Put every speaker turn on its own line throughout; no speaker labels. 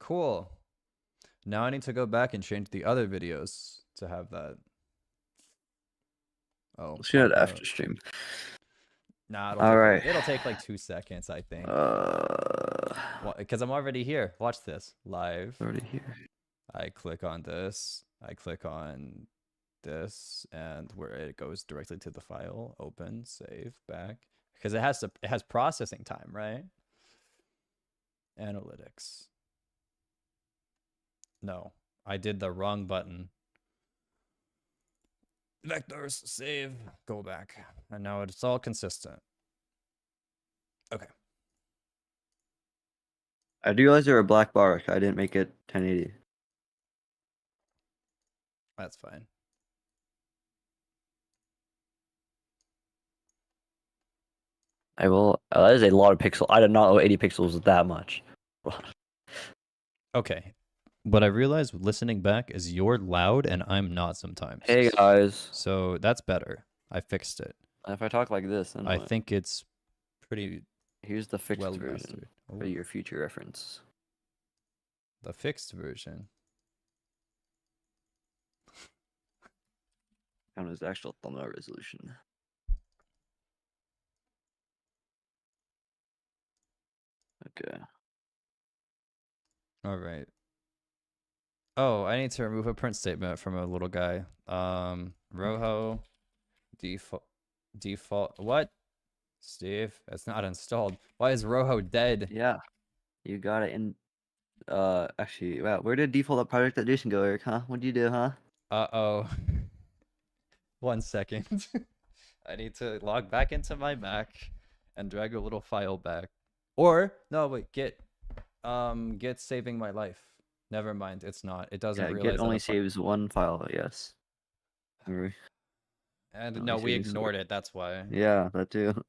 Cool. Now I need to go back and change the other videos to have that. Oh,
Let's do it after stream.
Nah, it'll take like 2 seconds, I think. Because I'm already here. Watch this. Live.
Already here.
I click on this. I click on this, and where it goes directly to the file. Open, save, back. Because it has processing time, right? Analytics. No, I did the wrong button. Vectors, save, go back. And now it's all consistent. Okay.
I do realize there are black bar. I didn't make it 1080.
That's fine.
I will. That is a lot of pixels. I did not know 80 pixels was that much.
Okay. What I realized listening back is you're loud and I'm not sometimes.
Hey guys.
So that's better. I fixed it.
If I talk like this, then
I think it's pretty.
Here's the fixed
well
version for your future reference.
The fixed version.
Count as actual thumbnail resolution. Okay.
All right. Oh, I need to remove a print statement from a little guy. Roho default. What? Steve, it's not installed. Why is Roho dead?
Yeah, you got it in. Actually, wow, where did default project addition go, Eric? Huh? What did you do, huh?
Uh-oh. 1 second. I need to log back into my Mac and drag a little file back. Or no, wait, Git saving my life. Never mind, it's not. It doesn't realize
Git only saves one file. Yes.
And no, we ignored it. That's why.
Yeah, that too.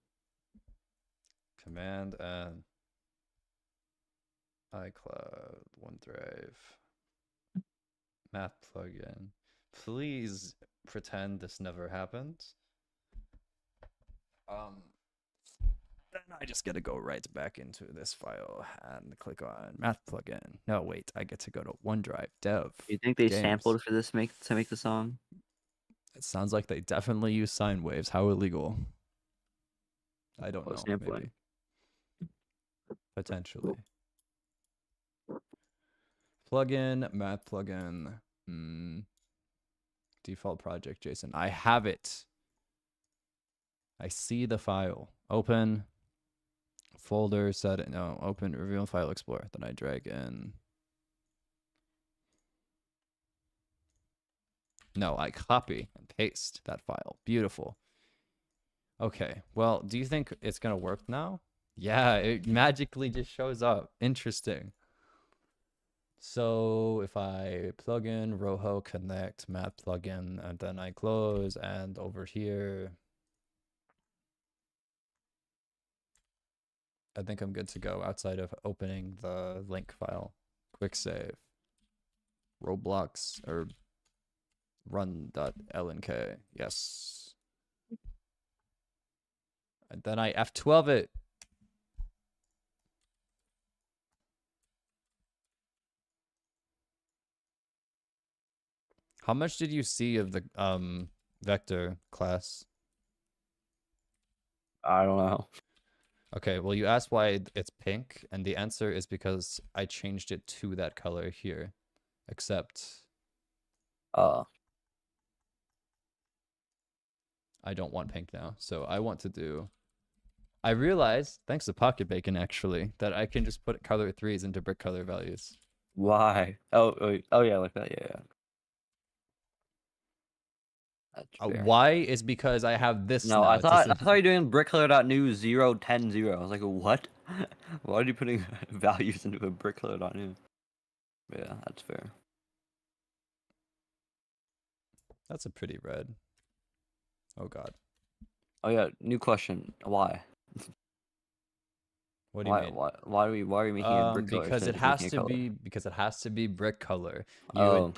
Command and iCloud, OneDrive, Math plugin. Please pretend this never happened. Then I just get to go right back into this file and click on Math plugin. No, wait, I get to go to OneDrive Dev.
You think they sampled for this to make the song?
It sounds like they definitely use sine waves. How illegal? I don't know.
Sampling.
Maybe. Potentially. Plugin, Math plugin. Default project, Jason. I have it. I see the file. Open. Folder, set it. No, open, reveal file explorer. Then I drag in. No, I copy and paste that file. Beautiful. Okay, well, do you think it's going to work now? Yeah, it magically just shows up. Interesting. So if I plug in Roho connect math plugin and then I close, and over here, I think I'm good to go outside of opening the link file. Quick save. Roblox or run.lnk. Yes. And then I F12 it. How much did you see of the vector class?
I don't know.
Okay, well, you asked why it's pink, and the answer is because I changed it to that color here. Except I don't want pink now, so I want to do... I realized, thanks to Pocket Bacon actually, that I can just put color 3s into brick color values.
Why? Oh yeah, like that, yeah.
Why is because I have this.
No, I thought you were doing brickcolor.new 010.0. I was like, what? Why are you putting values into a brickcolor.new? Yeah, that's fair.
That's a pretty red. Oh god.
Oh yeah, new question. Why?
What do you mean?
Why are we making it brick color?
Because it has to be brick color. You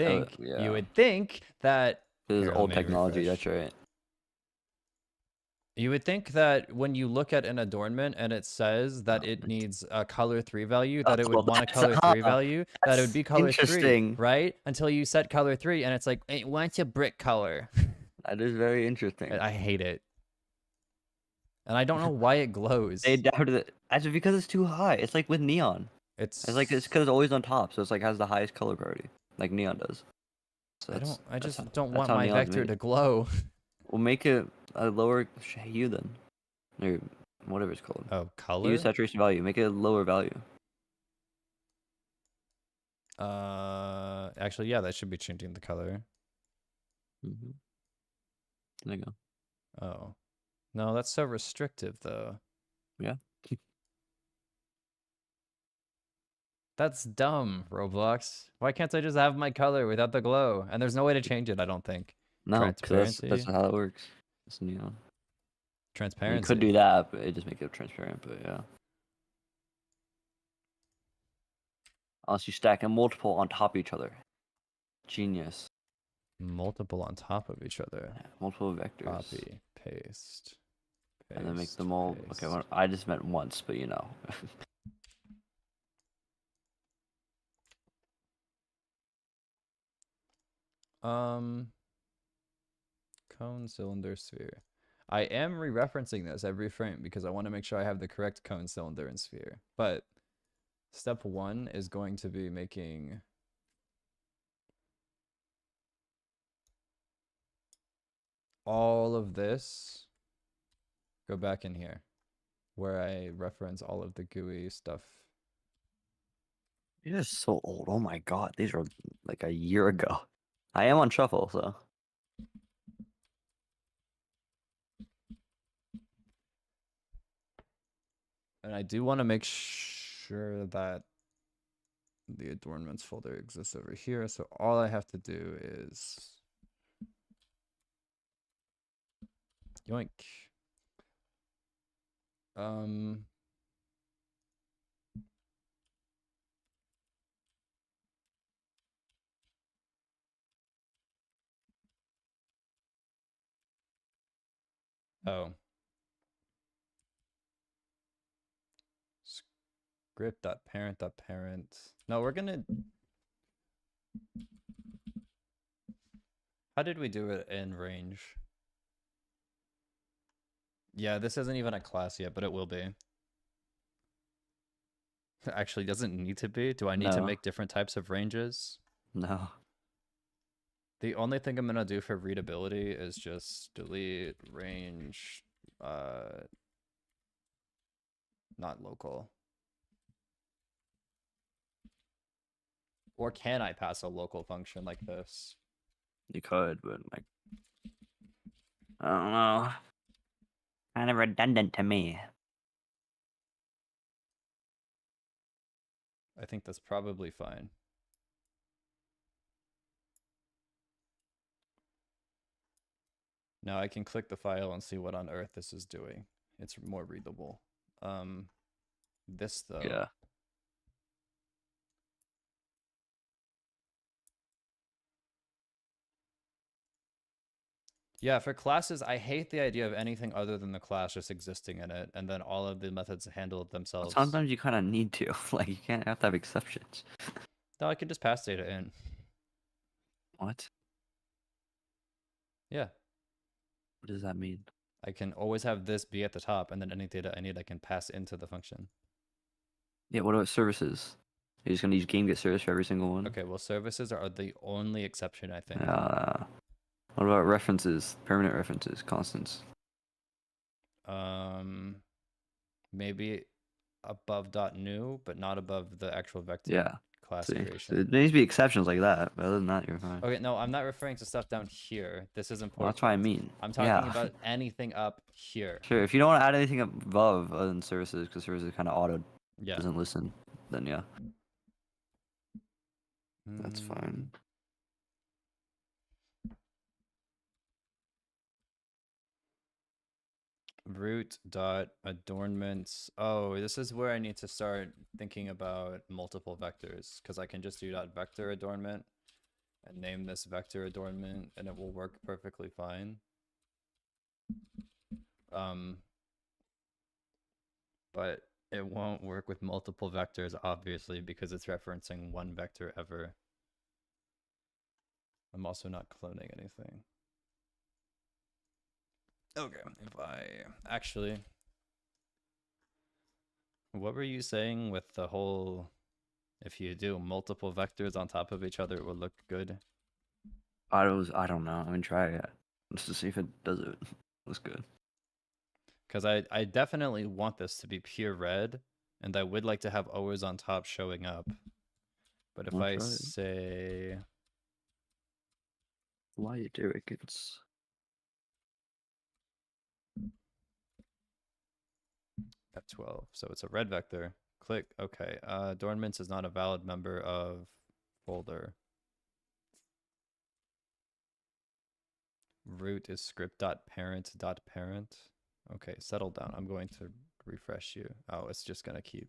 would think that
this is old technology. That's right.
You would think that when you look at an adornment and it says that
Oh,
it needs a color 3 value, that it
well,
would want a
that's
color 3 value, that it would
that's
be color 3,
interesting.
right? Until you set color 3 and it's like, it wants a brick color.
That is very interesting.
I hate it. And I don't know why it glows.
They doubted it. That's because it's too high. It's like with neon. It's because it's always on top, so it's like has the highest color priority, like neon does. So
I just don't
that's
want
how
my
neon's
vector
made.
to glow.
We'll make it a lower hue then, or whatever it's called.
Oh, color?
Hue saturation value. Make it a lower value.
Actually, yeah, that should be changing the color.
Mm-hmm. There you go.
Oh. No, that's so restrictive though.
Yeah.
That's dumb, Roblox. Why can't I just have my color without the glow? And there's no way to change it, I don't think.
No, because
Transparency?
that's how it works. It's neon. You
Transparency.
could do that, but it just make it transparent. But yeah. Unless you stack a multiple on top of each other. Genius.
Multiple on top of each other.
Yeah, multiple vectors.
Copy, paste,
And then make them all. Okay, well, I just meant once, but you know.
Cone, cylinder, sphere. I am re-referencing this every frame because I want to make sure I have the correct cone, cylinder, and sphere. But step 1 is going to be making all of this go back in here where I reference all of the GUI stuff.
You're just so old. Oh my god, these are like a year ago. I am on shuffle, so.
And I do want to make sure that the adornments folder exists over here. So all I have to do is yoink. Oh. Script.parent.parent. No, we're gonna. How did we do it in range? Yeah, this isn't even a class yet, but it will be. Actually, doesn't need to be. Do I need to
No.
make different types of ranges?
No.
The only thing I'm gonna do for readability is just delete range, not local. Or can I pass a local function like this?
You could, but like, I don't know. Kind of redundant to me.
I think that's probably fine. Now I can click the file and see what on earth this is doing. It's more readable. This though.
Yeah.
Yeah, for classes, I hate the idea of anything other than the class just existing in it, and then all of the methods handle it themselves.
Sometimes you kind of need to. Like, you can't have to have exceptions.
No, I can just pass data in.
What?
Yeah.
What does that mean?
I can always have this be at the top, and then any data I need, I can pass into the function.
Yeah, what about services? You're just gonna use game get service for every single one?
Okay, well, services are the only exception, I think.
What about references? Permanent references, constants.
Maybe above .new, but not above the actual vector.
Yeah.
Class
See,
creation.
there needs to be exceptions like that, but other than that, you're fine.
Okay, no, I'm not referring to stuff down here. This is important.
Well, that's what I mean.
I'm talking about anything up here.
Sure, if you don't want to add anything above other than services, because services kind of auto doesn't listen, then yeah. That's fine.
Root dot adornments. Oh, this is where I need to start thinking about multiple vectors, because I can just do dot vector adornment and name this vector adornment, and it will work perfectly fine. but it won't work with multiple vectors, obviously, because it's referencing one vector ever. I'm also not cloning anything. Okay, if I actually, what were you saying with the whole, if you do multiple vectors on top of each other, it will look good?
I don't know. I'm gonna try it just to see if it does it. Looks good.
Because I definitely want this to be pure red, and I would like to have always on top showing up. But if
I'll
I
try it.
say
Why Derek? It's
F12, so it's a red vector. Click, okay. Adornments is not a valid member of folder. Root is script.parent.parent. Okay, settle down. I'm going to refresh you. Oh, it's just gonna keep.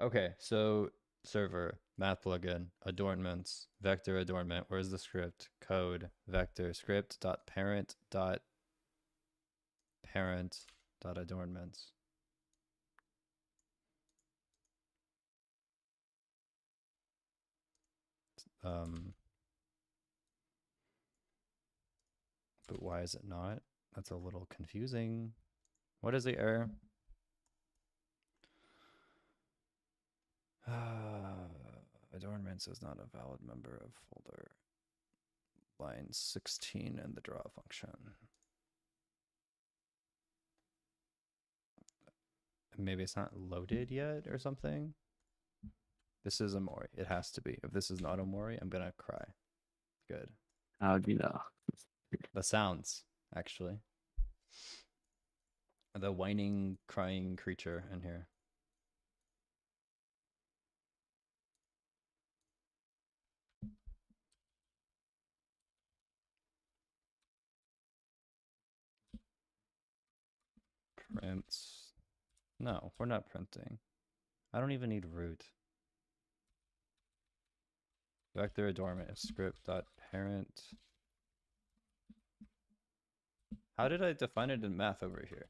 Okay, so server, math plugin, adornments, vector adornment. Where's the script? Code, vector, script dot parent dot parent dot adornments. But why is it not? That's a little confusing. What is the error? Adornments is not a valid member of folder. Line 16 in the draw function. Maybe it's not loaded yet or something. This is Omori. It has to be. If this is not Omori, I'm gonna cry. Good.
how'd you know?
The sounds, actually. The whining, crying creature in here. Print. No, we're not printing. I don't even need root. Vector adornment is script.parent. How did I define it in math over here?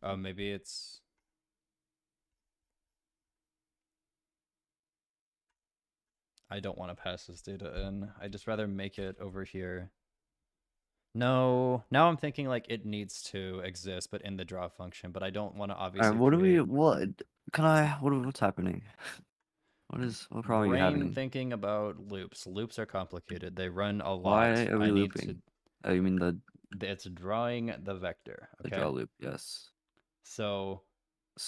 Oh, maybe it's... I don't want to pass this data in. I just rather make it over here. No, now I'm thinking like it needs to exist, but in the draw function. But I don't want to obviously.
Alright, what do we?
create
What can I? What's happening? What problem are you
brain
having?
thinking about loops. Loops are complicated. They run a lot.
Why are we
I need
looping? Oh, you mean the
It's drawing the vector.
the
Okay.
draw loop? Yes.
So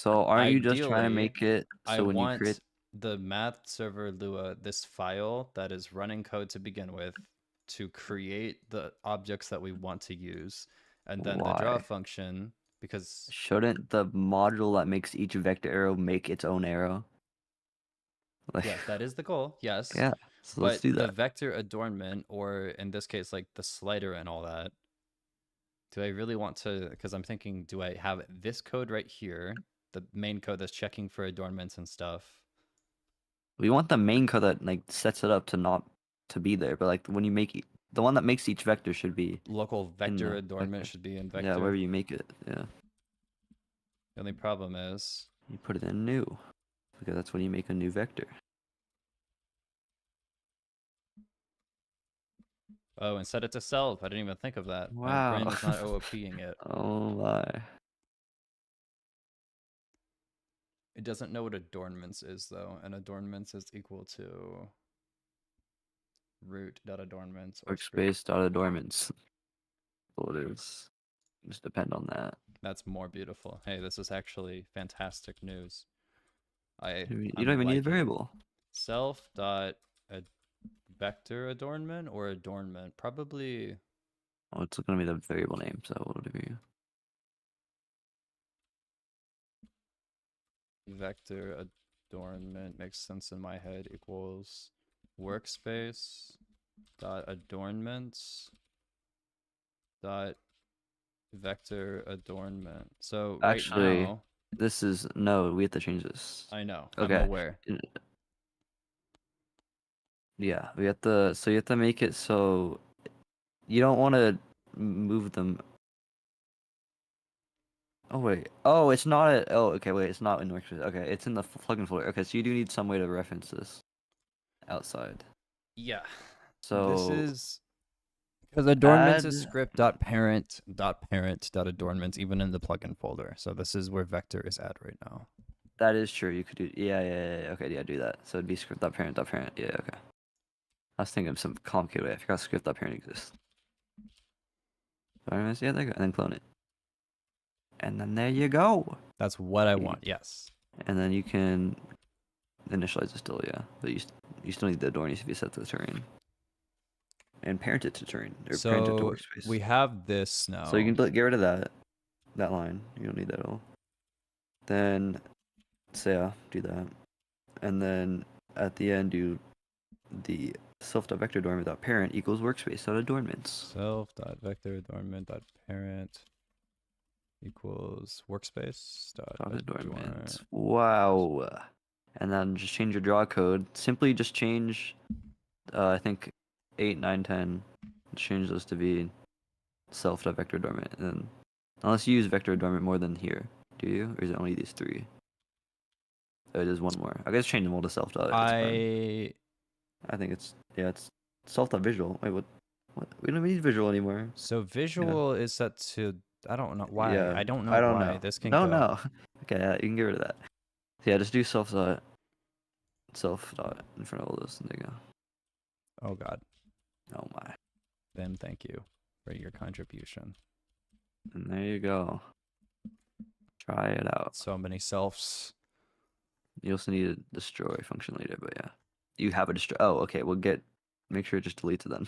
aren't you just trying to
ideally,
make it
I
so when you
want
create?
the math server Lua, this file that is running code to begin with, to create the objects that we want to use, and then the draw
Why?
function, because
Shouldn't the module that makes each vector arrow make its own arrow? Like,
yes, that is the goal. Yes.
yeah. So let's
But
do
the
that.
vector adornment, or in this case, like the slider and all that, do I really want to? Because I'm thinking, do I have this code right here, the main code that's checking for adornments and stuff?
We want the main code that like sets it up to not to be there, but like when you make the one that makes each vector should be
Local
in
vector
the
adornment
vector.
should be in
Yeah,
vector.
wherever you make it. Yeah.
The only problem is
You put it in new because that's when you make a new vector.
oh, and set it to self. I didn't even think of that. My
Wow.
brain is not OOPing it.
Oh my.
It doesn't know what adornments is though, and adornments is equal to root.adornments or script.
Workspace.adornments. Well, it is. Just depend on that.
That's more beautiful. Hey, this is actually fantastic news.
You
I'm
don't even need a
liking
variable.
self dot a vector adornment or adornment. Probably
Oh, it's gonna be the variable name, so whatever you.
vector adornment makes sense in my head equals workspace dot adornments dot vector adornment. So right
Actually,
now,
this is no. We have to change this.
I know.
Okay.
I'm aware.
Yeah, we have to. So you have to make it so you don't want to move them. Oh wait. Oh, it's not a. Oh, okay. Wait, it's not in workspace. Okay, it's in the plugin folder. Okay, so you do need some way to reference this outside.
Yeah. This
So
is because adornments is
add.
script.parent.parent.adornments even in the plugin folder. So this is where vector is at right now.
That is true. You could do. Yeah. Okay, yeah, do that. So it'd be script.parent.parent. Yeah, okay. I was thinking of some complicated way. I forgot script.parent exists. Adornments, yeah, there you go. And then clone it. And then there you go.
That's what I want. Yes.
And then you can initialize it still, yeah. But you still need the adorn if you set to the terrain. And parent it to terrain, or parent it to
So
workspace.
we have this now.
So you can get rid of that line. You don't need that at all. Then, so yeah, do that. And then at the end, do the self.vector adornment.parent equals workspace.adornments.
Self.vector adornment.parent equals workspace dot
Adornments.
adorn.
Wow. And then just change your draw code. Simply just change, I think 8, 9, 10. Change those to be self.vector adornment. And then, unless you use vector adornment more than here, do you? Or is it only these 3? Oh, it is one more. I guess change them all to self. I think it's self.visual. Wait, what? We don't need visual anymore.
So visual is set to. I don't know why.
Yeah,
I don't know
I don't
why
know.
this can
No,
go.
no. Okay, yeah, you can get rid of that. So yeah, just do self dot in front of all this, and there you go.
Oh God.
Oh my.
Then thank you for your contribution.
And there you go. Try it out.
So many selves.
You also need a destroy function later, but yeah. You have a destroy. Oh, okay. Make sure it just deletes it then.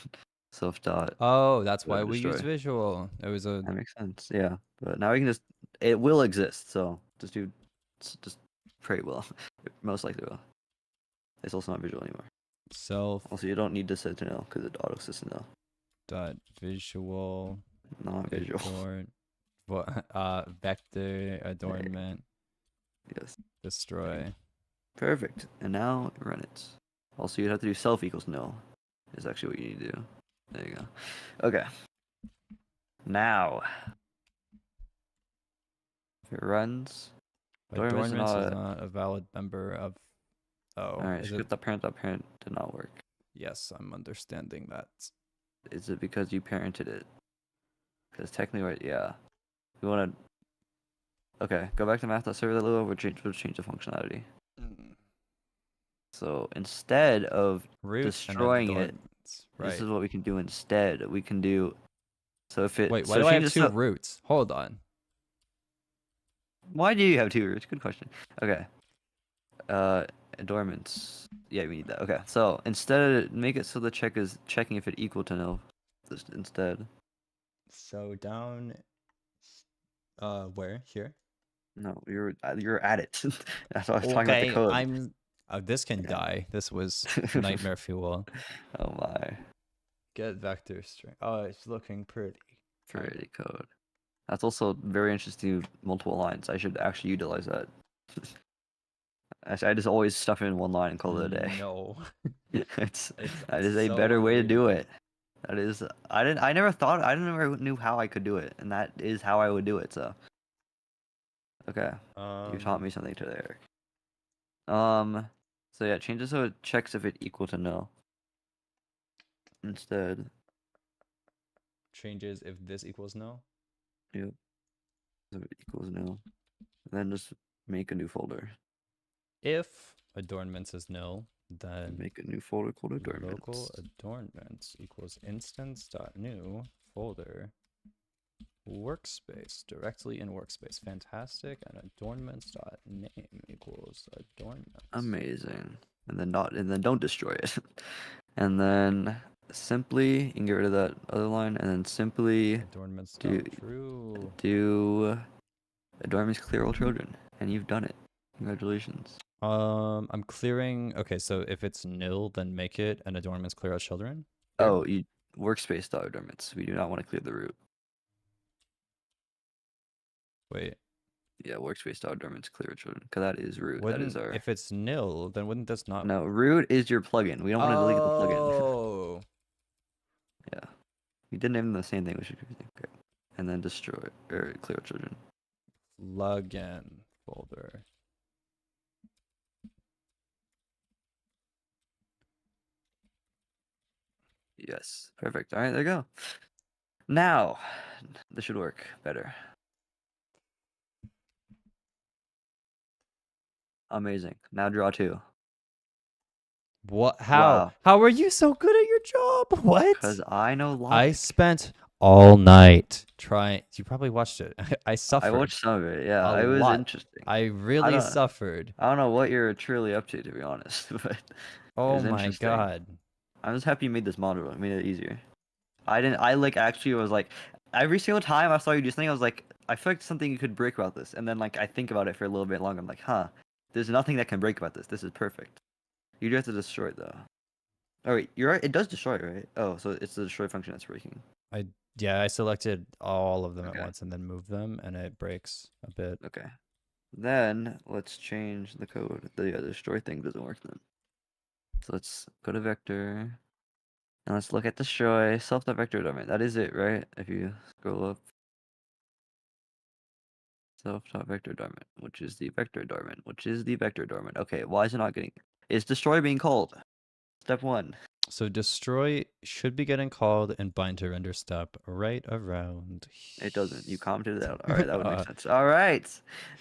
Self dot.
Oh, that's why
whatever
we use
destroy.
visual. It was a.
That makes sense. Yeah. But now we can it will exist. So just pray it will. It most likely will. It's also not visual anymore.
Self
Also, you don't need to set to nil because it auto sets to nil.
dot visual.
Not visual.
Adorn. Vector adornment.
Yes.
Destroy.
Perfect. And now run it. Also, you'd have to do self equals nil. Is actually what you need to do. There you go. Okay. Now, if it runs,
Adornments is
not
not a valid member of. Oh,
all right.
is it?
Script.parent.parent did not work.
Yes, I'm understanding that.
Is it because you parented it? Because technically, right? Yeah. You want to. Okay, go back to math.server.lua. We'll change the functionality. So instead of
Root
destroying
and
it,
adornments. Right.
this is what we can do instead. We can do. So if it.
Wait, why
so
do I
change
have
this
2
up.
roots? Hold on.
Why do you have 2 roots? Good question. Okay. Adornments. Yeah, we need that. Okay, so make it so the check is checking if it equal to nil. Just instead.
So down. Where? Here?
No, you're at it. That's why I was talking about the
Okay,
code.
I'm. This can die. This was nightmare fuel.
Oh my.
Get vector string. Oh, it's looking pretty.
Pretty code. That's also very interesting. Multiple lines. I should actually utilize that. I just always stuff it in one line and call it a day.
No.
That is a better way to do it. That is. I never knew how I could do it, and that is how I would do it. So. Okay. You taught me something today, Eric. So yeah, change it so it checks if it equal to nil. Instead.
Changes if this equals no.
Yep. If it equals nil. Then just make a new folder.
If adornments is nil, then
Make a new folder called adornments.
local adornments equals instance.new folder workspace directly in workspace. Fantastic. And adornments.name equals adornments.
Amazing. And then don't destroy it. And then simply you can get rid of that other line and then simply
adornments.true.
Do adornments clear all children. And you've done it. Congratulations.
I'm clearing. Okay, so if it's nil, then make it an adornments clear all children.
Oh, you workspace.adornments. We do not want to clear the root.
Wait.
Yeah, workspace dot dormant's clear children, because that is root. That is
Wouldn't
our.
if it's nil, then wouldn't this not?
No, root is your plugin. We don't want to delete the plugin.
Oh,
Yeah, we did name them the same thing, which is confusing. Okay. And then destroy or clear children.
plugin folder.
Yes, perfect. All right, there you go. Now, this should work better. Amazing. Now draw 2.
What? How?
Wow.
How are you so good at your job? What?
Because I know logic.
I spent all night trying. You probably watched it. I suffered.
I watched some of it. Yeah,
a
it was
lot.
interesting.
I really
don't-
suffered.
I don't know what you're truly up to be honest, but
Oh
was
my
interesting.
god.
I was happy you made this module. It made it easier. I like actually was like every single time I saw you do something, I was like, I feel like something you could break about this, and then like I think about it for a little bit longer. I'm like, huh, there's nothing that can break about this. This is perfect. You do have to destroy it though. Oh wait, you're right. It does destroy, right? Oh, so it's the destroy function that's breaking.
Yeah, I selected all of them
Okay.
at once and then moved them, and it breaks a bit.
Okay. Then let's change the code. The destroy thing doesn't work then. So let's go to vector. And let's look at destroy self.vector dormant. That is it, right? If you scroll up. Self.vector dormant, which is the vector dormant, which is the vector dormant. Okay, why is it not getting? Is destroy being called? Step 1.
So destroy should be getting called in bind to render step right around.
It doesn't. You commented it out. All right, that would
Uh,
make sense. All right.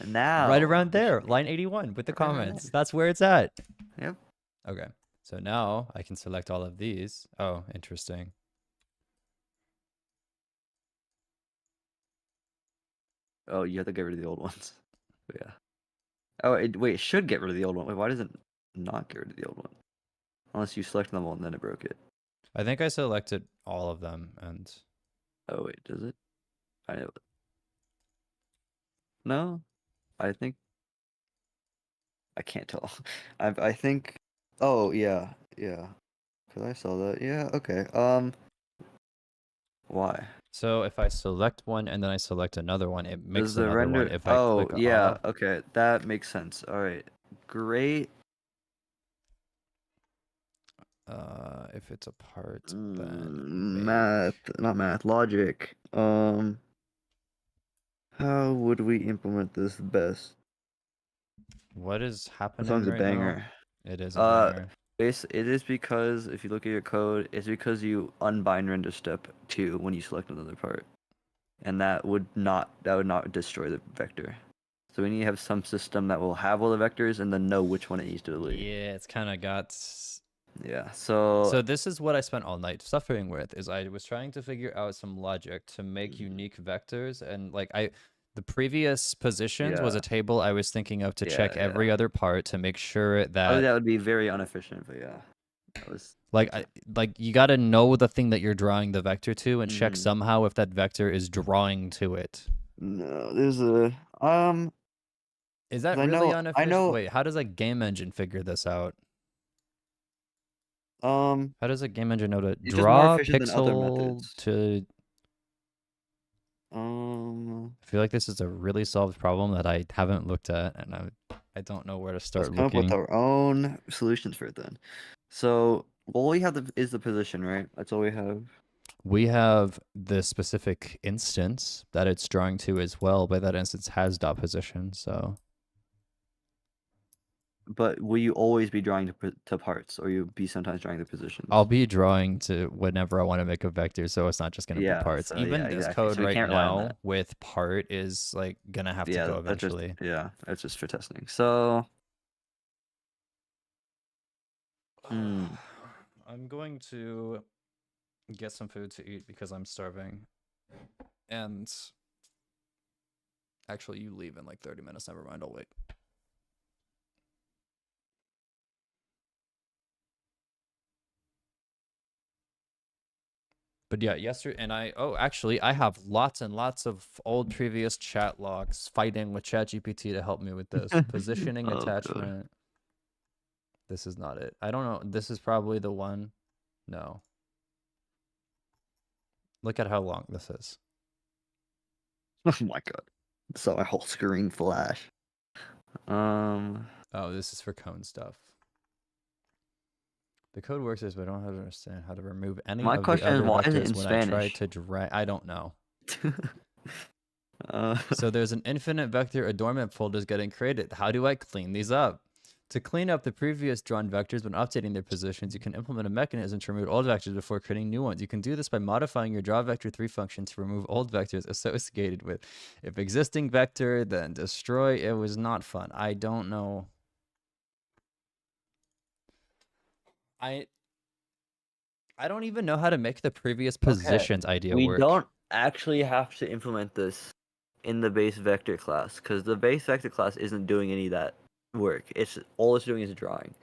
Now.
right around there,
destroy-
line 81 with the
Right
comments.
there.
That's where it's at.
Yep.
Okay. So now I can select all of these. Oh, interesting.
Oh, you have to get rid of the old ones. But yeah. Oh, wait, it should get rid of the old one. Wait, why does it not get rid of the old one? Unless you select them all and then it broke it.
I think I selected all of them and
Oh, wait, does it? I know. No, I think. I can't tell. I think. Oh, yeah, yeah. Cause I saw that. Yeah, okay. Why?
so if I select one and then I select another one, it makes
Does the
another
render?
one. If I
Oh,
click
yeah.
off,
Okay, that makes sense. All right, great.
if it's a part,
Mm,
then
math, not math, logic. How would we implement this best?
what is
This
happening
song's a
right now?
banger.
It is a banger.
It is because if you look at your code, it's because you unbind render step 2 when you select another part, and that would not destroy the vector. So we need to have some system that will have all the vectors and then know which one it needs to delete.
Yeah, it's kind of got.
Yeah. So
So this is what I spent all night suffering with. Is I was trying to figure out some logic to make unique vectors, and like the previous positions was
Yeah.
a table I was thinking of to check
Yeah,
every other part to make sure that
that would be very inefficient, but yeah, that was
like you got to know the thing that you're drawing the vector to and check
Mhm.
somehow if that vector is drawing to it.
no. There's a
Is that
I
really
know-
inefficient? Wait, how does a game engine figure this out? How does a game engine know to
It's just more
draw
efficient than other
pixel
methods.
to? I feel like this is a really solved problem that I haven't looked at, and I don't know where to
Let's
start
come up with
looking.
our own solutions for it then. So all we have is the position, right? That's all we have.
We have the specific instance that it's drawing to as well, but that instance has dot position, so
But will you always be drawing to parts, or you be sometimes drawing the positions?
I'll be drawing to whenever I want to make a vector, so it's not just gonna
Yeah,
be parts.
so
Even
yeah,
this
exactly.
code
So we
right
can't rely on
now
that.
with part is like gonna have to
Yeah,
go
that's just
eventually.
that's just for testing. So
I'm going to get some food to eat because I'm starving. And actually, you leave in like 30 minutes. Never mind. I'll wait. But yeah, yesterday, and actually, I have lots and lots of old previous chat logs fighting with ChatGPT to help me with this. Positioning
Oh, God.
attachment. This is not it. I don't know. This is probably the one. No. Look at how long this is.
Oh my God. So my whole screen flash.
Oh, this is for cone stuff. The code works as, but I don't understand how to remove any
My
of the
question is,
other
why is it
vectors
in
when I try
Spanish?
to drag. I don't know.
uh,
So there's an infinite vector adornment folders getting created. How do I clean these up? To clean up the previous drawn vectors when updating their positions, you can implement a mechanism to remove old vectors before creating new ones. You can do this by modifying your drawVector3 function to remove old vectors associated with if existing vector, then destroy. It was not fun. I don't know. I don't even know how to make the previous
Okay.
positions idea
We
work.
don't actually have to implement this in the base vector class because the base vector class isn't doing any of that work. It's all it's doing is drawing.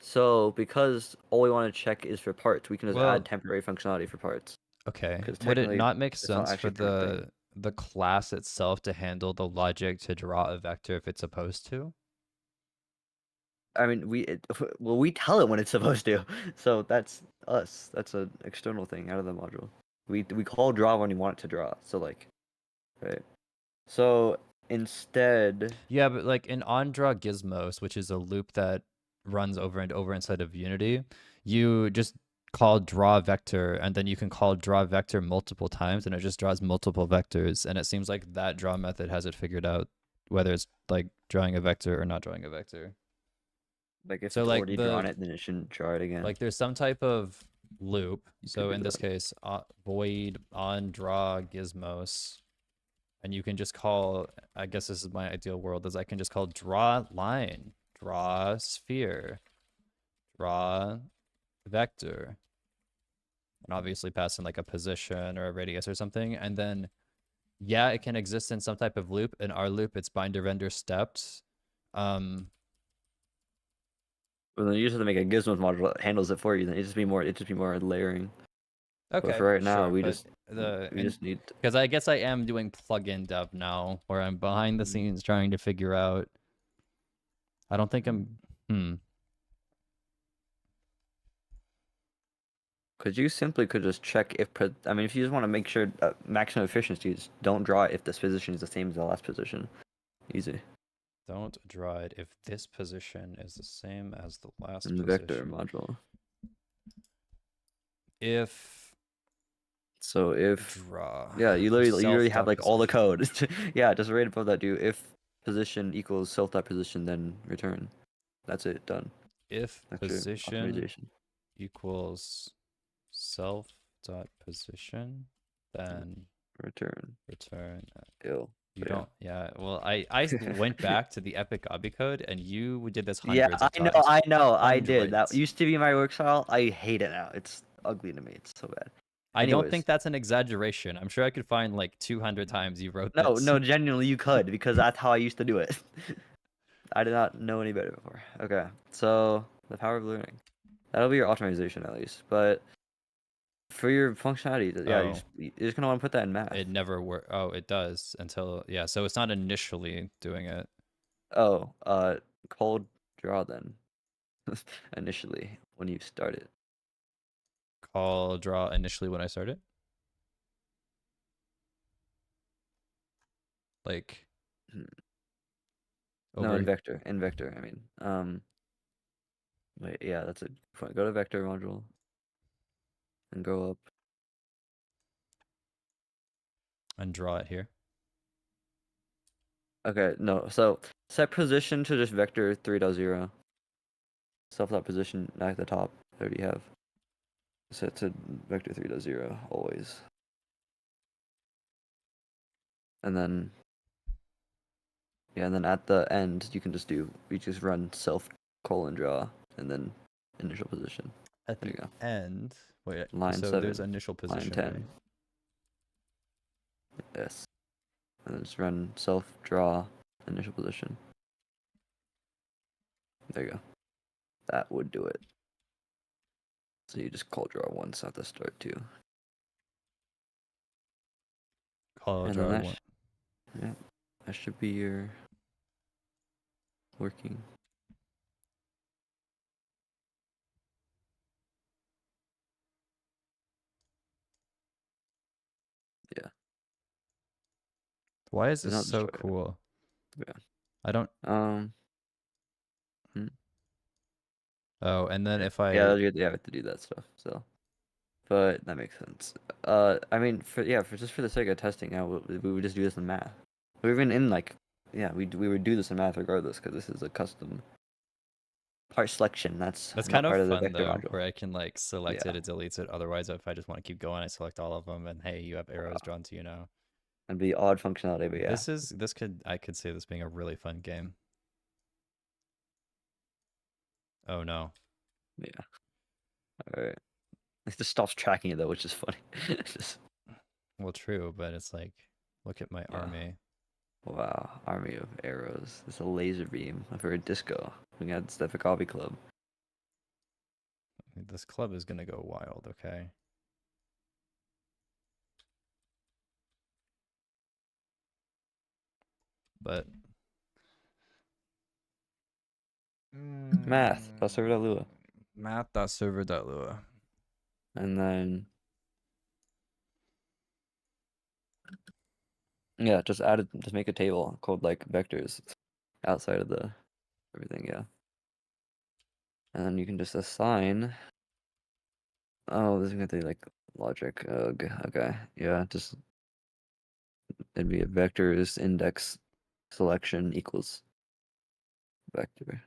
So because all we want to check is for parts, we can just
Well,
add temporary functionality for parts.
okay.
Because
Would it
technically,
not make
it's not
sense for
actually a part thing.
the class itself to handle the logic to draw a vector if it's supposed to?
I mean, well, we tell it when it's supposed to. So that's us. That's an external thing out of the module. We call draw when you want it to draw. So like, right. So instead,
Yeah, but like in onDraw Gizmos, which is a loop that runs over and over inside of Unity, you just call draw vector and then you can call draw vector multiple times and it just draws multiple vectors. And it seems like that draw method has it figured out whether it's like drawing a vector or not drawing a vector.
like if
So
it's
like
already drawn it, then it shouldn't draw it again.
there's some type of loop.
You could
So
do
in this
that.
case, void on draw gizmos, and you can just call. I guess this is my ideal world. Is I can just call draw line, draw sphere, draw vector, and obviously pass in like a position or a radius or something, and then yeah, it can exist in some type of loop. In our loop, it's binder render stepped.
Well, then you just have to make a Gizmos module that handles it for you. Then it just be more layering. But
Okay,
for right now,
sure, but the
we
and
just need.
because I guess I am doing plugin dev now, where I'm behind the scenes trying to figure out. I don't think I'm.
Because you simply could just check if. I mean, if you just want to make sure maximum efficiency, just don't draw it if this position is the same as the last position. Easy.
Don't draw it if this position is the same as the last
In the vector
position.
module.
If
So if
draw.
yeah, you literally have like all the code.
Position.
Yeah, just right above that, do if position equals self dot position, then return. That's it, done.
If
That's your
position
optimization.
equals self dot position, then
Return.
return.
Ill.
You
But yeah.
don't. Yeah. Well, I went back to the Epic Obby code, and you did this
Yeah,
hundreds of times.
I know, I did. That
Hundreds.
used to be my work style. I hate it now. It's ugly to me. It's so bad.
I don't
Anyways,
think that's an exaggeration. I'm sure I could find like 200 times you wrote
no,
this.
no, genuinely you could because that's how I used to do it. I did not know any better before. Okay, so the power of learning. That'll be your optimization at least. But for your functionality, yeah,
Oh,
you're just gonna want to put that in math.
it never worked. Oh, it does until yeah. So it's not initially doing it.
Oh, cold draw then. Initially when you start it.
Call draw initially when I start it. Like
Hmm. No,
over.
in vector. In vector, I mean. Wait, yeah, that's it. Go to vector module and go up.
And draw it here.
Okay, no. So set position to just vector 3.0. Self dot position at the top. I already have. Set to vector 3.0 always. And then yeah, and then at the end you can just run self colon draw and then initial position.
At
There
the
you go.
end. Wait.
Line
So
7.
there's initial
Line
position,
10.
right?
Yes. And then just run self draw initial position. There you go. That would do it. So you just call draw once at the start too.
Call
And
draw
then
one.
yeah, that should be your working. Yeah.
Why is
It's
this
not
so
destroy.
cool?
Yeah.
I don't.
Hmm.
Oh, and then if
Yeah,
I
you have to do that stuff. So, but that makes sense. I mean, for just for the sake of testing out, we would just do this in math. Or even in like, yeah, we would do this in math regardless because this is a custom part selection. That's
That's
not
kind of
part of the
fun
vector
though,
module.
where I can like select
Yeah,
it, it deletes it. Otherwise, if I just want to keep going, I select all of them, and hey, you have arrows
wow.
drawn to you now.
It'd be odd functionality, but yeah,
I could see this being a really fun game. Oh no.
yeah. All right. It just stops tracking it though, which is funny. Just
Well, true, but it's like, look at my
yeah.
army.
Wow, army of arrows. It's a laser beam for a disco. We got Stefan Coffee Club.
This club is gonna go wild, okay? But
Math. That's Lua.
math.server.lua.
And then yeah, just make a table called like vectors outside of the everything, yeah. And then you can just assign. Oh, this is gonna be like logic. Okay, yeah, just it'd be a vectors index selection equals vector.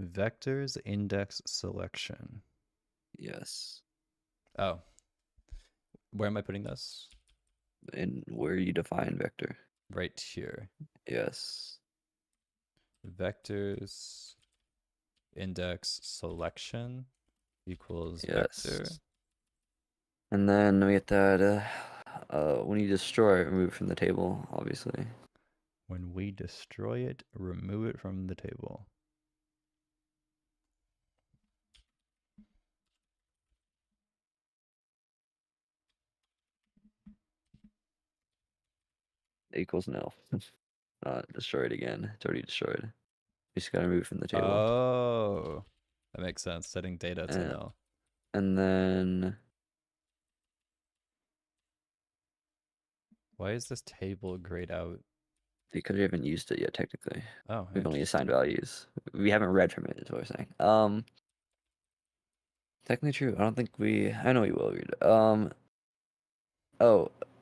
Vectors index selection.
Yes.
Oh, where am I putting this?
And where you define vector.
Right here.
Yes.
Vectors index selection equals vector.
Yes. And then we get that when you destroy it, remove it from the table, obviously.
When we destroy it, remove it from the table.
Equals nil. Not destroy it again. It's already destroyed. You just gotta remove it from the table.
Oh, that makes sense. Setting data to
And,
nil.
and then
Why is this table grayed out?
because we haven't used it yet, technically.
Oh,
We've only assigned
interesting.
values. We haven't read from it, is what we're saying. Technically true. I don't think we. I know you will read. Oh.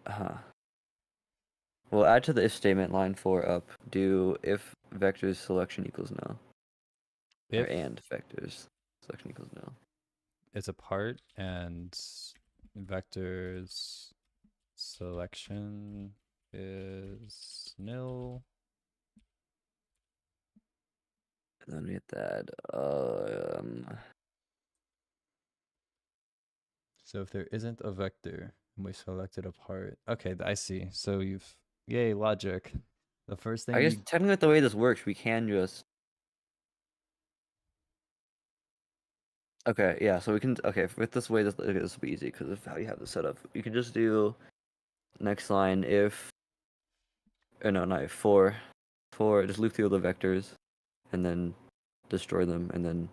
Huh. We'll add to the if statement line 4 up. Do if vectors selection equals no. Or
If
and vectors selection equals no.
it's a part and vectors selection is nil.
And then we get that.
So if there isn't a vector and we selected a part, okay, I see. So yay, logic. The first thing
I guess
you
technically with the way this works, we can just. Okay, yeah. So we can. Okay, with this way, this will be easy because of how you have this set up. You can just do next line if. Or no, not if, for. Just loop through all the vectors, and then destroy them, and then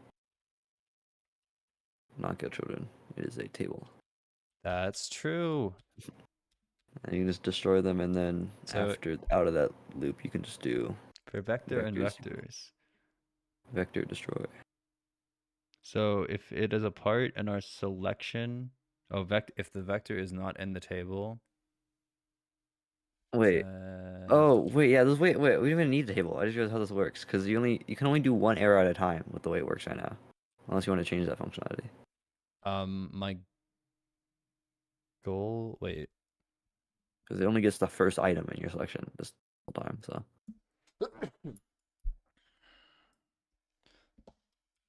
not get children. It is a table.
That's true.
And you can just destroy them, and then
So
after out of that loop, you can just do
for vector and
vectors.
vectors.
Vector destroy.
So if it is a part in our selection, if the vector is not in the table,
Wait.
then
Oh wait, yeah. Wait. We don't even need the table. I just realized how this works because you can only do one arrow at a time with the way it works right now, unless you want to change that functionality.
my goal, wait.
Because it only gets the first item in your selection this whole time. So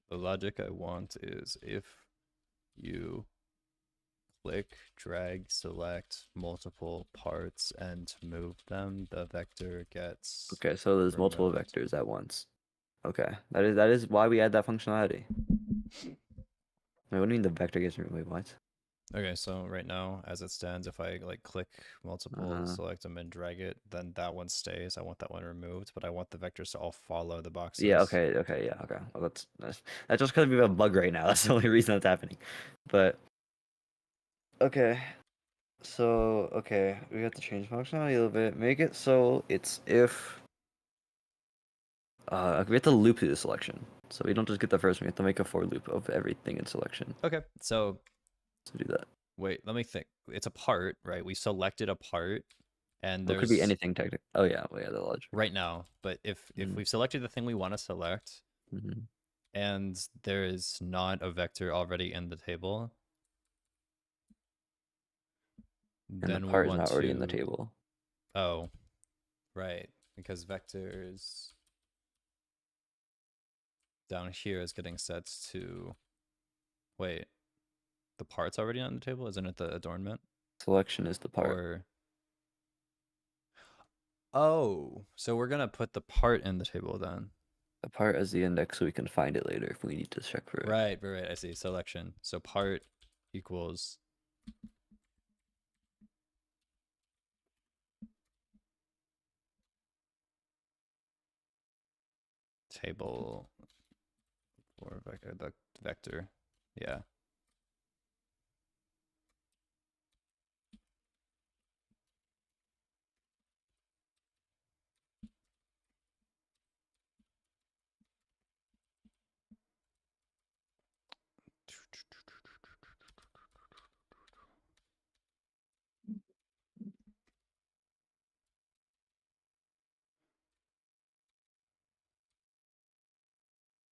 The logic I want is if you click, drag, select multiple parts and move them, the vector gets
okay, so there's multiple
removed.
vectors at once. Okay, that is why we add that functionality. Wait, what do you mean the vector gets removed? Wait, what?
Okay, so right now, as it stands, if I like click multiple,
Uh,
select them and drag it, then that one stays. I want that one removed, but I want the vectors to all follow the
yeah.
boxes.
Okay. Yeah. Okay. Well, that's just because we have a bug right now. That's the only reason that's happening. But okay. So, okay, we have to change functionality a little bit. Make it so it's if we have to loop through the selection. So we don't just get the first one, we have to make a for loop of everything in selection.
Okay, so
So do that.
wait, let me think. It's a part, right? We selected a part, and
Well, it could be
there's
anything technically. Oh yeah, well, yeah, the logic.
right now. But if
Mhm.
we've selected the thing we want to select,
Mhm.
and there is not a vector already in the table,
And the
then we'll
part is
want
not already in the
to.
table.
Oh, right, because vectors down here is getting set to. Wait, the part's already on the table, isn't it? The adornment
Selection is the part.
or. Oh, so we're gonna put the part in the table then.
The part as the index so we can find it later if we need to check for it.
Right. I see. Selection. So part equals table or vector. The vector. Yeah.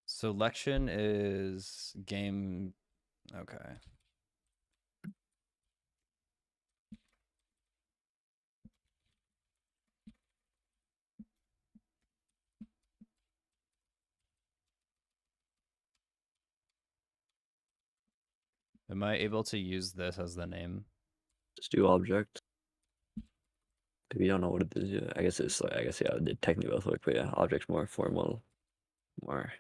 Selection is game. Okay. Am I able to use this as the name?
Just do object. If you don't know what it is yet, I guess it's like, I guess yeah, it did technically both work, but yeah, object's more formal, more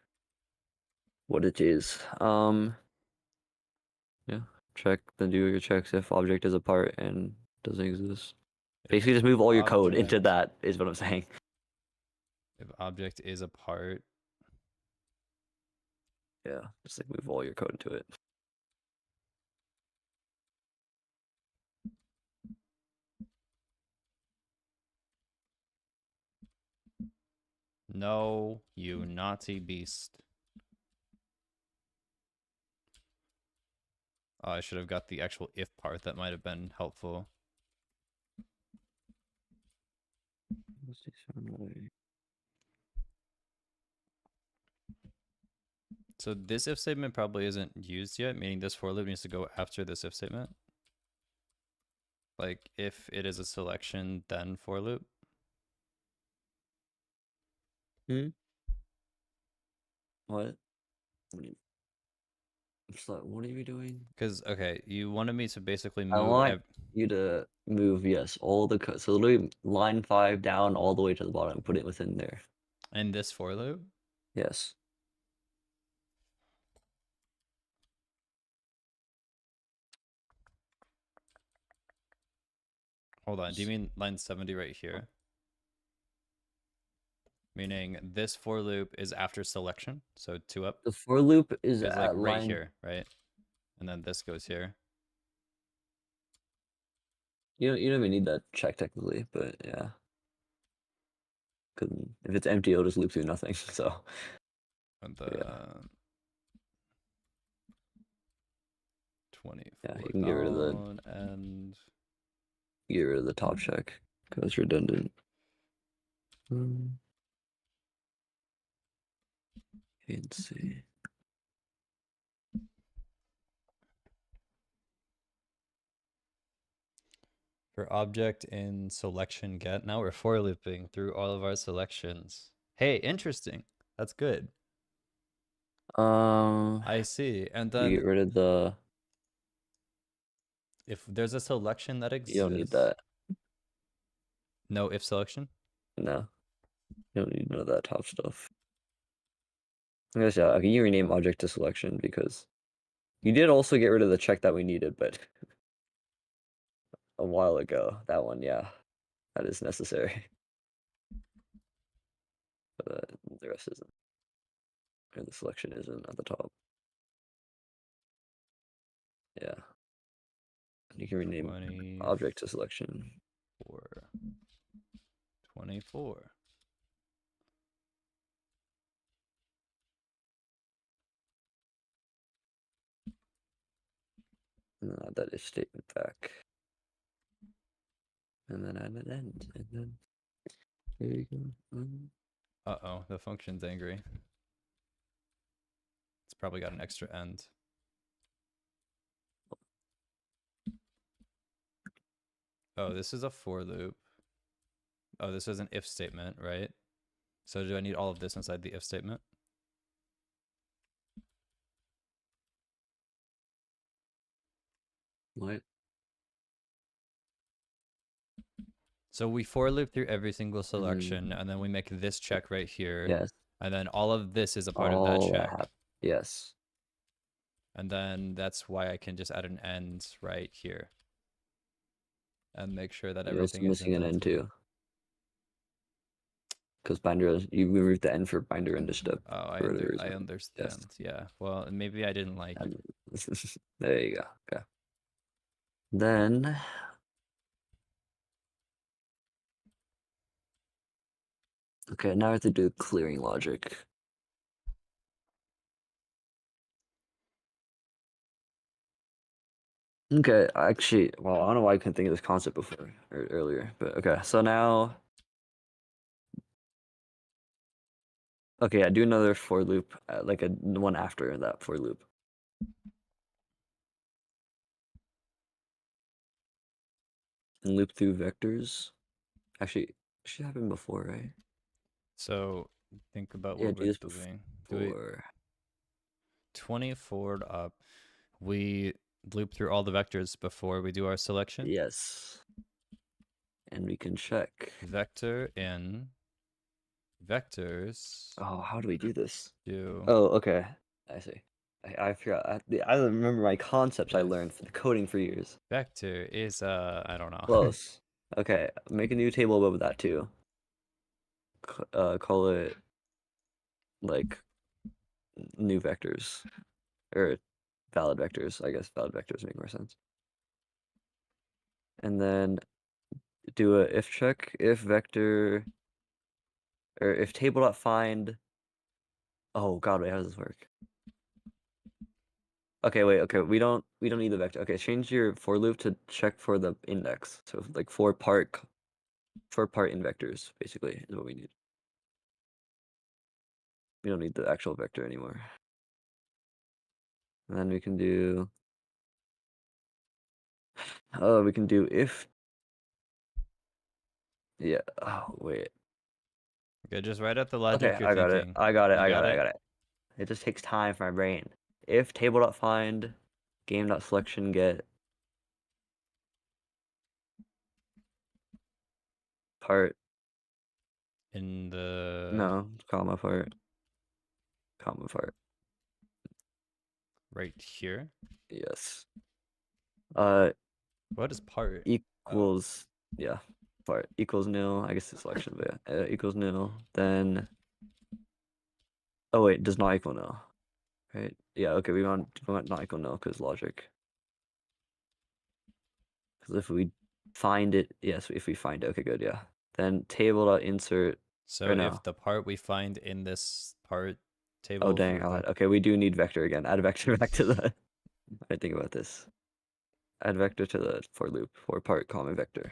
what it is. Yeah, check, then do your checks if object is a part and doesn't exist.
If
Basically, just move all your code into
object-
that, is what I'm saying.
If object is a part.
Yeah, just like move all your code into it.
No, you naughty beast. Oh, I should have got the actual if part. That might have been helpful. So this if statement probably isn't used yet, meaning this for loop needs to go after this if statement. Like if it is a selection, then for loop.
Hmm? What? What are you doing?
Because okay, you wanted me to basically
I
move.
want you to move, yes, all the code. So literally line 5 down all the way to the bottom. Put it within there.
In this for loop.
Yes.
Hold on. Do you mean line 70 right here? Meaning this for loop is after selection, so 2 up.
The for loop is
It's like
at
right
line.
here, right? And then this goes here.
You don't even need that check technically, but yeah. Because if it's empty, it'll just loop through nothing. So
And
yeah.
the 24
Yeah, you can get rid of the
down and
top check because it's redundant. Let's see.
for object in selection get. Now we're for looping through all of our selections. Hey, interesting. That's good. I see. And
You get
then
rid of the.
if there's a selection that exists,
You don't need that.
no if selection.
No, you don't need none of that top stuff. I guess yeah. Okay, you rename object to selection because you did also get rid of the check that we needed, but a while ago. That one, yeah, that is necessary. But the rest isn't. And the selection isn't at the top. Yeah. You can rename
24.
object to selection.
24.
And then add that if statement back. And then add an end. And then there you go.
Uh-oh, the function's angry. It's probably got an extra end. Oh, this is a for loop. Oh, this is an if statement, right? So do I need all of this inside the if statement?
What?
So we for loop through every single selection, and then we make this check right here.
Yes.
And then all of this is a part of that check.
Yes.
And then that's why I can just add an end right here. And make sure that everything is
missing an end too. Because binder, you removed the end for binder initiative.
Oh, I understand. Yeah. Well, maybe I didn't like.
There you go. Okay. Then. Okay, now I have to do clearing logic. Okay, actually, well, I don't know why I couldn't think of this concept before or earlier, but okay, so now. Okay, I do another for loop, like a one after that for loop. And loop through vectors. Actually, it should happen before, right?
So think about what we're doing. Do 24 up. We loop through all the vectors before we do our selection.
Yes. And we can check.
Vector in vectors.
Oh, how do we do this?
Do.
Oh, okay. I see. I forgot. I remember my concepts I learned for the coding for years.
Vector is I don't know.
Close. Okay, make a new table above that too. Call it like new vectors or valid vectors. I guess valid vectors make more sense. And then do a if check, if vector or if table.find. Oh god, wait, how does this work? Okay, wait, okay, we don't need the vector. Okay, change your for loop to check for the index. So like for part in vectors, basically, is what we need. We don't need the actual vector anymore. And then we can do if. Yeah. Oh wait.
Okay, just write out the logic
Okay,
you're thinking.
I got it. It just takes time for my brain. If table.find game.selection get part
In the
comma part
right here.
yes.
What is part?
Equals yeah, part equals nil. I guess the selection, but yeah, equals nil. Then oh wait, does not equal nil, right? Yeah, okay, we want not equal nil because logic. Because if we find it, yes, if we find it, okay, good, yeah. Then table.insert.
So if the part we find in this part table.
Oh dang! Okay, we do need vector again. Add a vector back to the. I think about this. Add vector to the for loop for part comma vector.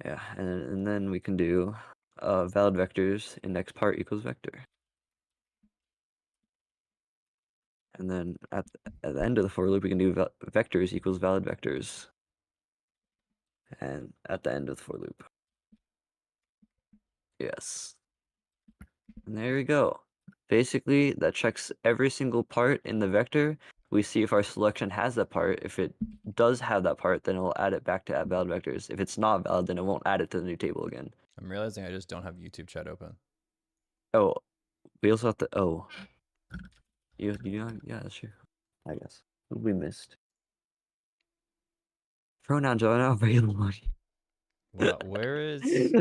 Yeah, and then we can do valid vectors index part equals vector. And then at the end of the for loop, we can do vectors equals valid vectors. And at the end of the for loop. Yes. And there we go. Basically, that checks every single part in the vector. We see if our selection has that part. If it does have that part, then it'll add it back to add valid vectors. If it's not valid, then it won't add it to the new table again.
I'm realizing I just don't have YouTube chat open.
Oh, we also have to. Oh, you know, yeah, that's true. I guess we missed. Pronouns are not available.
What? Where is?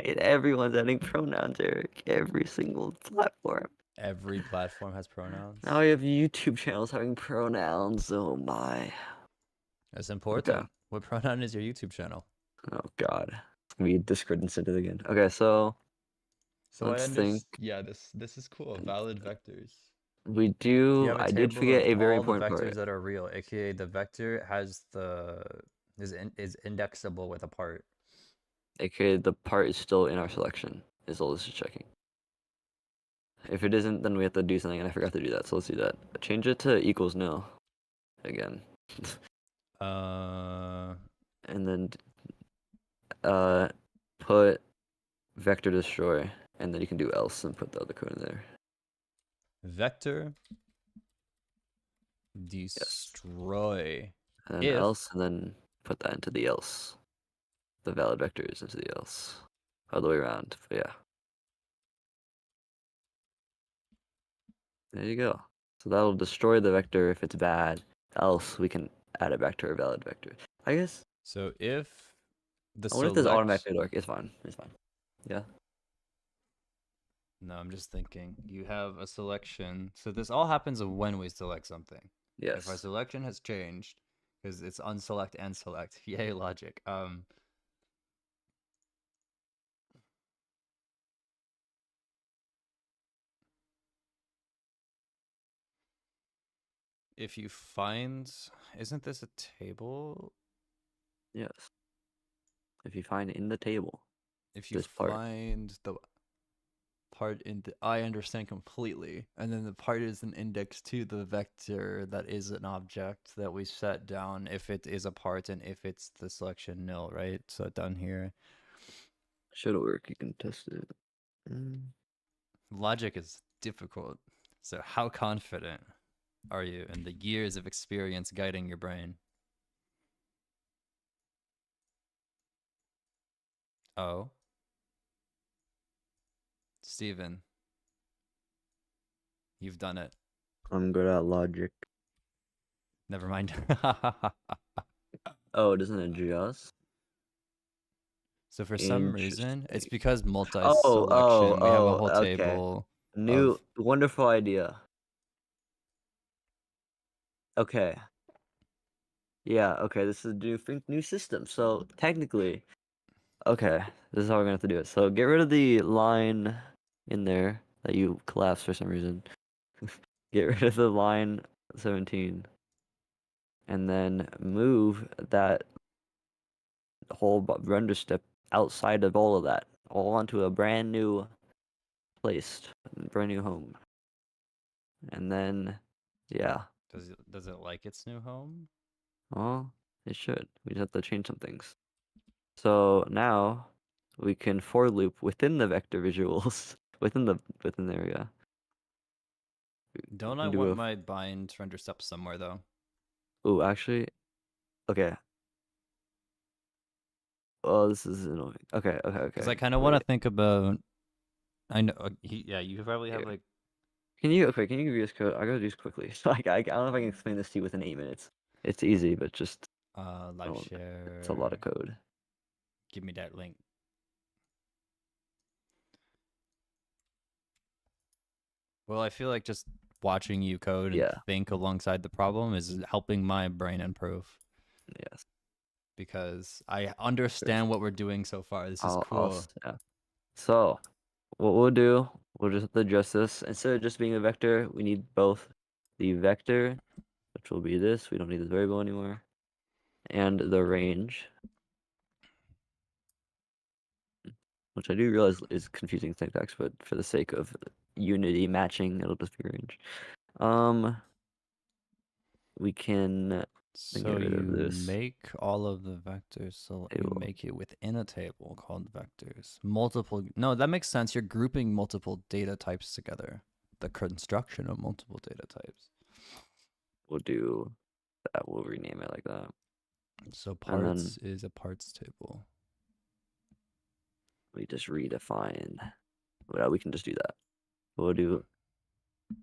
Everyone's adding pronouns, Eric. Every single platform.
Every platform has pronouns.
Now we have YouTube channels having pronouns. Oh my.
That's important. What pronoun is your YouTube channel?
Oh God, we Discord instead again. Okay, so
So I
let's think.
understand. Yeah, this is cool. Valid vectors.
We
You
do.
have a
I did
table
forget
of
a very
all the
important
vectors
part.
that are real, aka the vector has the is indexable with a part.
AKA the part is still in our selection. Is all this is checking. If it isn't, then we have to do something, and I forgot to do that. So let's do that. Change it to equals nil again,
Uh,
and then put vector destroy, and then you can do else and put the other code in there.
vector
Yes.
destroy.
And then
If
else, and then put that into the else. The valid vectors into the else. All the way around. But yeah. There you go. So that'll destroy the vector if it's bad. Else we can add it back to our valid vector. I guess.
so if the
I wonder if this
select.
automatically work. It's fine. It's fine. Yeah.
No, I'm just thinking. You have a selection. So this all happens when we select something. If our
Yes.
selection has changed, because it's unselect and select. Yay, logic. If you find, isn't this a table?
Yes. If you find in the table
If you
this part.
find the part in the, I understand completely, and then the part is an index to the vector that is an object that we set down if it is a part and if it's the selection nil, right? So down here,
Should work. You can test it.
logic is difficult. So how confident are you in the years of experience guiding your brain? Oh, Steven, you've done it.
I'm good at logic.
Never mind.
Oh, doesn't it just?
So for some reason, it's
Interesting.
because
Oh,
multi-selection, we have a whole
okay.
table
New,
of
wonderful idea. Okay. Yeah, okay, this is a new system. So technically, okay, this is how we're gonna have to do it. So get rid of the line in there that you collapsed for some reason. Get rid of the line 17. And then move that whole render step outside of all of that, all onto a brand new place, brand new home. And then, yeah,
does it like its new home?
well, it should. We just have to change some things. So now we can for loop within the vector visuals, within the area. We
Don't I
can do
want
a,
my bind render step somewhere though?
oh, actually, okay. Oh, this is annoying. Okay,
Because
okay.
I kind of want to
Wait,
think about. I know. Yeah, you probably have
here.
like
Can you give me this code? I gotta do this quickly. Like, I don't know if I can explain this to you within 8 minutes. It's easy, but just,
live
oh, it's a lot of
share.
code.
Give me that link. Well, I feel like just watching you code and
Yeah,
think alongside the problem is helping my brain improve
yes.
because I
There's,
understand what we're doing so far. This is cool.
yeah. So, what we'll do, we'll just have to adjust this. Instead of just being a vector, we need both the vector, which will be this. We don't need this variable anymore, and the range, which I do realize is confusing syntax, but for the sake of unity matching, it'll just be range. We can
So
get rid of
you
this
make all of the vectors, so you
table.
make it within a table called vectors. Multiple, no, that makes sense. You're grouping multiple data types together. The construction of multiple data types.
We'll do that. We'll rename it like that.
So
And then
parts is a parts table.
we just redefine. Well, we can just do that. We'll do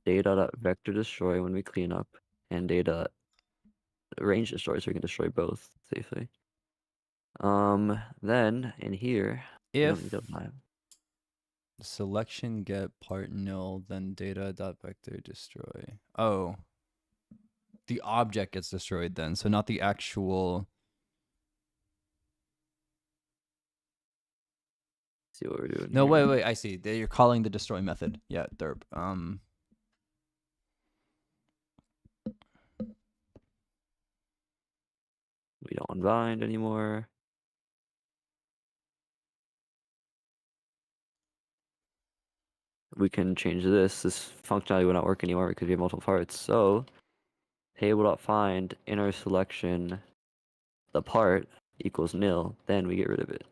data.vector destroy when we clean up, and data range destroy so we can destroy both safely. Then in here, we don't need
If
to apply.
selection get part nil, then data dot vector destroy. Oh, the object gets destroyed then, so not the actual.
See what we're doing
No,
here.
wait. I see. You're calling the destroy method. Yeah, derp.
We don't unbind anymore. We can change this. This functionality will not work anymore because we have multiple parts. So table.find inner selection the part equals nil, then we get rid of it.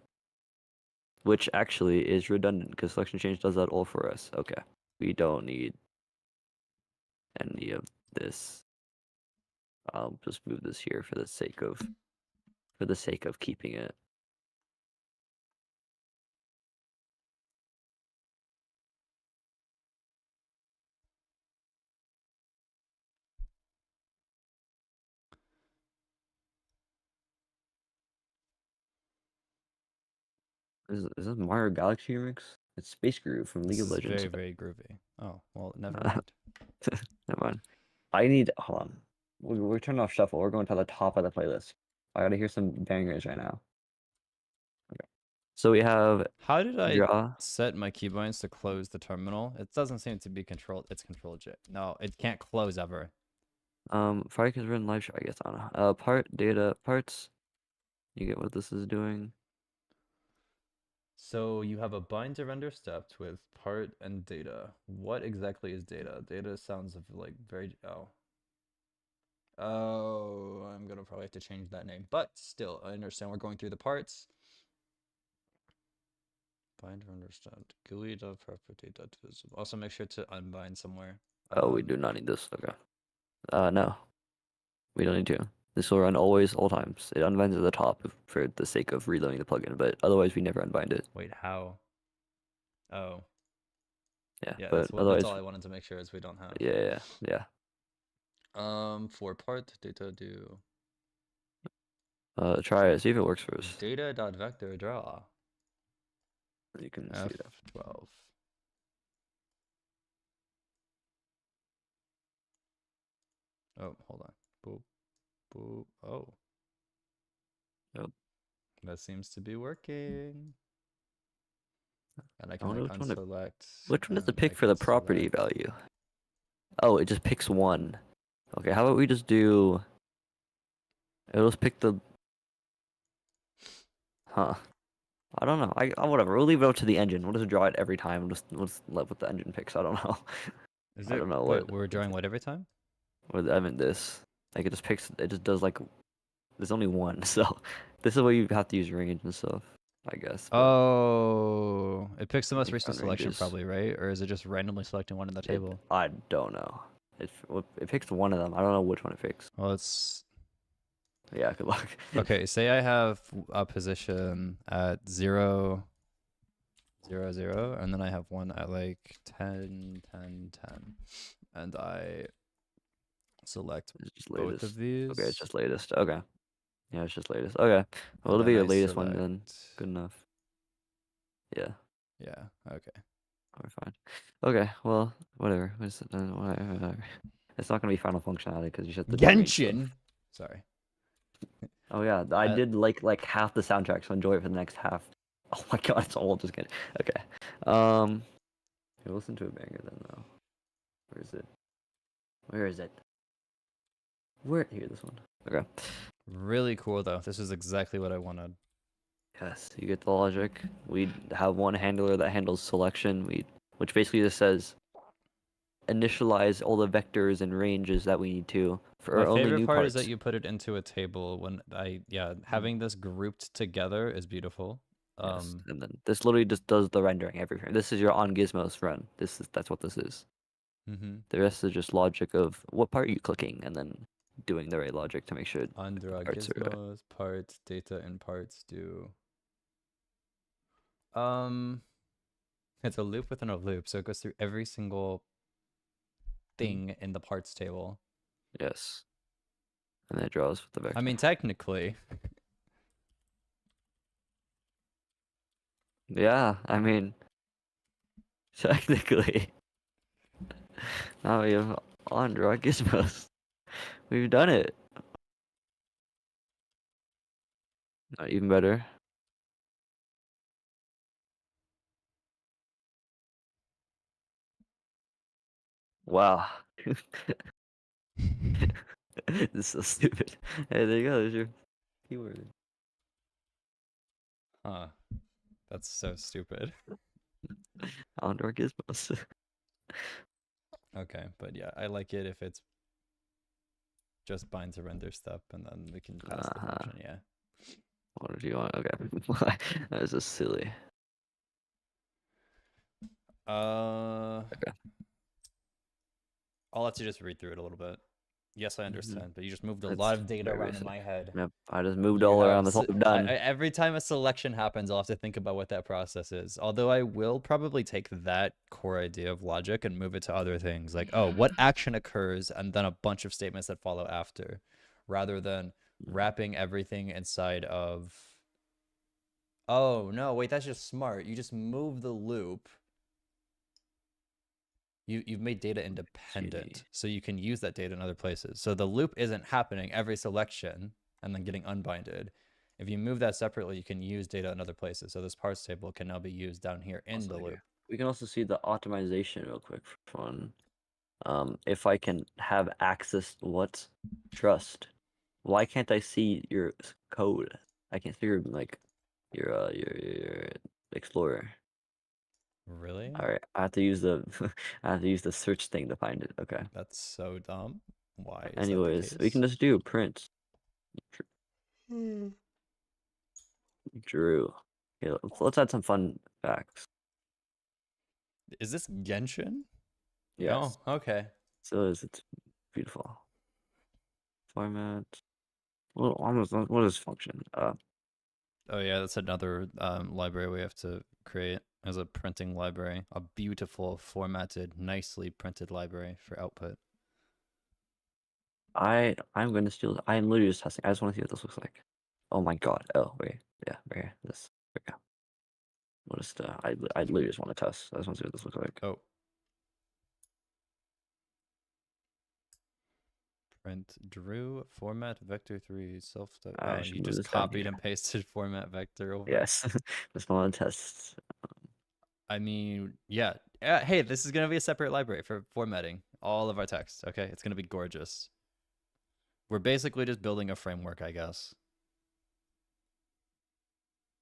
Which actually is redundant because selection change does that all for us. Okay. We don't need any of this. I'll just move this here for the sake of keeping it. Is this Mario Galaxy remix? It's Space Groove from League
This
of
is
Legends.
very groovy. Oh well, never mind.
Never mind. I need. Hold on. We're turning off shuffle. We're going to the top of the playlist. I gotta hear some bangers right now. Okay. So we have
How did I
draw.
set my keybinds to close the terminal? It doesn't seem to be controlled. It's control J. No, it can't close ever.
Fire is written live. I guess I don't know. Part data parts. You get what this is doing.
So you have a bind to render stepped with part and data. What exactly is data? Data sounds of like very Oh, I'm gonna probably have to change that name. But still, I understand we're going through the parts. Bind to render stepped. GUI dot property dot visible. Also make sure to unbind somewhere.
Oh, we do not need this. Okay. No, we don't need to. This will run always, all times. It unbinds at the top for the sake of reloading the plugin, but otherwise we never unbind it.
Wait, how? Oh.
Yeah,
Yeah,
but
that's
otherwise,
all I wanted to make sure is we don't have.
yeah.
For part data do
Try it. See if it works first.
data dot vector draw
You can see that.
F12. Oh, hold on. Boop, boop. Oh.
Yep.
That seems to be working. And I
I
can
wonder
like
which one it-
unselect.
Which one does it
and I
pick for the
can
property
select-
value? Oh, it just picks one. Okay, how about we just do... It'll just pick the... Huh. I don't know. Whatever. We'll leave it up to the engine. We'll just draw it every time. We'll just let what the engine picks. I don't know.
Is
I
it?
don't know
Wait,
what...
we're drawing what every time?
I meant this. Like, it just picks... It just does, like... There's only one, so... This is where you have to use range and stuff, I guess. But
Oh, it picks the most
think
recent
on
selection
ranges.
probably, right? Or is it just randomly selecting one in the table?
I don't know. It picks one of them. I don't know which one it picks.
Well, it's
Yeah, good luck.
okay. Say I have a position at 0, 0, 0, and then I have one at like 10, 10, 10, and I select
It's just
both
latest.
of these.
Okay, it's just latest. Okay. Yeah, it's just latest. Okay. Well,
and
it'll be
then
your
I
latest one then.
select-
Good enough. Yeah,
Yeah. Okay.
we're fine. Okay, well, whatever. Whatever. It's not gonna be final functionality because you should have to do range stuff.
Genshin. Sorry.
Oh yeah, I did like half the soundtrack, so enjoy it for the next half. Oh my god, it's all just kidding. Okay. Here, listen to a banger then though. Where is it? Where is it? Here, this one. Okay.
Really cool though. This is exactly what I wanted.
Yes, you get the logic. We have one handler that handles selection. Which basically just says initialize all the vectors and ranges that we need to for
My
only
favorite
new
part
parts.
is that you put it into a table when having this grouped together is beautiful.
Yes, and then this literally just does the rendering every frame. This is your on Gizmos run. That's what this is.
Mm-hmm.
The rest is just logic of what part are you clicking and then doing the right logic to make sure
Undraw
parts are right.
gizmos, parts, data, and parts do. It's a loop within a loop, so it goes through every single thing in the parts table.
Yes. And then it draws with the vector.
I mean, technically.
Yeah, I mean, technically. Now we have on draw gizmos. We've done it. Even better. Wow. This is so stupid. Hey, there you go. There's your keyword.
Huh. That's so stupid.
Ondor Gizmos.
Okay, but yeah, I like it if it's just bind to render step and then we can pass the function, yeah.
What do you want? Okay. That was just silly.
Okay. I'll let you just read through it a little bit. Yes, I understand, but you just moved a lot of data around in my head.
Yep, I just moved all around. That's all I've done.
Every time a selection happens, I'll have to think about what that process is. Although I will probably take that core idea of logic and move it to other things, like, oh, what action occurs, and then a bunch of statements that follow after, rather than wrapping everything inside of. Oh no, wait, that's just smart. You just move the loop. You've made data independent, so you can use that data in other places. So the loop isn't happening every selection and then getting unbinded. If you move that separately, you can use data in other places. So this parts table can now be used down here in the loop.
We can also see the optimization real quick for fun. If I can have access to what trust, why can't I see your code? I can't see your like your Explorer.
Really?
All right, I have to use the I have to use the search thing to find it. Okay.
That's so dumb. Why is
Anyways,
that the
we
case?
can just do print. Drew. Okay, let's add some fun facts.
Is this Genshin?
Yes.
Oh, okay.
So it's beautiful. Format. What is function?
Oh yeah, that's another library we have to create as a printing library. A beautiful, formatted, nicely printed library for output.
I'm gonna steal. I'm literally just testing. I just want to see what this looks like. Oh my god. Oh wait. Yeah. Right here. This. There we go. What is the? I literally just want to test. I just want to see what this looks like.
Oh. Print Drew format vector 3 self. Oh, you just copied and pasted format vector over.
Yes. Just want to test.
I mean, yeah. Hey, this is gonna be a separate library for formatting all of our text. Okay, it's gonna be gorgeous. We're basically just building a framework, I guess.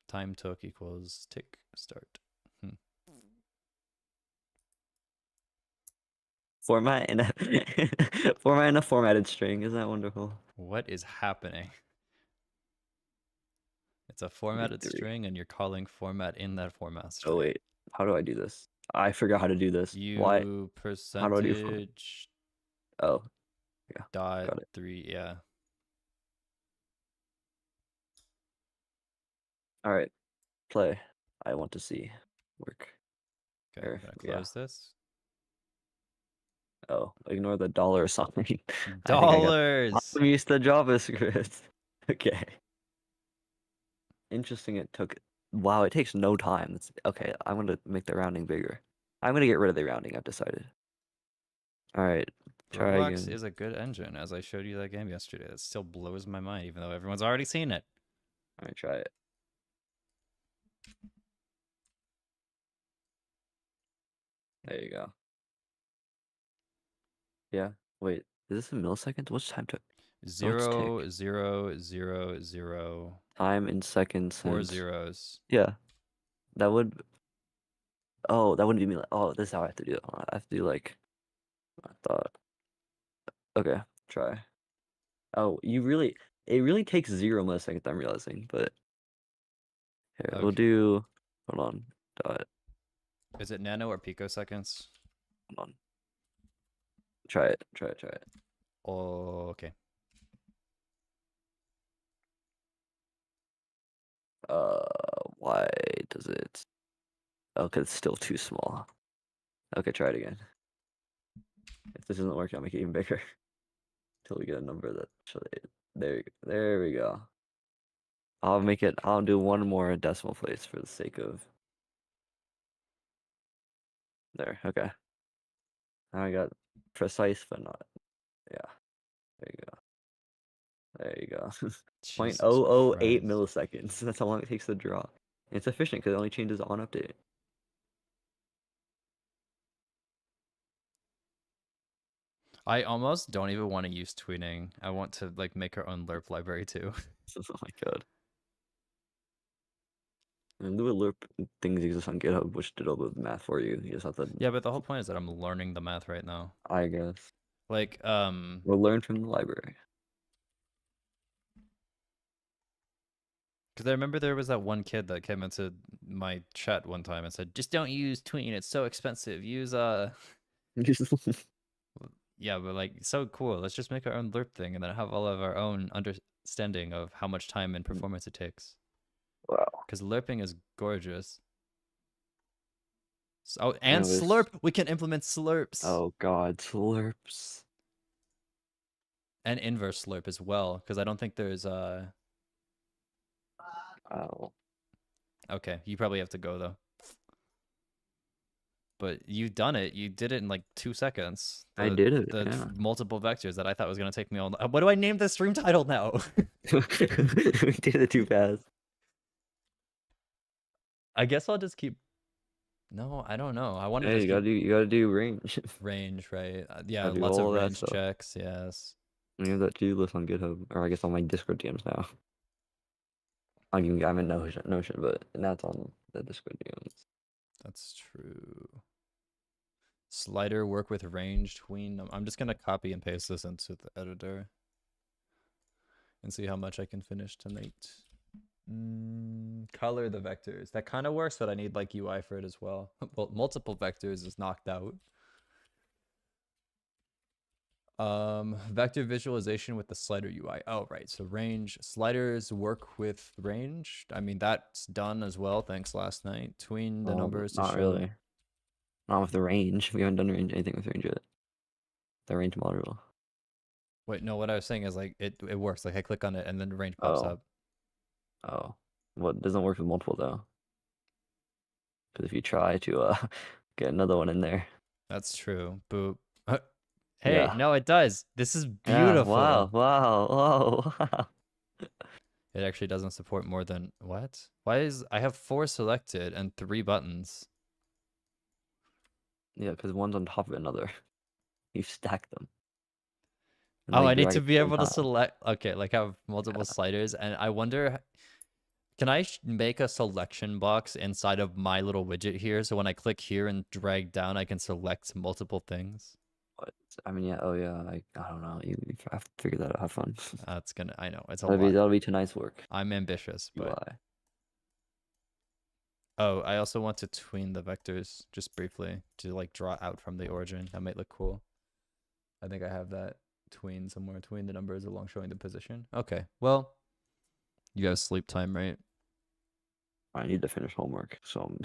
Time took equals tick start.
Format in a format in a formatted string. Isn't that wonderful?
What is happening? It's a formatted string, and you're calling format in that format string.
Oh wait, how do I do this? I forgot how to do this. Why?
Percentage.
How do I do? Oh, yeah.
Dot 3. Yeah.
All right, play. I want to see work.
Okay, I'm gonna close this.
Oh, ignore the dollar or something.
Dollars.
I'm used to JavaScript. Okay. Interesting. It took. Wow, it takes no time. Okay. I'm gonna make the rounding bigger. I'm gonna get rid of the rounding. I've decided. All right. Try
Roblox
again.
is a good engine, as I showed you that game yesterday. It still blows my mind, even though everyone's already seen it.
All right, try it. There you go. Yeah. Wait, is this in milliseconds? What's time took?
0, 0, 0, 0.
Time in seconds.
4 zeros.
Yeah. That would. Oh, that wouldn't be me. Oh, this is how I have to do it. I have to do like. I thought. Okay, try. Oh, you really. It really takes 0 milliseconds. I'm realizing, but. Here,
Okay.
we'll do. Hold on. Dot.
Is it nano or picoseconds?
Hold on. Try it. Try it. Try it.
Oh, okay.
Why does it? Okay, it's still too small. Okay, try it again. If this doesn't work, I'll make it even bigger. Till we get a number that there we go. I'll do one more decimal place for the sake of there. Okay. Now I got precise but not. Yeah. There you go. There you go.
Jesus
0.008
Christ.
milliseconds. That's how long it takes to draw. And it's efficient because it only changes on update.
I almost don't even want to use tweening. I want to like make our own lerp library too.
Oh my god. And Lua Lerp things exist on GitHub, which did all the math for you. You just have to,
Yeah, but the whole point is that I'm learning the math right now.
I guess.
Like,
We'll learn from the library.
because I remember there was that one kid that came into my chat one time and said, "Just don't use tween. It's so expensive. Use yeah, but like so cool. Let's just make our own lerp thing and then have all of our own understanding of how much time and performance it takes.
Wow.
Because lerping is gorgeous. So,
You
and
know, this.
slurp. We can implement slurps
Oh god, slurps.
and inverse slurp as well. Because I don't think there's
Oh.
Okay, you probably have to go though. But you've done it. You did it in like 2 seconds.
I
The
did it,
the
yeah.
multiple vectors that I thought was gonna take me all. What do I name the stream title now?
We did it too fast.
I guess I'll just keep. No, I don't know. I want to
Hey,
just keep
you gotta do range.
range, right? Yeah,
Gotta do
lots
all
of
of that
range
stuff.
checks. Yes,
I have that to-do list on GitHub, or I guess on my Discord DMs now. I'm in Notion, but that's on the Discord DMs.
that's true. Slider work with range tween. I'm just gonna copy and paste this into the editor and see how much I can finish tonight. Color the vectors. That kind of works, but I need like UI for it as well. Well, multiple vectors is knocked out. Vector visualization with the slider UI. Oh, right. So range sliders work with range. I mean, that's done as well. Thanks last night. Tween the numbers to
Not
show.
really. Not with the range. We haven't done anything with range yet. The range module.
Wait, no, what I was saying is like it works. Like I click on it and then the range pops
Oh.
up.
Oh. Well, it doesn't work with multiple though. Because if you try to get another one in there.
That's true. Boop. Hey,
Yeah.
no, it does. This is
Yeah. Wow.
beautiful.
Wow. Whoa. Wow.
It actually doesn't support more than what? Why is I have 4 selected and 3 buttons?
Yeah, because one's on top of another. You stack them. And
Oh,
like
I need
drag
to
at the
be
same
able to
time.
select. Okay, like have multiple
Yeah.
sliders, and I wonder, can I make a selection box inside of my little widget here? So when I click here and drag down, I can select multiple things.
But I mean, yeah. Oh, yeah. I don't know. You have to figure that out. Have fun.
That's gonna. I know it's a lot.
That'll be tonight's work.
I'm ambitious, but
UI.
oh, I also want to tween the vectors just briefly to like draw out from the origin. That might look cool. I think I have that tween somewhere. Tween the numbers along showing the position. Okay, well, you have sleep time, right?
I need to finish homework. So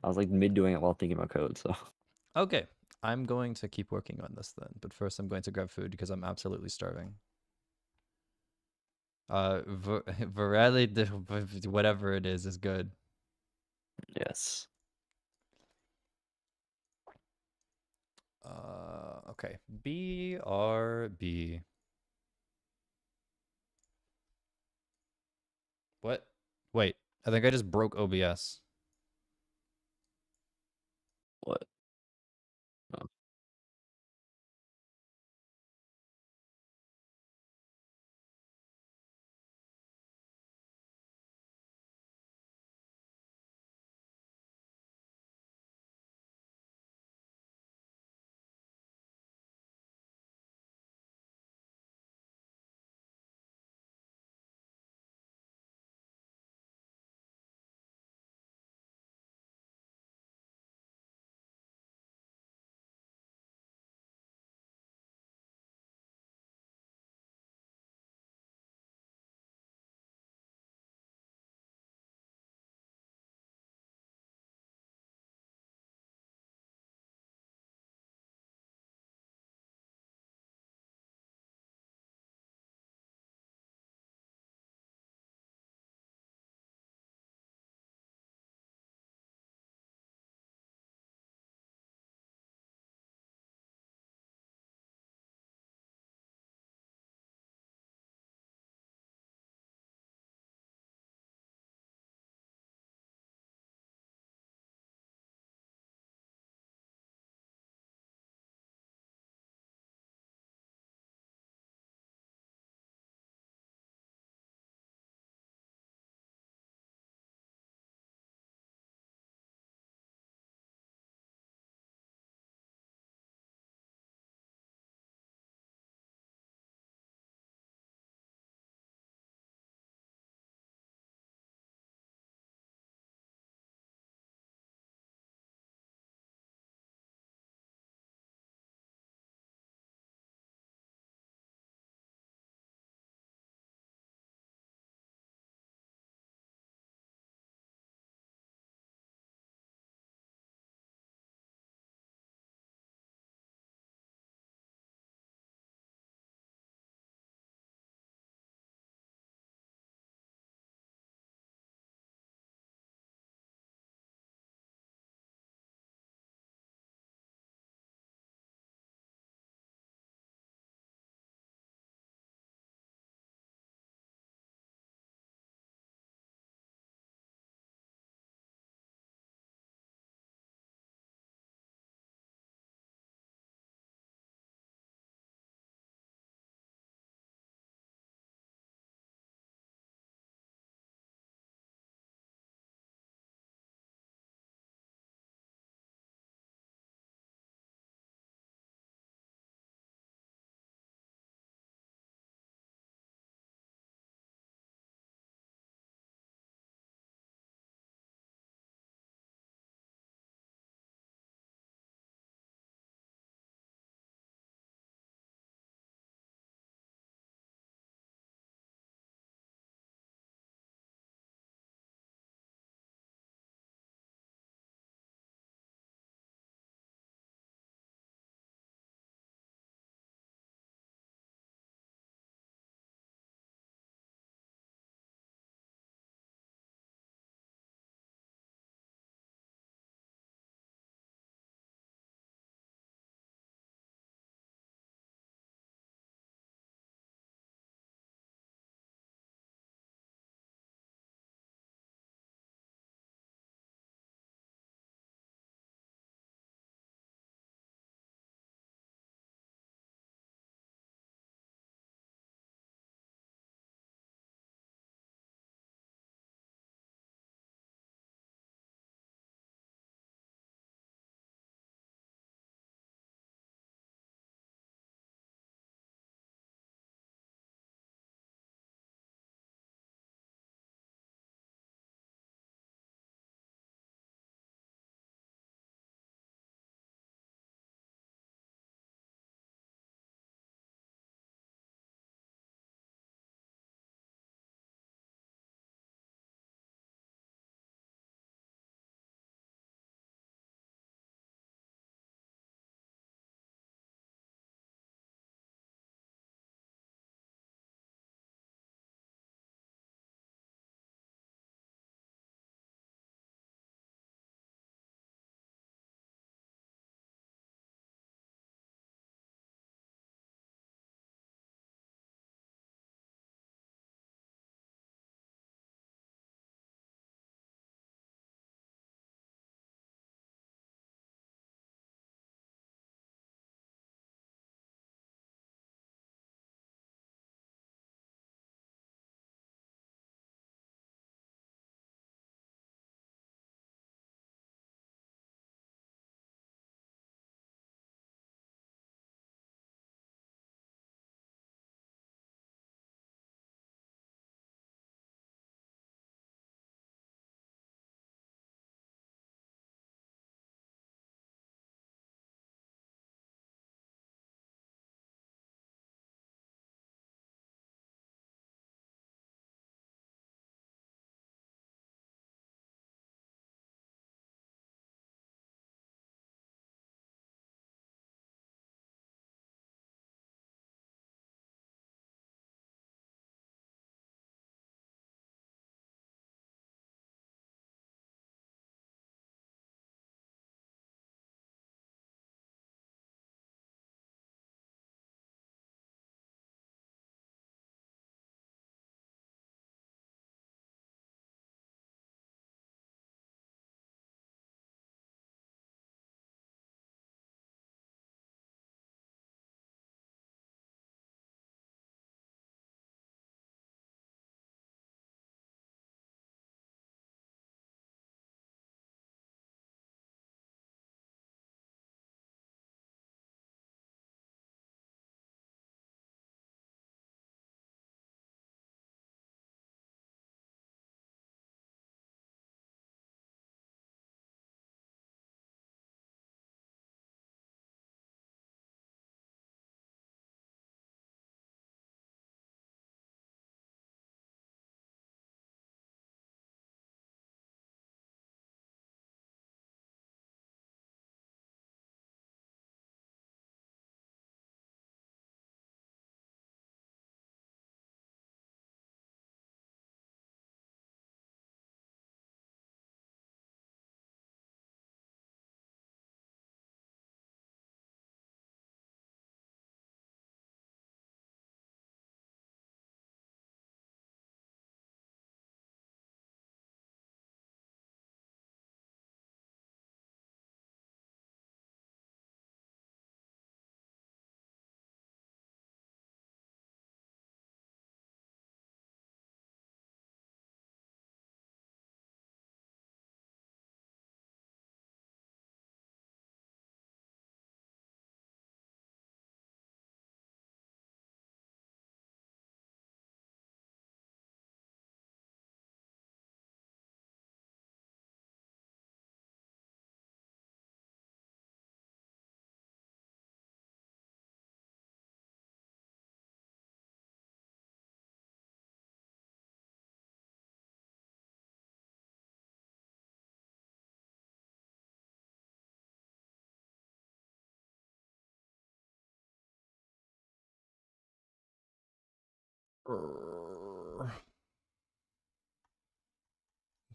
I was like mid doing it while thinking about code. So
Okay, I'm going to keep working on this then. But first, I'm going to grab food because I'm absolutely starving. Virelli, whatever it is good.
yes.
Okay. BRB. What? Wait, I think I just broke OBS.
What? Oh.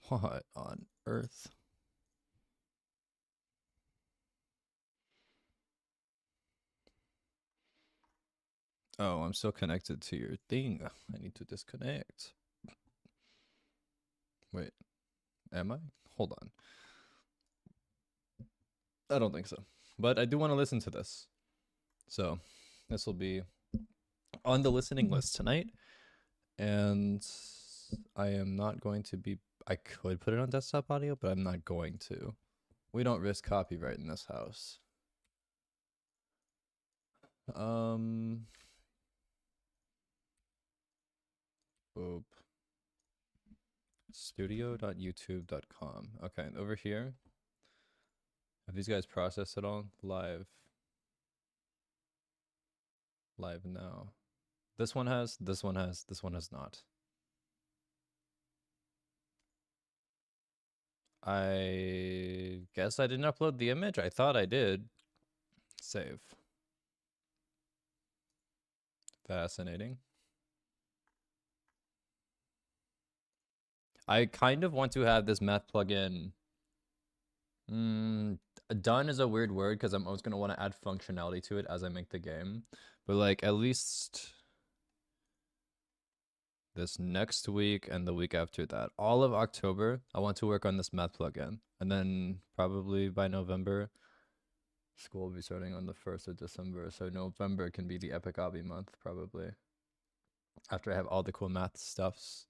What on earth? Oh, I'm still connected to your thing. I need to disconnect. Wait, am I? Hold on. I don't think so. But I do want to listen to this. So this will be on the listening list tonight. And I am not going to be. I could put it on desktop audio, but I'm not going to. We don't risk copyright in this house. Boop. Studio.youtube.com. Okay, over here. Have these guys processed it all? Live now. This one has, this one has, this one has not. I guess I didn't upload the image. I thought I did. Save. Fascinating. I kind of want to have this math plugin. Done is a weird word because I'm always going to want to add functionality to it as I make the game. But like at least this next week and the week after that, all of October, I want to work on this math plugin. And then probably by November, school will be starting on the 1st of December. So November can be the Epic Obby month probably. After I have all the cool math stuffs.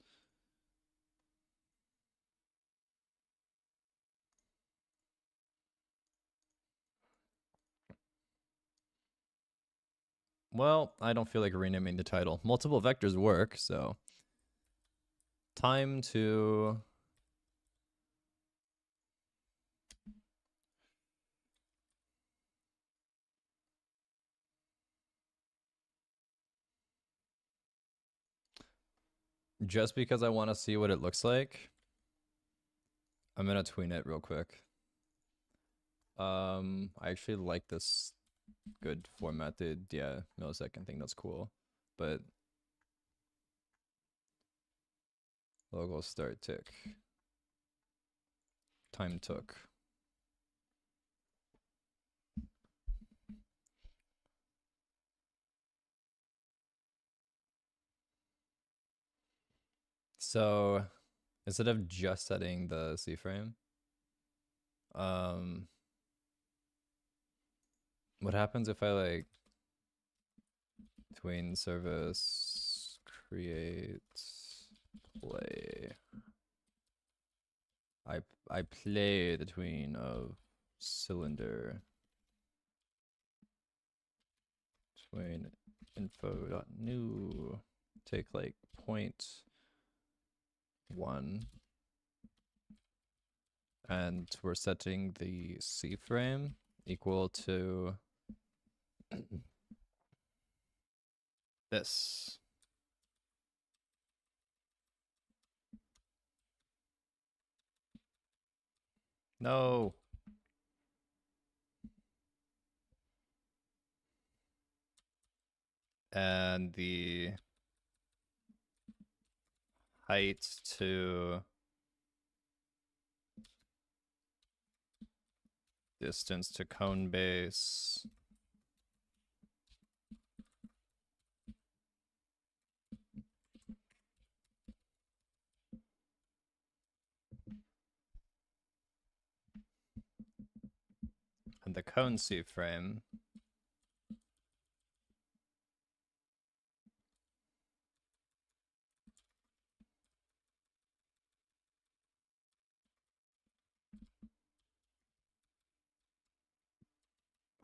Well, I don't feel like renaming the title. Multiple vectors work, so time to just because I want to see what it looks like, I'm gonna tween it real quick. I actually like this good formatted, yeah, millisecond thing. That's cool, but logo start tick. Time took. So instead of just setting the C frame, what happens if I like tween service create play? I play the tween of cylinder tween info.new, take like 0.1, and we're setting the C frame equal to this. No. And the height to distance to cone base. And the cone C frame.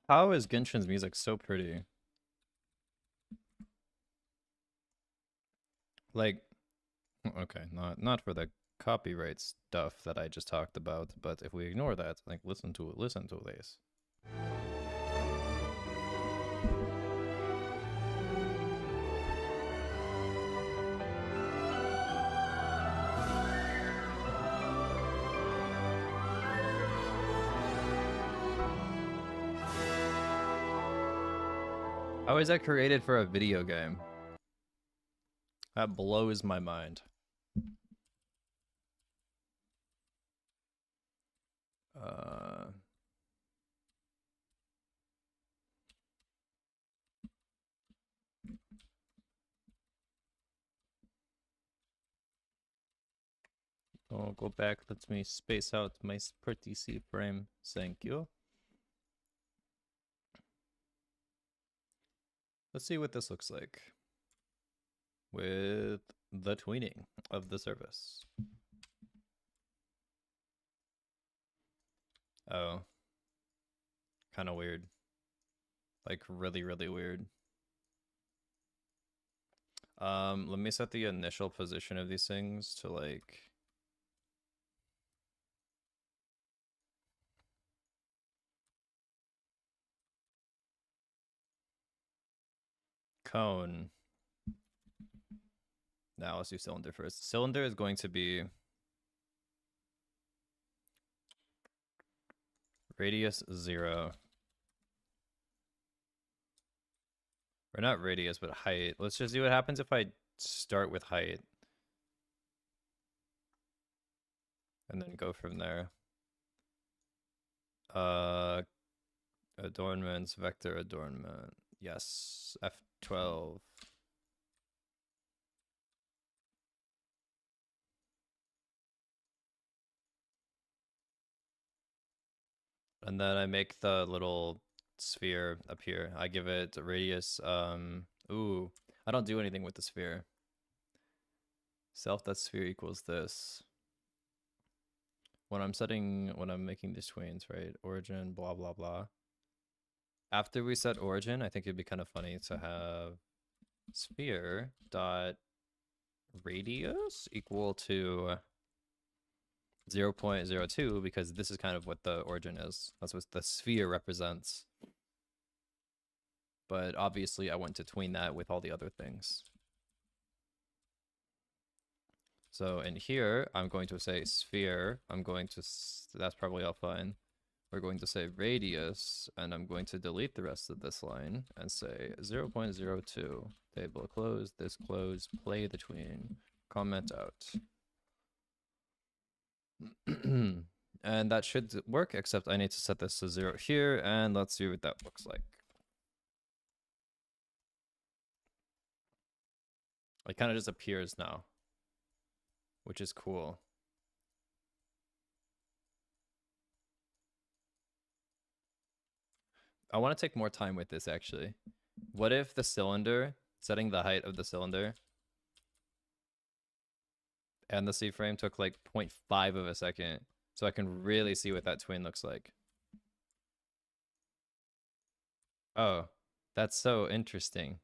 How is Genshin's music so pretty? Like, okay, not for the copyright stuff that I just talked about, but if we ignore that, like listen to this. How is that created for a video game? That blows my mind. I'll go back. Let me space out my pretty C frame. Thank you. Let's see what this looks like with the tweening of the service. Oh. Kind of weird. Like really, really weird. Let me set the initial position of these things to like cone. Now let's do cylinder first. Cylinder is going to be radius 0. Or not radius, but height. Let's just see what happens if I start with height. And then go from there. Adornments, vector adornment. Yes, F12. And then I make the little sphere up here. I give it a radius. Ooh, I don't do anything with the sphere. Self.sphere equals this. When I'm making these tweens, right? Origin, blah, blah, blah. After we set origin, I think it'd be kind of funny to have sphere dot radius equal to 0.02, because this is kind of what the origin is. That's what the sphere represents. But obviously I want to tween that with all the other things. So in here, I'm going to say sphere. That's probably all fine. We're going to say radius, and I'm going to delete the rest of this line and say 0.02. Table close, this close, play the tween, comment out. And that should work, except I need to set this to 0 here, and let's see what that looks like. It kind of just appears now, which is cool. I want to take more time with this, actually. What if the cylinder, setting the height of the cylinder and the C-frame took like 0.5 of a second, so I can really see what that tween looks like. Oh, that's so interesting.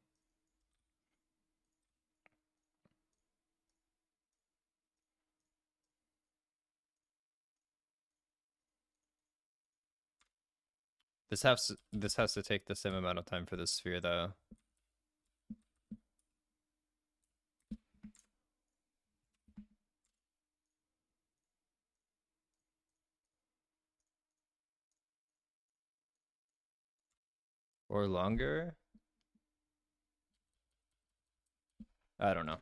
This has to take the same amount of time for this sphere, though. Or longer? I don't know.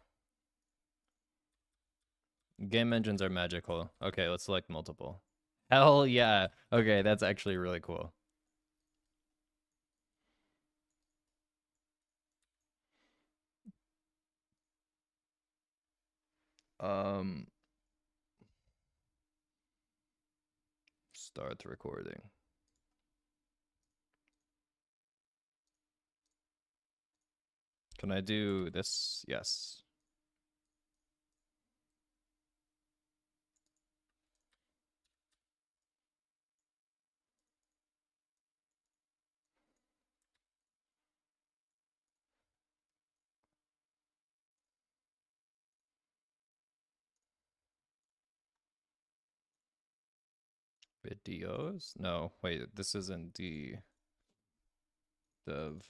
Game engines are magical. Okay, let's select multiple. Hell yeah. Okay, that's actually really cool. Start recording. Can I do this? Yes. Videos? No, wait, this isn't D. Dev.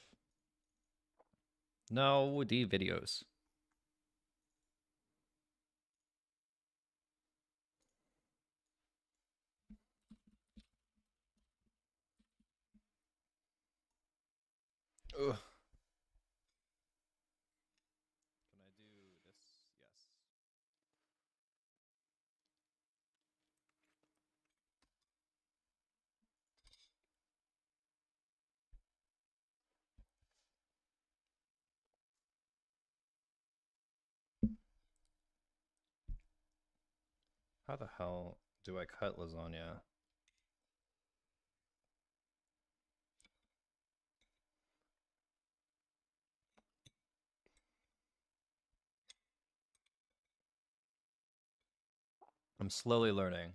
No, D videos. Ugh. Can I do this? How the hell do I cut lasagna? I'm slowly learning.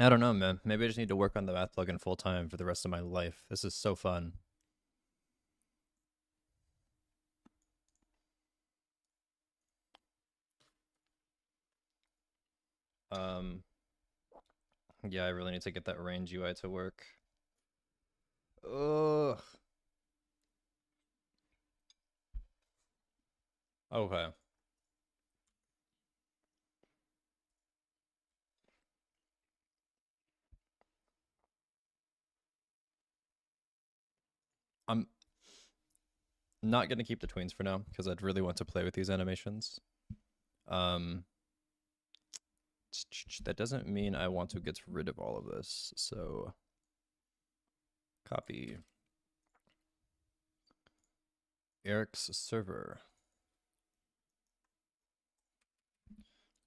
I don't know, man. Maybe I just need to work on the math plugin full time for the rest of my life. This is so fun. Yeah, I really need to get that range UI to work. Ugh. Okay. I'm not gonna keep the tweens for now because I'd really want to play with these animations. Um, that doesn't mean I want to get rid of all of this. So copy Eric's server.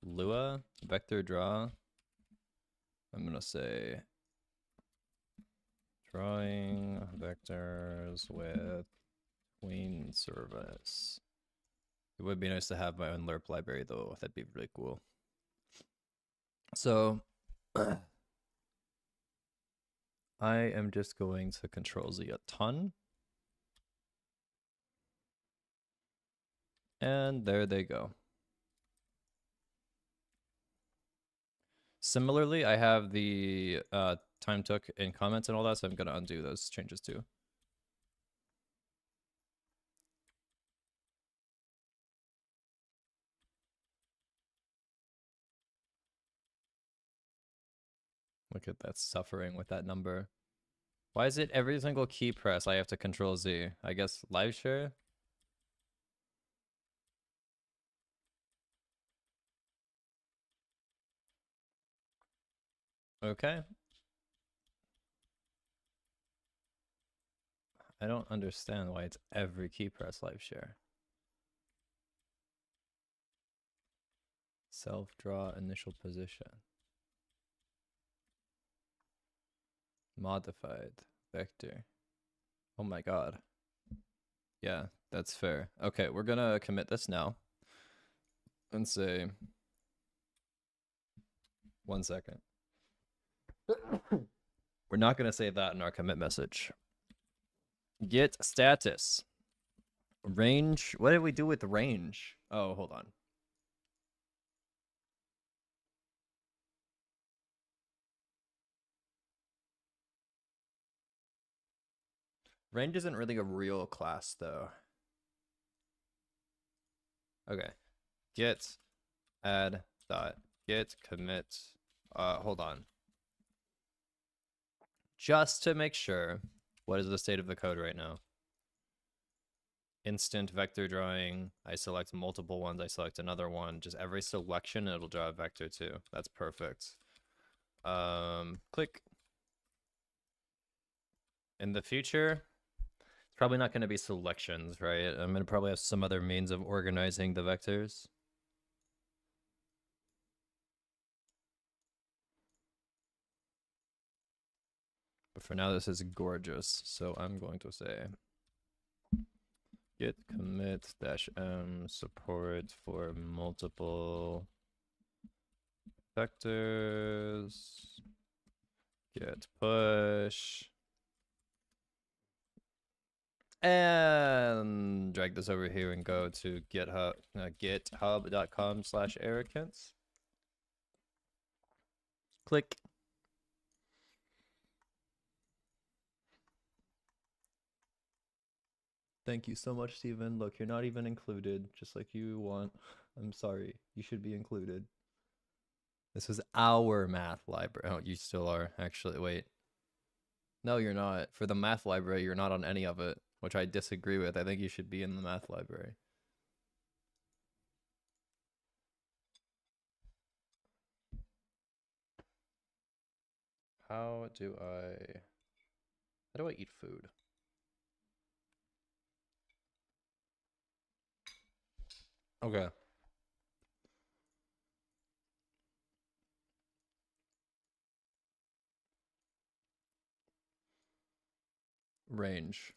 Lua, vector draw. I'm gonna say drawing vectors with tween service. It would be nice to have my own LERP library though. That'd be really cool. So I am just going to control Z a ton. And there they go. Similarly, I have the time took in comments and all that, so I'm going to undo those changes too. Look at that suffering with that number. Why is it every single key press I have to control Z? I guess live share? Okay. I don't understand why it's every key press live share. Self draw initial position. Modified vector. Oh my god. Yeah, that's fair. Okay, we're gonna commit this now. And say 1 second. We're not gonna say that in our commit message. Get status. Range. What did we do with range? Oh, hold on. Range isn't really a real class though. Okay. Get add dot get commit. Hold on. Just to make sure, what is the state of the code right now? Instant vector drawing. I select multiple ones. I select another one. Just every selection, it'll draw a vector too. That's perfect. Click. In the future, it's probably not going to be selections, right? I'm going to probably have some other means of organizing the vectors. But for now, this is gorgeous. So I'm going to say git commit -m support for multiple vectors. Git push. And drag this over here and go to GitHub, github.com/erichints. Click. Thank you so much, Steven. Look, you're not even included, just like you want. I'm sorry. You should be included. This is our math library. Oh, you still are. Actually, wait. No, you're not. For the math library, you're not on any of it, which I disagree with. I think you should be in the math library. How do I eat food? Okay. Range.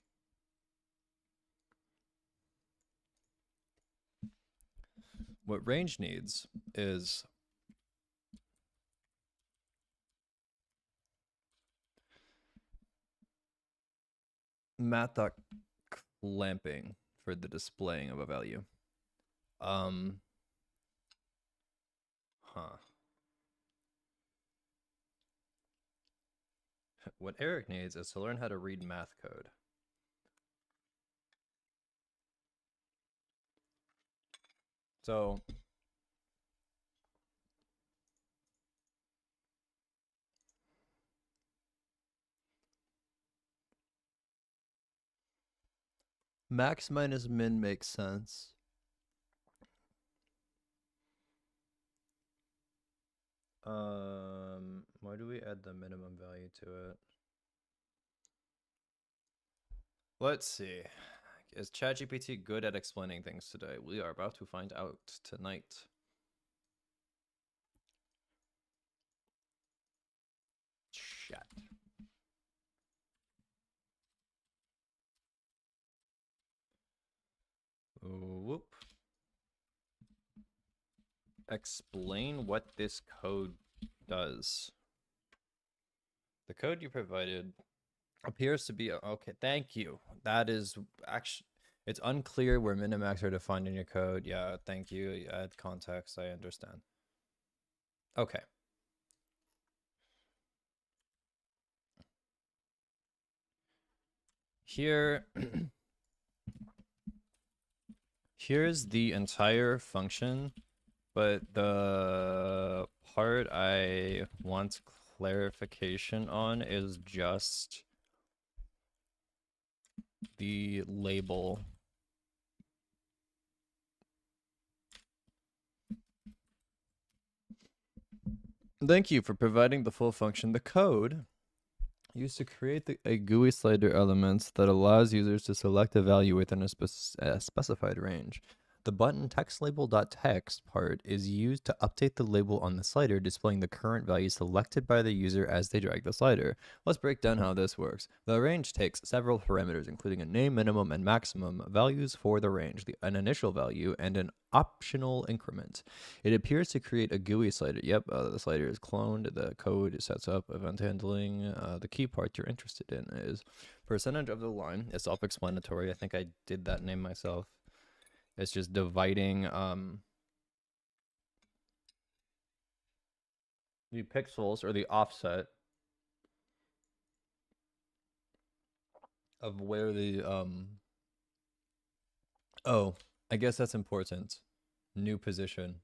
What range needs is math.clamping for the displaying of a value. What Eric needs is to learn how to read math code. So max minus min makes sense. Why do we add the minimum value to it? Let's see. Is ChatGPT good at explaining things today? We are about to find out tonight. Chat. Whoop. Explain what this code does. The code you provided appears to be okay. Thank you. That is actually, it's unclear where min and max are defined in your code. Yeah, thank you. You add context. I understand. Okay. Here, here's the entire function, but the part I want clarification on is just the label. Thank you for providing the full function. The code used to create a GUI slider element that allows users to select a value within a specified range. The button textLabel.text part is used to update the label on the slider, displaying the current value selected by the user as they drag the slider. Let's break down how this works. The range takes several parameters, including a name, minimum, and maximum values for the range, an initial value, and an optional increment. It appears to create a GUI slider. Yep, the slider is cloned. The code sets up event handling. The key part you're interested in is percentage of the line. It's self-explanatory. I think I did that name myself. It's just dividing the pixels or the offset of where the oh, I guess that's important. New position.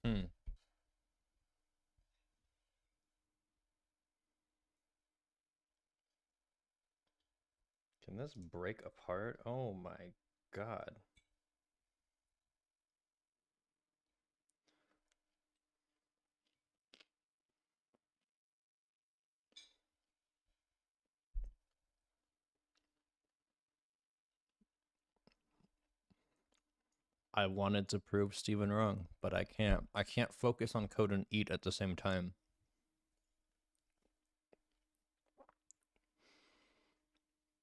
Hmm. Can this break apart? Oh my god. I wanted to prove Steven wrong, but I can't. I can't focus on code and eat at the same time.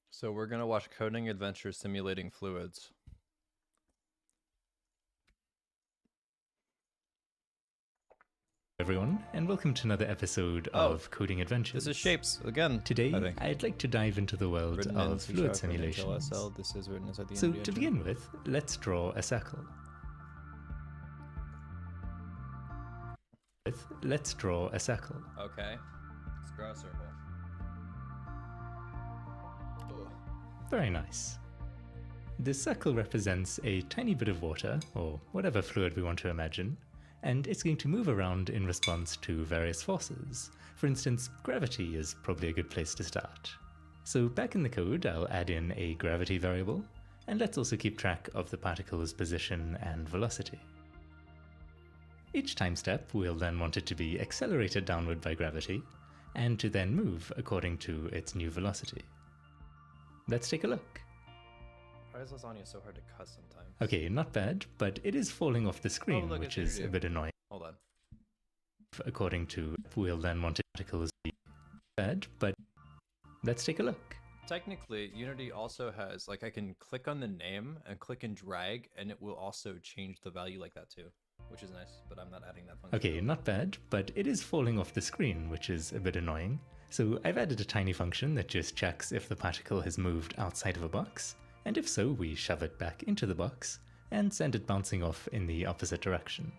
So we're gonna watch Coding Adventure Simulating Fluids.
Everyone, and welcome to another episode of Coding Adventures.
This is Shapes again.
Today, I'd like to dive into the world
Written
of
in C#
fluid
and
simulations.
HLSL. This is written inside the
So,
NVIDIA
to
engine.
begin with, let's draw a circle. Let's draw a circle.
Okay. Let's draw a circle.
Very nice. The circle represents a tiny bit of water, or whatever fluid we want to imagine, and it's going to move around in response to various forces. For instance, gravity is probably a good place to start. So back in the code, I'll add in a gravity variable, and let's also keep track of the particle's position and velocity. Each time step, we'll then want it to be accelerated downward by gravity, and to then move according to its new velocity. Let's take a look.
Why is lasagna so hard to cut sometimes?
Okay, not bad, but it is falling off the screen,
look,
which
it's
is a bit annoying.
Hold on.
According to, we'll then want particles to be bad, but let's take a look.
Technically, Unity also has, like, I can click on the name and click and drag, and it will also change the value like that too, which is nice, but I'm not adding that function.
Okay, not bad, but it is falling off the screen, which is a bit annoying. So I've added a tiny function that just checks if the particle has moved outside of a box, and if so, we shove it back into the box and send it bouncing off in the opposite direction.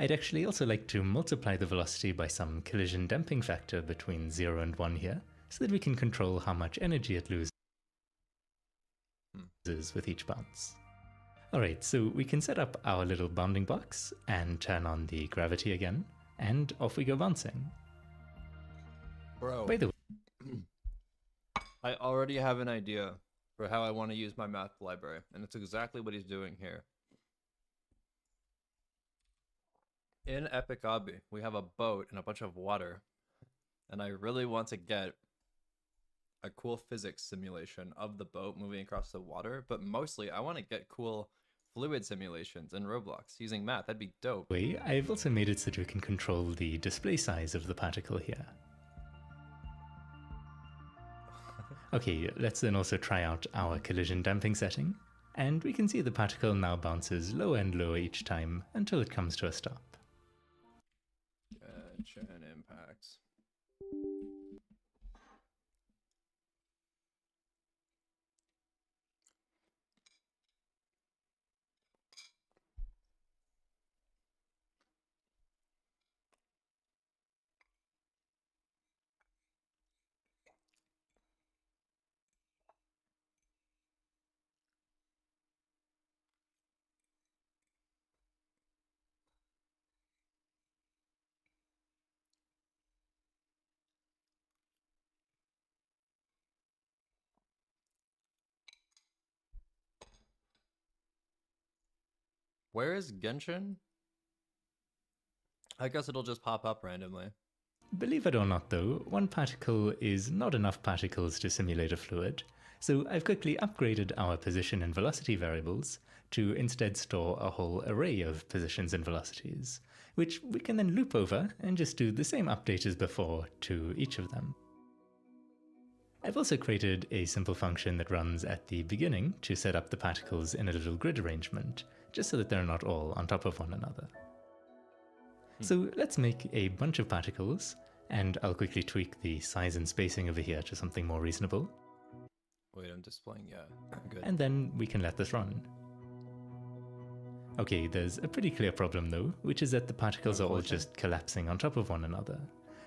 I'd actually also like to multiply the velocity by some collision damping factor between 0 and 1 here, so that we can control how much energy it loses with each bounce. Alright, so we can set up our little bounding box and turn on the gravity again, and off we go bouncing.
Bro,
By the way,
I already have an idea for how I want to use my math library, and it's exactly what he's doing here. In Epic Obby, we have a boat and a bunch of water, and I really want to get a cool physics simulation of the boat moving across the water, but mostly I want to get cool fluid simulations in Roblox using math. That'd be dope.
I've also made it so that we can control the display size of the particle here. Okay, let's then also try out our collision damping setting, and we can see the particle now bounces lower and lower each time until it comes to a stop.
Chain impacts. Where is Genshin? I guess it'll just pop up randomly.
Believe it or not though, one particle is not enough particles to simulate a fluid, so I've quickly upgraded our position and velocity variables to instead store a whole array of positions and velocities, which we can then loop over and just do the same update as before to each of them. I've also created a simple function that runs at the beginning to set up the particles in a little grid arrangement, just so that they're not all on top of one another. So let's make a bunch of particles, and I'll quickly tweak the size and spacing over here to something more reasonable.
Wait, I'm displaying, yeah, good.
And then we can let this run. Okay, there's a pretty clear problem though, which is that the particles are all just collapsing on top of one another.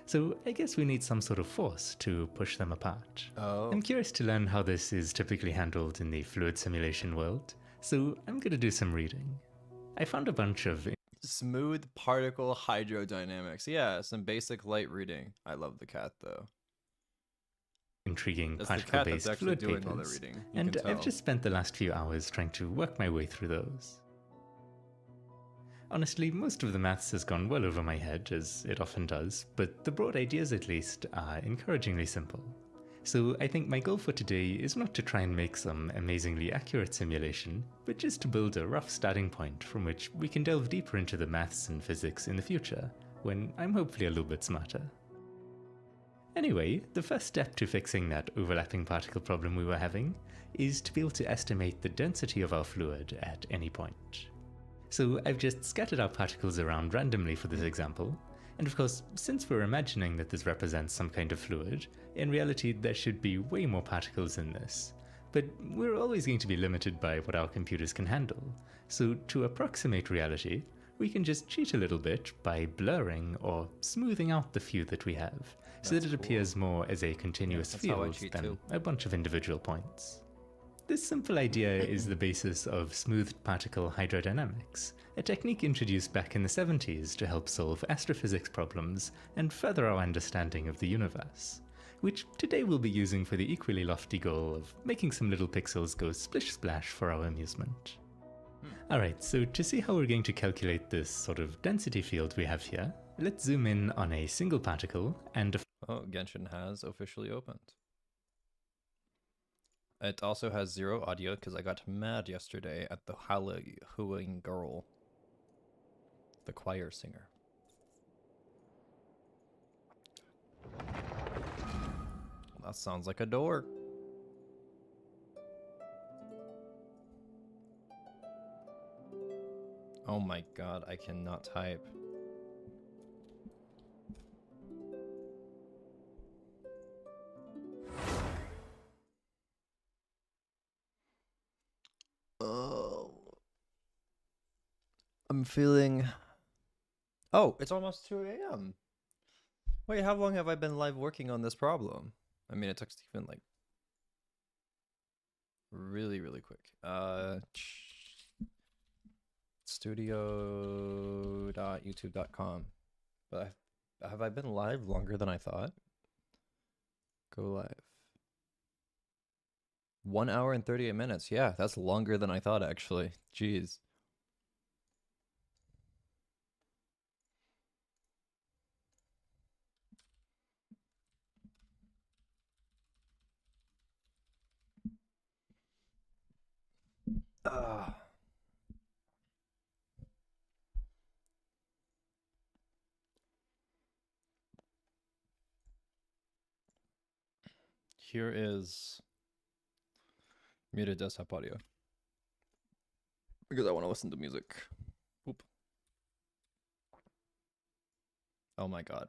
So I guess we need some sort of force to push them apart.
Oh.
I'm curious to learn how this is typically handled in the fluid simulation world, so I'm going to do some reading. I found a bunch of
Smooth particle hydrodynamics. Yeah, some basic light reading. I love the cat though.
intriguing
That's the cat that's
particle-based
actually
fluid
doing all the
papers,
reading. You
and
can
I've
tell.
just spent the last few hours trying to work my way through those. Honestly, most of the maths has gone well over my head, as it often does, but the broad ideas at least are encouragingly simple. So I think my goal for today is not to try and make some amazingly accurate simulation, but just to build a rough starting point from which we can delve deeper into the maths and physics in the future, when I'm hopefully a little bit smarter. Anyway, the first step to fixing that overlapping particle problem we were having is to be able to estimate the density of our fluid at any point. So I've just scattered our particles around randomly for this example, and of course, since we're imagining that this represents some kind of fluid, in reality there should be way more particles in this. But we're always going to be limited by what our computers can handle, so to approximate reality, we can just cheat a little bit by blurring or smoothing out the few that we have, so that
That's
it appears more as a continuous
that's how I
field
cheat
than
too.
a bunch of individual points. This simple idea is the basis of smoothed particle hydrodynamics, a technique introduced back in the 70s to help solve astrophysics problems and further our understanding of the universe, which today we'll be using for the equally lofty goal of making some little pixels go splish-splash for our amusement. Alright, so to see how we're going to calculate this sort of density field we have here, let's zoom in on a single particle and
Oh, Genshin has officially opened. It also has 0 audio because I got mad yesterday at the howling girl, the choir singer. That sounds like a door. Oh my god, I cannot type. Oh. I'm feeling... Oh, it's almost 2 a.m. Wait, how long have I been live working on this problem? I mean, it took Stephen like really quick. Studio.youtube.com. But have I been live longer than I thought? Go live. 1 hour and 38 minutes. Yeah, that's longer than I thought, actually. Jeez. Here is muted desktop audio because I want to listen to music. Oop. Oh my god.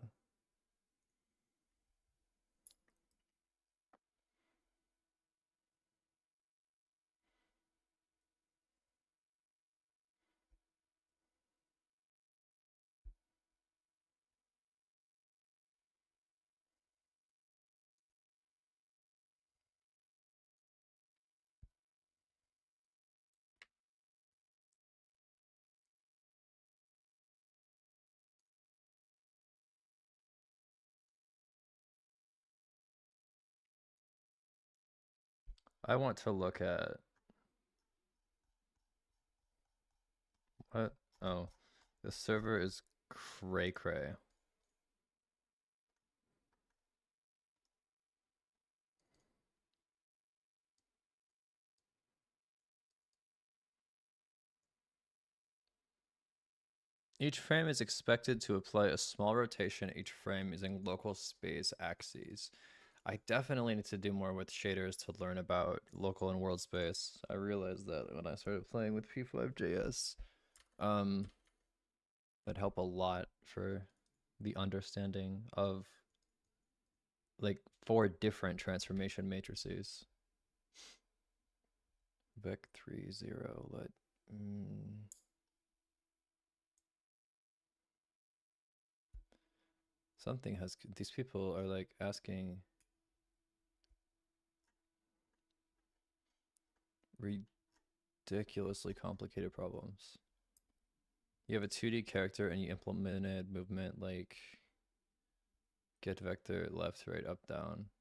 I want to look at what? Oh, the server is cray cray. Each frame is expected to apply a small rotation each frame using local space axes. I definitely need to do more with shaders to learn about local and world space. I realized that when I started playing with P5.js. That help a lot for the understanding of like 4 different transformation matrices. Vec 3.0, let something has, these people are like asking ridiculously complicated problems. You have a 2D character and you implemented movement like get vector left, right, up, down.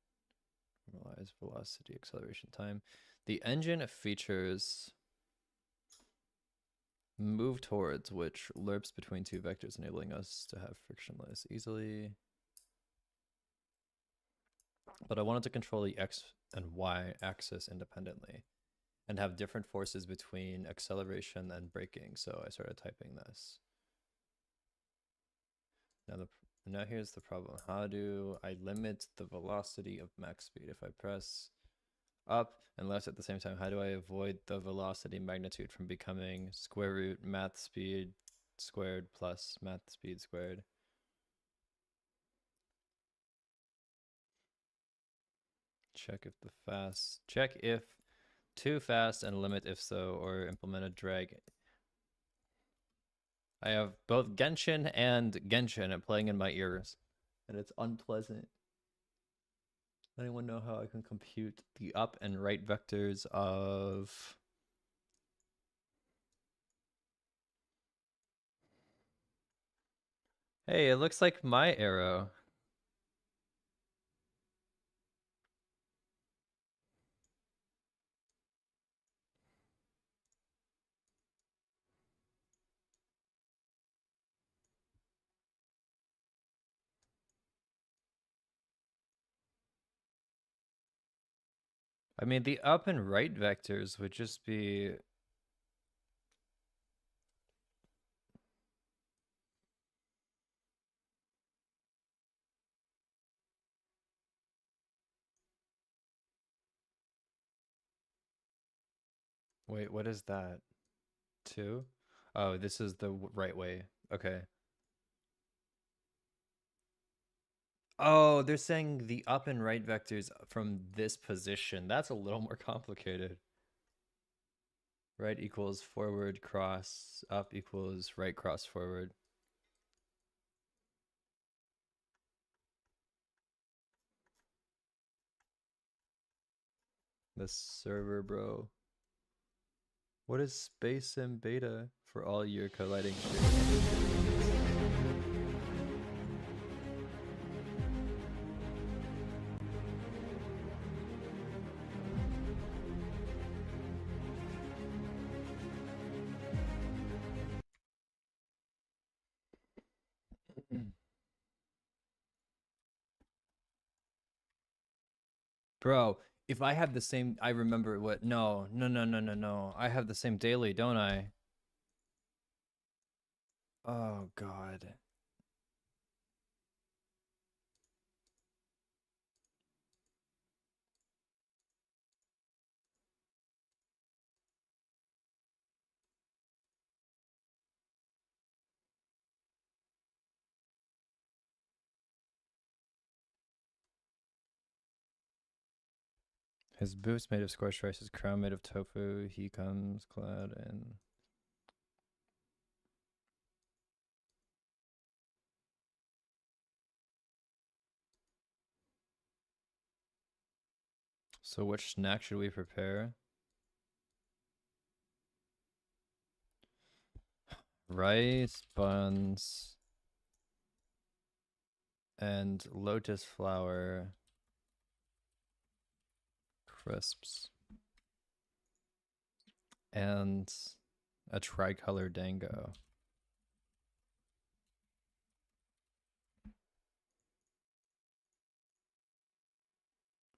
Normalize velocity, acceleration, time. The engine features move towards, which lerps between 2 vectors, enabling us to have frictionless easily. But I wanted to control the X and Y axis independently and have different forces between acceleration and braking. So I started typing this. Now here's the problem. How do I limit the velocity of max speed? If I press up and left at the same time, how do I avoid the velocity magnitude from becoming square root math speed squared plus math speed squared? Check if too fast and limit if so, or implement a drag I have both Genshin and Genshin playing in my ears, and it's unpleasant. Anyone know how I can compute the up and right vectors of... Hey, it looks like my arrow. I mean, the up and right vectors would just be... Wait, what is that? 2? Oh, this is the right way. Okay. Oh, they're saying the up and right vectors from this position. That's a little more complicated. Right equals forward cross, up equals right cross forward. The server, bro. What is space and beta for all your colliding streams? Bro, if I have the same, I remember what, no. I have the same daily, don't I? Oh, God. His boots made of scorched rice, his crown made of tofu. He comes clad in... So which snack should we prepare? Rice, buns, and lotus flower crisps. And a tricolor dango.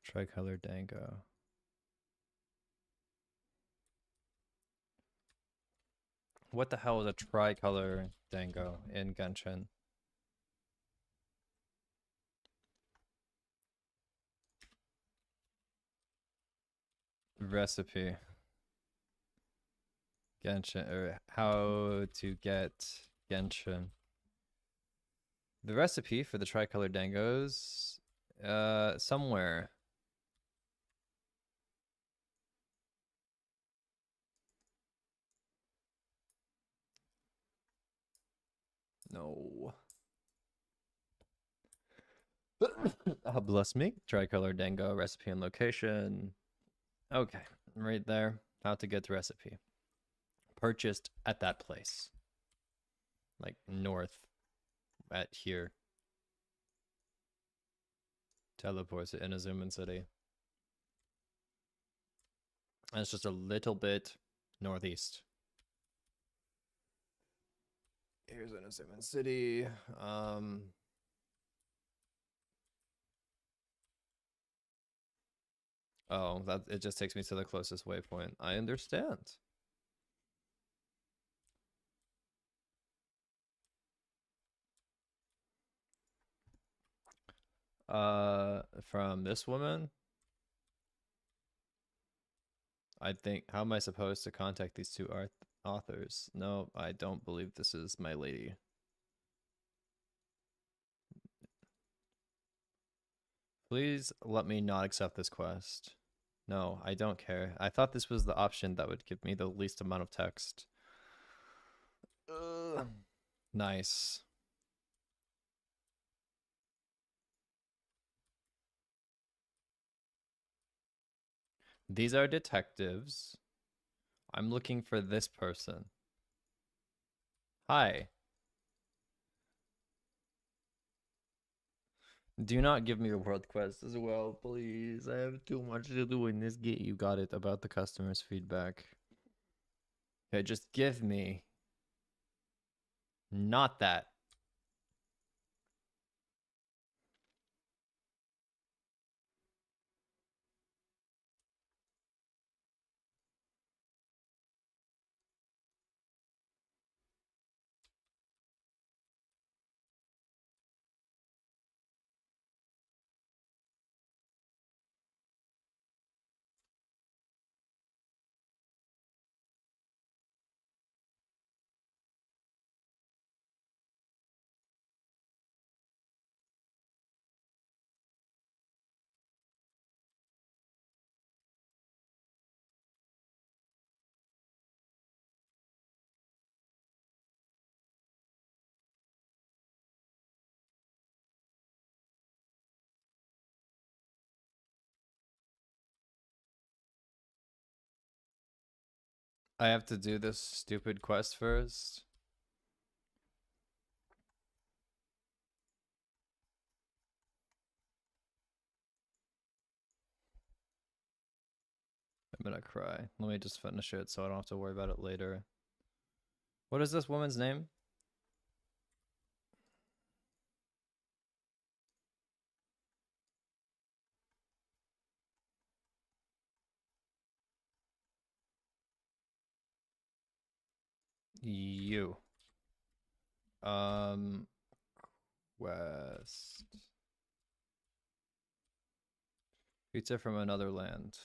Tricolor dango. What the hell is a tricolor dango in Genshin? Recipe. Genshin, or how to get Genshin. The recipe for the tricolor dangos, somewhere. No. Bless me. Tricolor dango recipe and location. Okay, right there. How to get the recipe. Purchased at that place. Like north at here. Teleports to Inazuma City. And it's just a little bit northeast. Here's Inazuma City. Oh, that it just takes me to the closest waypoint. I understand. From this woman, I think, how am I supposed to contact these two authors? No, I don't believe this is my lady. Please let me not accept this quest. No, I don't care. I thought this was the option that would give me the least amount of text. Ugh. Nice. These are detectives. I'm looking for this person. Hi. Do not give me a world quest as well, please. I have too much to do in this game. You got it about the customer's feedback. Okay, just give me. Not that. I have to do this stupid quest first. I'm gonna cry. Let me just finish it so I don't have to worry about it later. What is this woman's name? You. West. Pizza from another land.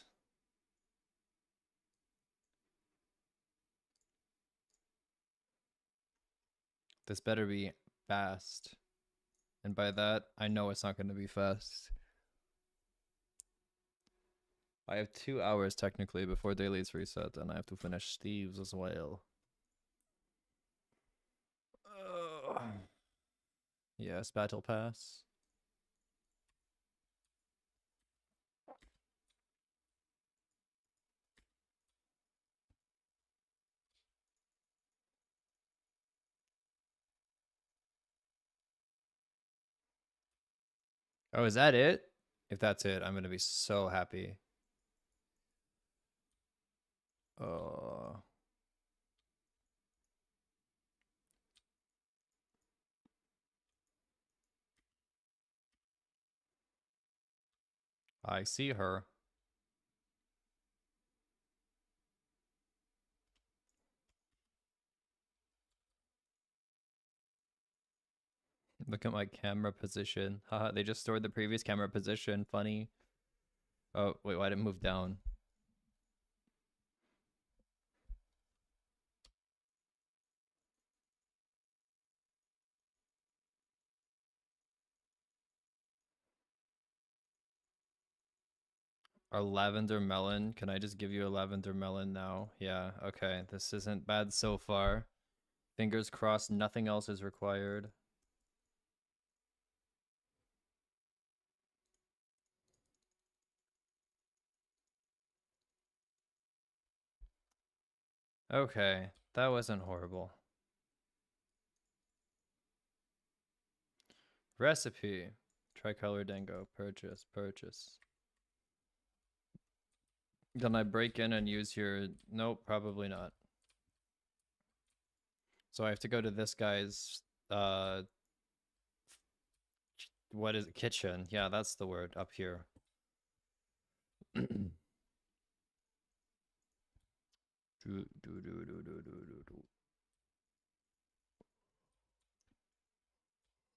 This better be fast. And by that, I know it's not going to be fast. I have 2 hours technically before daily's reset, and I have to finish Steve's as well. Yes, battle pass. Oh, is that it? If that's it, I'm gonna be so happy. Oh. I see her. Look at my camera position. Haha, they just stored the previous camera position. Funny. Oh, wait, why did it move down? Our lavender melon. Can I just give you a lavender melon now? Yeah, okay. This isn't bad so far. Fingers crossed, nothing else is required. Okay, that wasn't horrible. Recipe. Tricolor dango. Purchase. Purchase. Can I break in and use your... Nope, probably not. So I have to go to this guy's... What is it? Kitchen. Yeah, that's the word. Up here.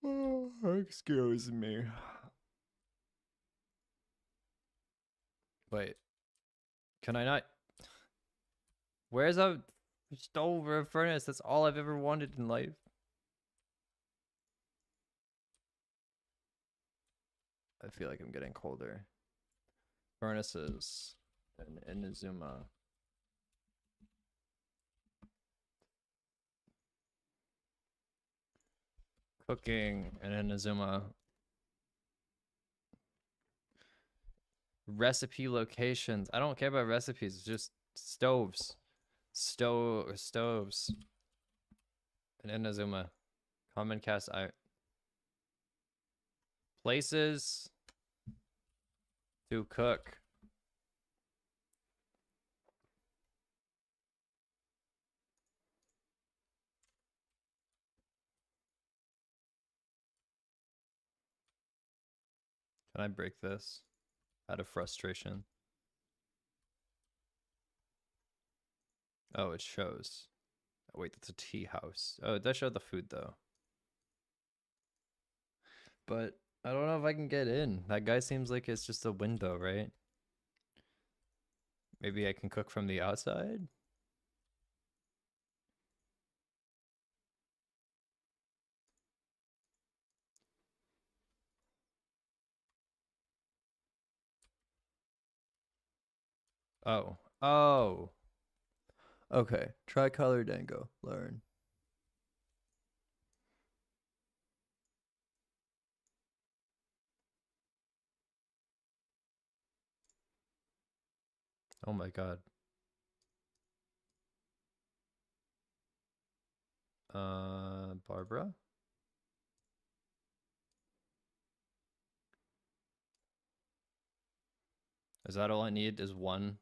Oh, excuse me. Wait. Can I not... Where's a stove or a furnace? That's all I've ever wanted in life. I feel like I'm getting colder. Furnaces in Inazuma. cooking in Inazuma. Recipe locations. I don't care about recipes. It's just stoves. Stoves. In Inazuma. Common cast iron. Places to cook. Can I break this out of frustration? Oh, it shows. Oh, wait, that's a tea house. Oh, it does show the food though. But I don't know if I can get in. That guy seems like it's just a window, right? Maybe I can cook from the outside? Oh. Oh. Okay. Tricolor Dango. Learn. Oh my god. Barbara? Is that all I need is one?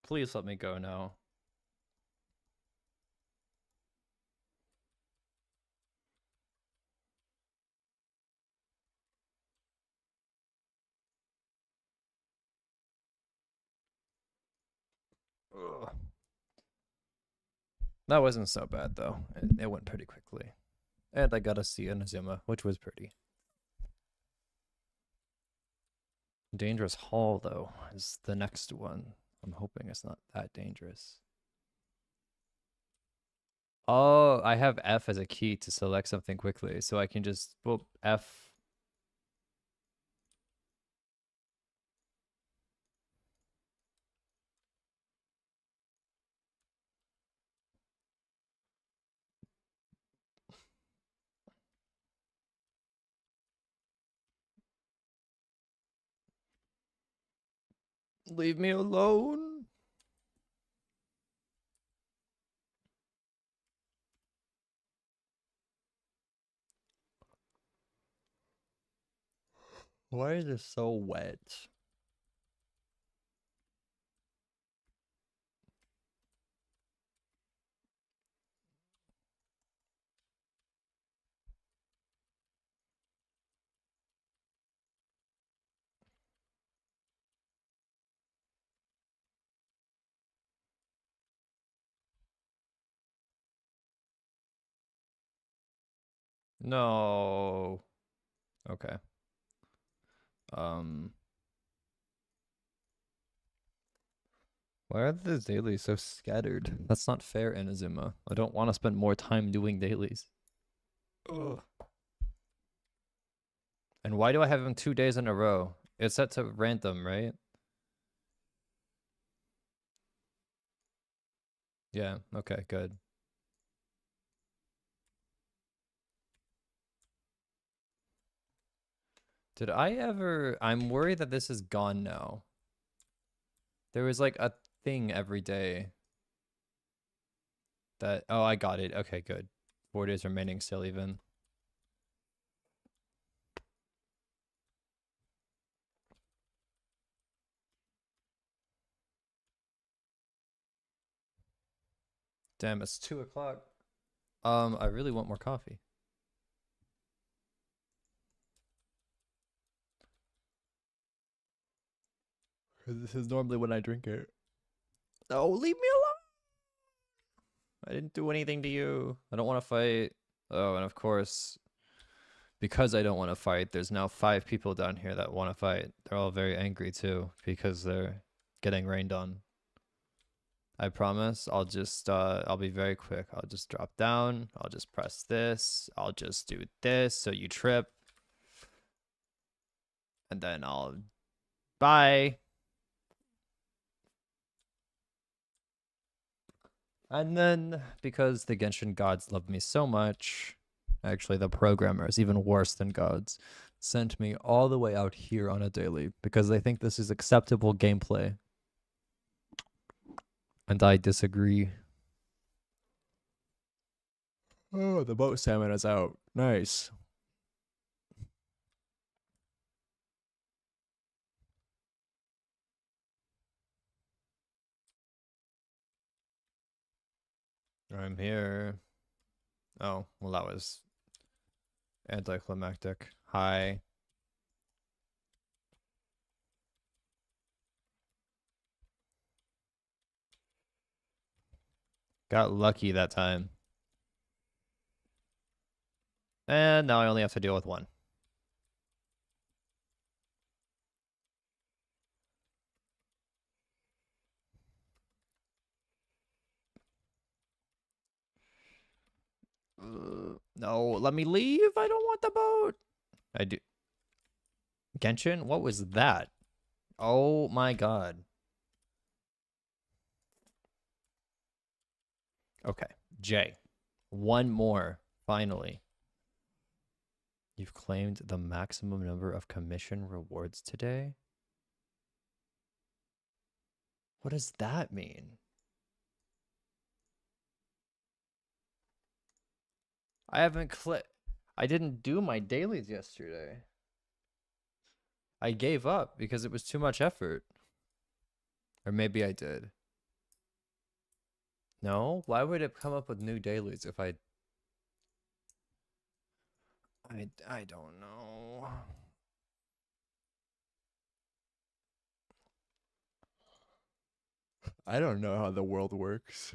Please let me go now. Ugh. That wasn't so bad though. It went pretty quickly. And I got to see Inazuma, which was pretty. Dangerous Hall though is the next one. I'm hoping it's not that dangerous. Oh, I have F as a key to select something quickly, so I can just, well, F. Leave me alone. Why is it so wet? No. Okay. Why are the dailies so scattered? That's not fair, Inazuma. I don't want to spend more time doing dailies. Ugh. And why do I have them 2 days in a row? It's set to random, right? Yeah, okay, good. Did I ever... I'm worried that this is gone now. There was like a thing every day. That... Oh, I got it. Okay, good. 4 days remaining still even. Damn, it's 2 o'clock. I really want more coffee. This is normally when I drink it. Oh, leave me alone! I didn't do anything to you. I don't want to fight. Oh, and of course, because I don't want to fight, there's now 5 people down here that want to fight. They're all very angry too, because they're getting rained on. I promise. I'll be very quick. I'll just drop down. I'll just press this. I'll just do this so you trip. And then bye. And then, because the Genshin gods love me so much, actually the programmers, even worse than gods, sent me all the way out here on a daily because they think this is acceptable gameplay. And I disagree. Oh, the boat salmon is out. Nice. I'm here. Oh, well, that was anticlimactic. Hi. Got lucky that time. And now I only have to deal with one. No, let me leave. I don't want the boat. I do. Genshin? What was that? Oh my god. Okay. Jay. One more. Finally. You've claimed the maximum number of commission rewards today? What does that mean? I didn't do my dailies yesterday. I gave up because it was too much effort. Or maybe I did. No? Why would it come up with new dailies if I don't know. I don't know how the world works.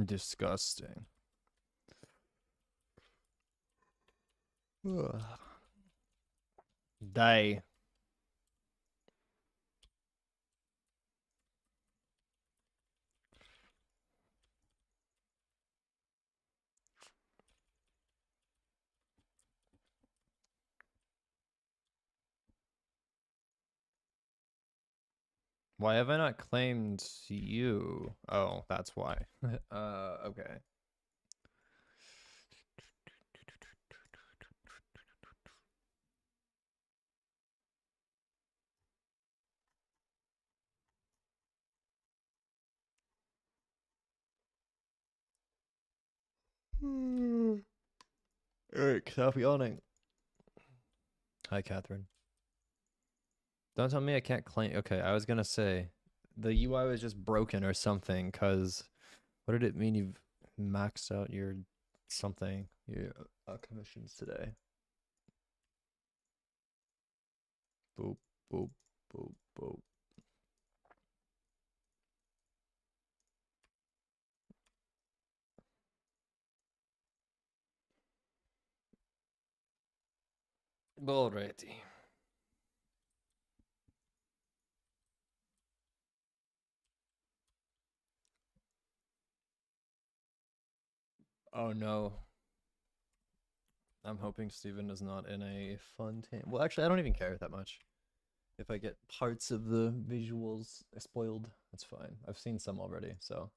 Disgusting. Ugh. Die. Why have I not claimed you? Oh, that's why. Okay. Eric, stop yawning. Hi, Catherine. Don't tell me I can't claim. Okay, I was gonna say the UI was just broken or something. Cause what did it mean? You've maxed out your something your commissions today. Boop boop boop boop. Alrighty. Oh no. I'm hoping Steven is not in a fun team. Well, actually, I don't even care that much. If I get parts of the visuals spoiled, that's fine. I've seen some already, so.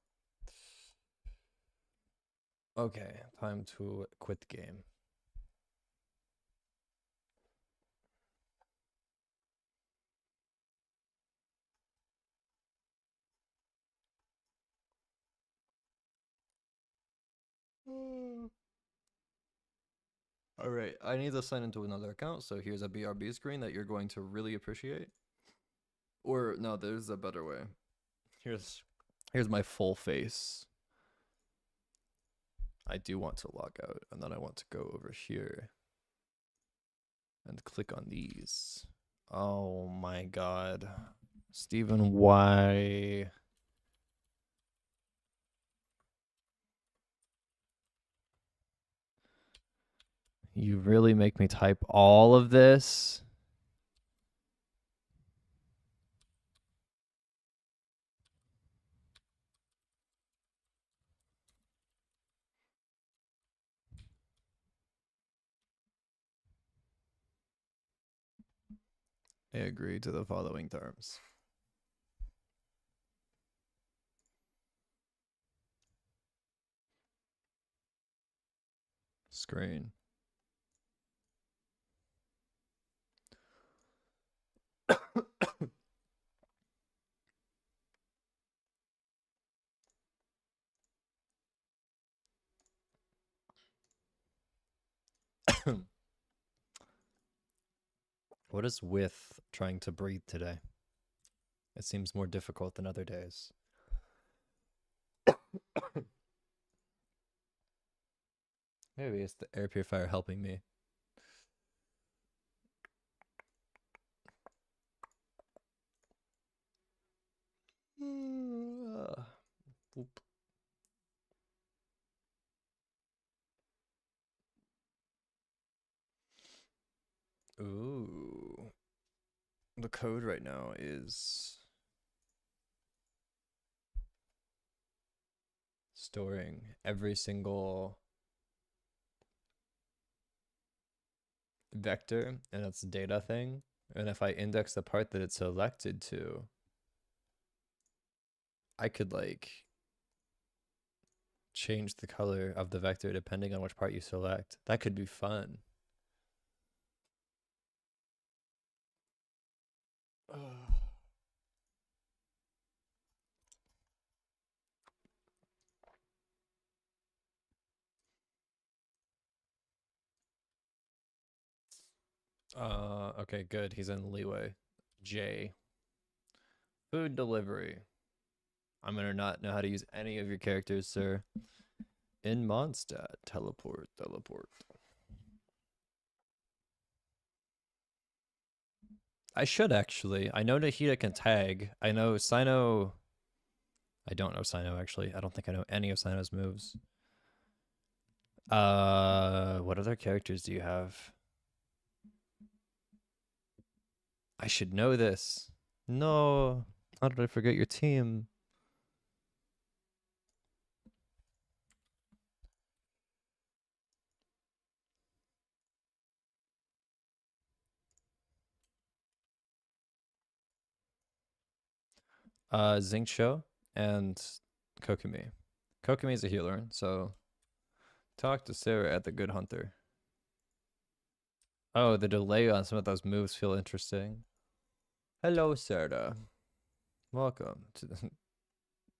Okay, time to quit the game. All right, I need to sign into another account, so here's a BRB screen that you're going to really appreciate. Or no, there's a better way. Here's my full face. I do want to log out, and then I want to go over here and click on these. Oh my god. Steven, why? You really make me type all of this? I agree to the following terms. Screen. What is with trying to breathe today? It seems more difficult than other days. Maybe it's the air purifier helping me. Boop. Ooh. The code right now is storing every single vector and its data thing. And if I index the part that it's selected to, I could like change the color of the vector depending on which part you select. That could be fun. Okay, good. He's in leeway. J. Food delivery. I'm gonna not know how to use any of your characters, sir. In Mondstadt. Teleport. I should actually. I know Nahida can tag. I know Sino. I don't know Sino actually. I don't think I know any of Sino's moves. What other characters do you have? I should know this. No. How did I forget your team? Xingqiu and Kokumi. Kokumi is a healer, so talk to Sarah at the Good Hunter. Oh, the delay on some of those moves feel interesting. Hello, Sarah. Welcome to the...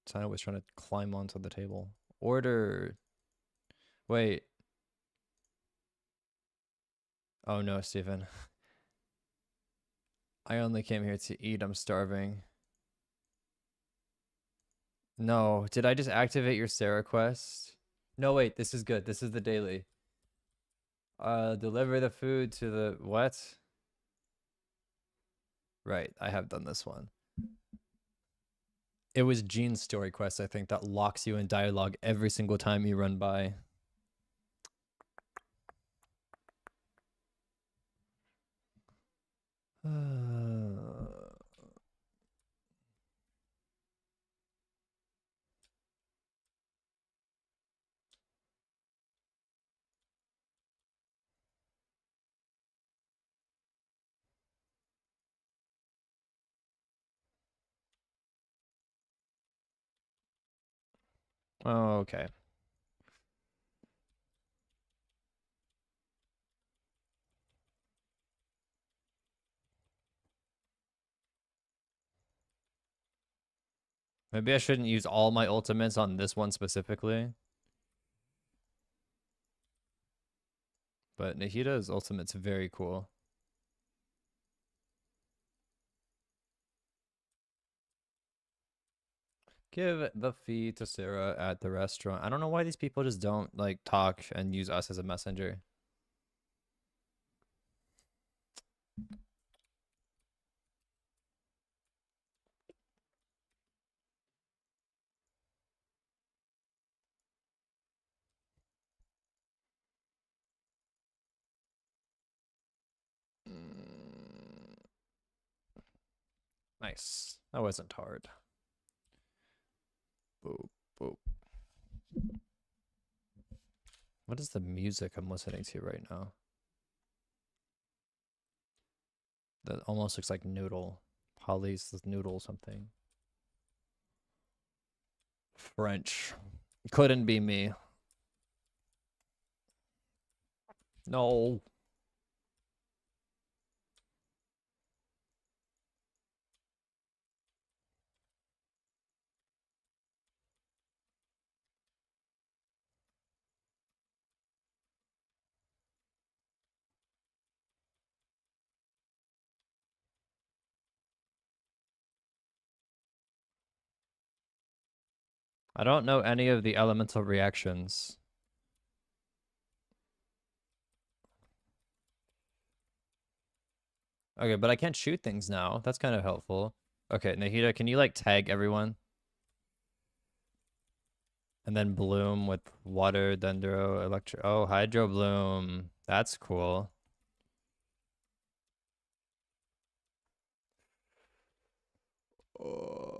Sino was trying to climb onto the table. Order. Wait. Oh no, Stephen. I only came here to eat. I'm starving. No, did I just activate your Sarah quest? No, wait, this is good. This is the daily. Deliver the food to the what? Right, I have done this one. It was Jean's story quest, I think, that locks you in dialogue every single time you run by. Oh, okay. Maybe I shouldn't use all my ultimates on this one specifically. but Nahida's ultimate's very cool. Give the fee to Sarah at the restaurant. I don't know why these people just don't like talk and use us as a messenger. Nice. That wasn't hard. Boop, boop. What is the music I'm listening to right now? That almost looks like Noodle. Holly's Noodle something. French. Couldn't be me. No. I don't know any of the elemental reactions. Okay, but I can't shoot things now. That's kind of helpful. Okay, Nahida, can you like tag everyone? And then Bloom with water, Dendro, Electro. Oh, Hydro Bloom. That's cool. Oh.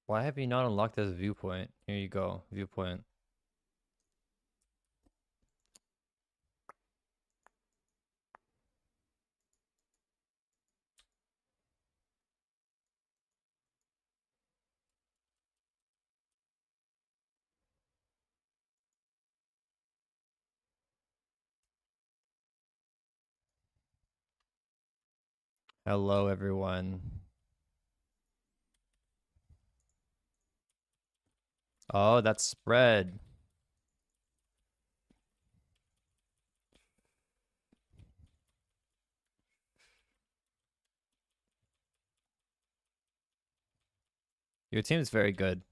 Why have you not unlocked this viewpoint? Here you go, viewpoint. Hello, everyone. Oh, that's spread. Your team's very good.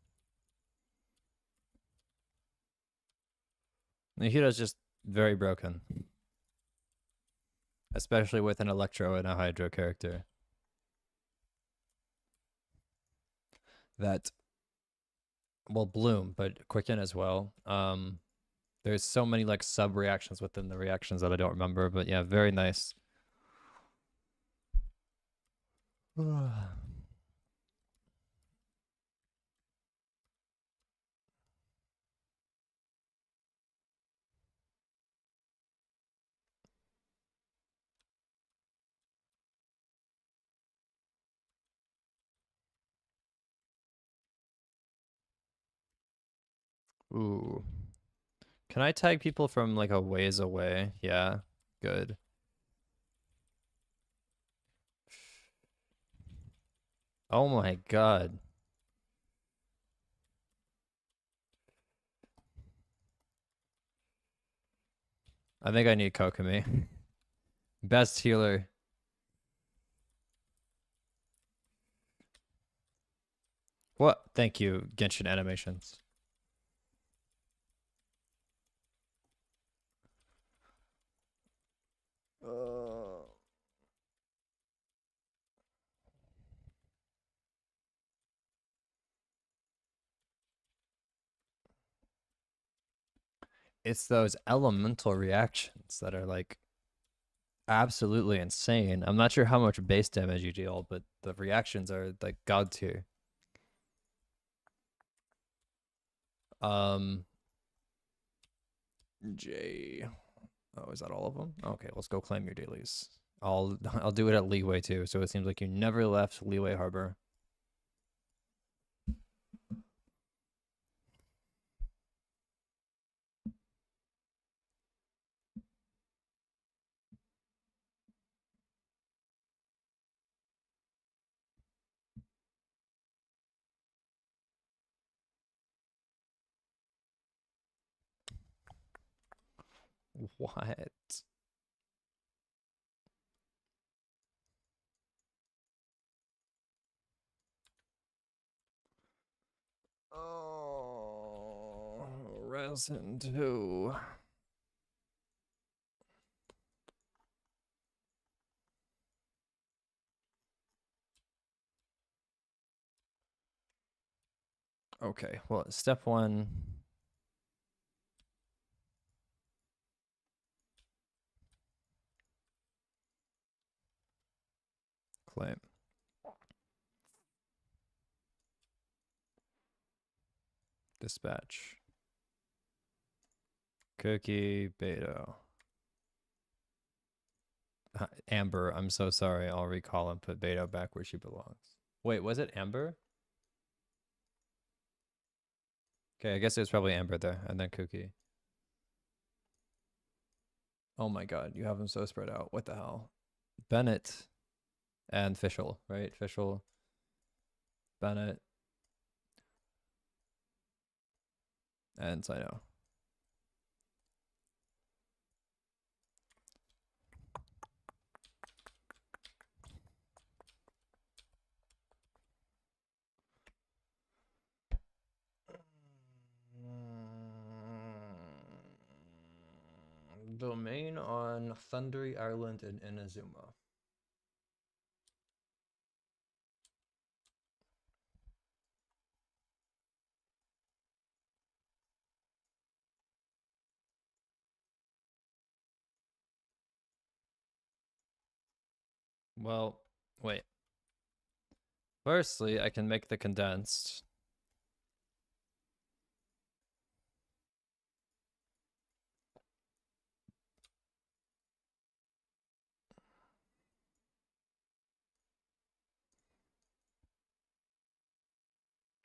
Nahida's just very broken. Especially with an Electro and a Hydro character. That, well, Bloom, but Quicken as well. There's so many like sub reactions within the reactions that I don't remember, but yeah, very nice. Ooh. Can I tag people from like a ways away? Yeah, good. Oh my god. I think I need Kokomi. Best healer. What? Thank you, Genshin Animations. It's those elemental reactions that are like absolutely insane. I'm not sure how much base damage you deal, but the reactions are like god tier. J. Oh, is that all of them? Okay, let's go claim your dailies. I'll do it at Leeway too. So it seems like you never left Leeway Harbor. What? Oh, Resin 2. Okay, well, step 1. Claim. Dispatch. Cookie, Beto. Amber, I'm so sorry. I'll recall and put Beto back where she belongs. Wait, was it Amber? Okay, I guess it was probably Amber there, and then Cookie. Oh my god, you have them so spread out. What the hell? Bennett and Fischl, right? Fischl, Bennett, and Sino. Domain on Thundery Island in Inazuma. Well, wait. Firstly, I can make the condensed.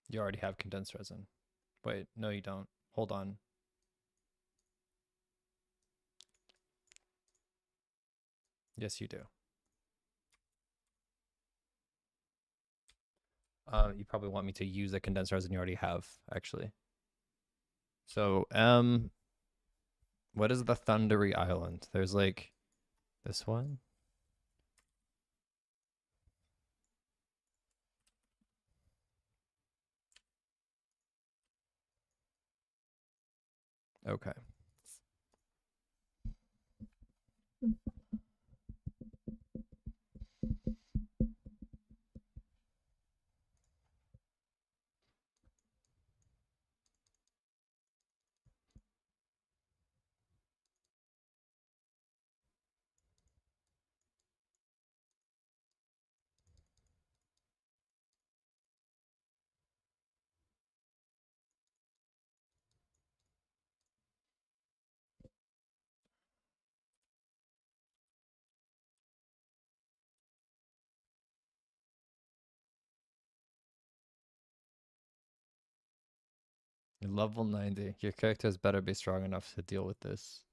You already have condensed resin. Wait, no, you don't. Hold on. Yes, you do. You probably want me to use the condensed resin you already have, actually. So, what is the Thundery Island? There's like this one. Okay. You're level 90. Your characters better be strong enough to deal with this.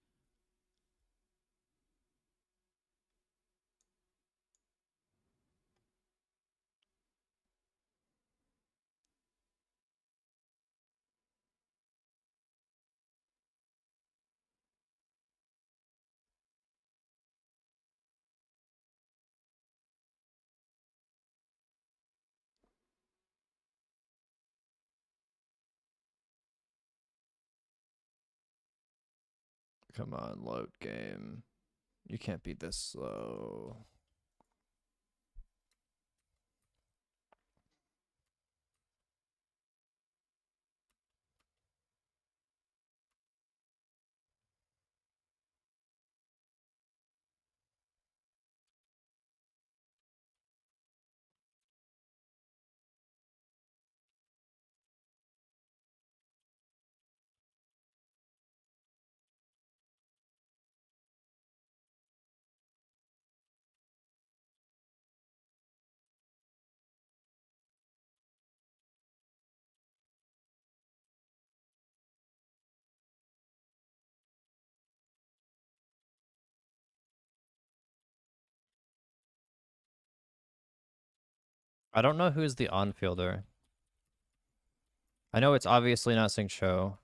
Come on, load game. You can't be this slow. I don't know who's the on-fielder. I know it's obviously not Xingqiu.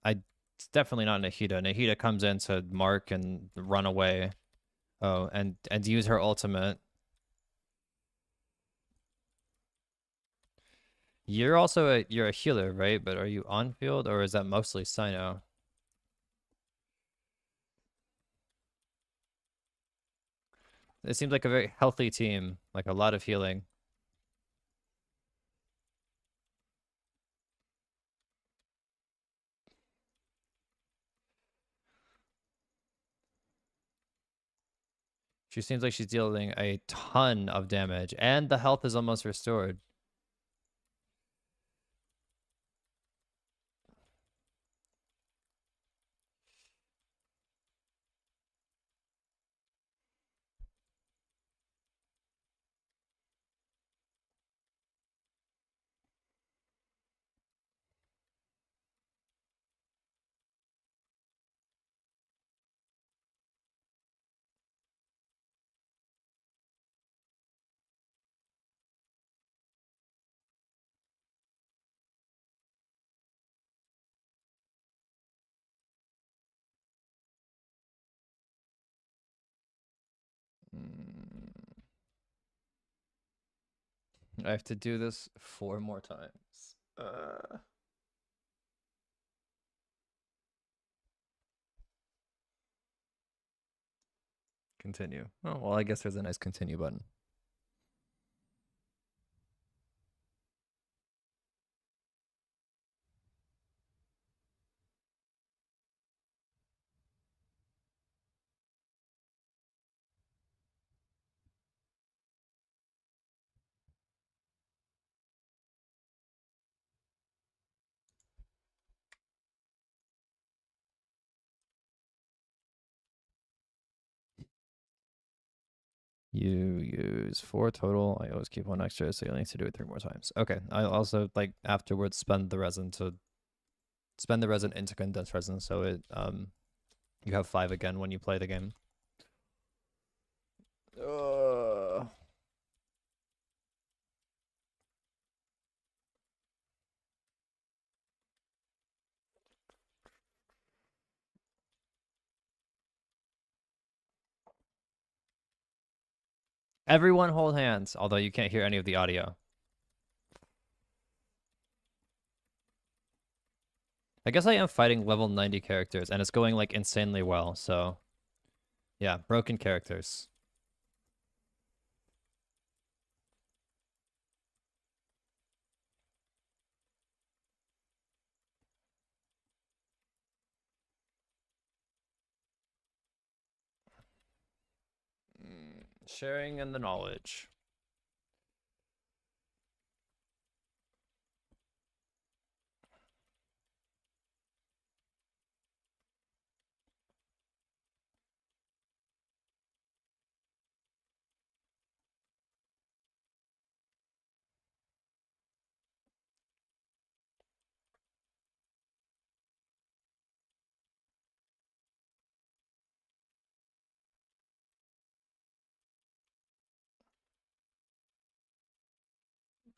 It's definitely not Nahida. Nahida comes in to mark and run away. Oh, and use her ultimate. You're also you're a healer, right? But are you on field or is that mostly Sino? It seems like a very healthy team, like a lot of healing. She seems like she's dealing a ton of damage, and the health is almost restored. I have to do this 4 more times. Continue. Oh, well, I guess there's a nice continue button. You use 4 total. I always keep 1 extra, so you'll need to do it 3 more times. Okay. I also like afterwards spend the resin into condensed resin, so it you have 5 again when you play the game. Everyone hold hands, although you can't hear any of the audio. I guess I am fighting level 90 characters, and it's going like insanely well, so yeah, broken characters. Sharing in the knowledge.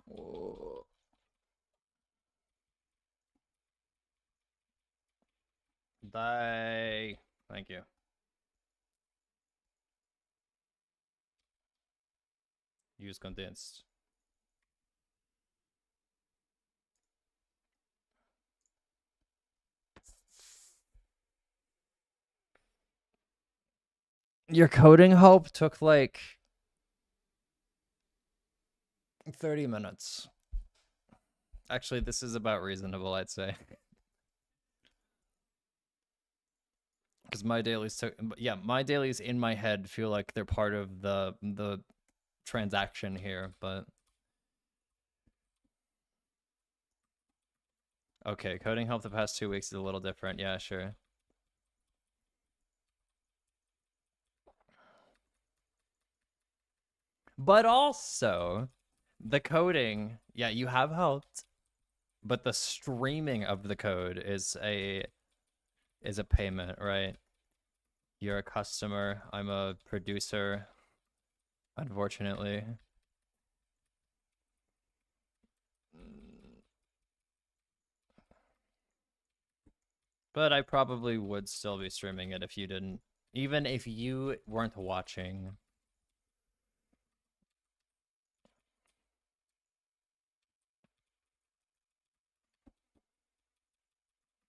Whoa. Bye. Thank you. Use condensed. Your coding help took like 30 minutes. Actually, this is about reasonable, I'd say. Because my dailies took, yeah, my dailies in my head feel like they're part of the transaction here, but okay, coding help the past 2 weeks is a little different. Yeah, sure. But also, the coding, yeah, you have helped, but the streaming of the code is a payment, right? You're a customer, I'm a producer, unfortunately. But I probably would still be streaming it if you didn't. Even if you weren't watching.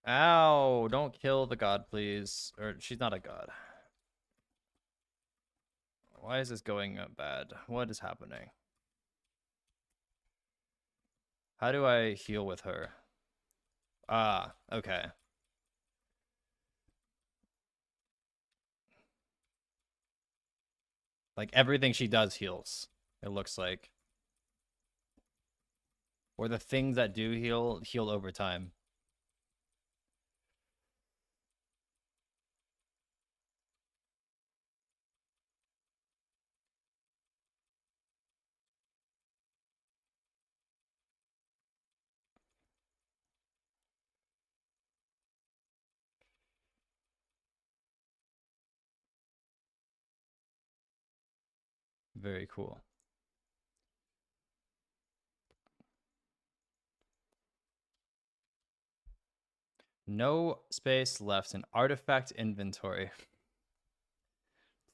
Ow! Don't kill the god, please. Or she's not a god. Why is this going bad? What is happening? How do I heal with her? Ah, okay. Like everything she does heals, it looks like. Or the things that do heal over time. Very cool. No space left in artifact inventory.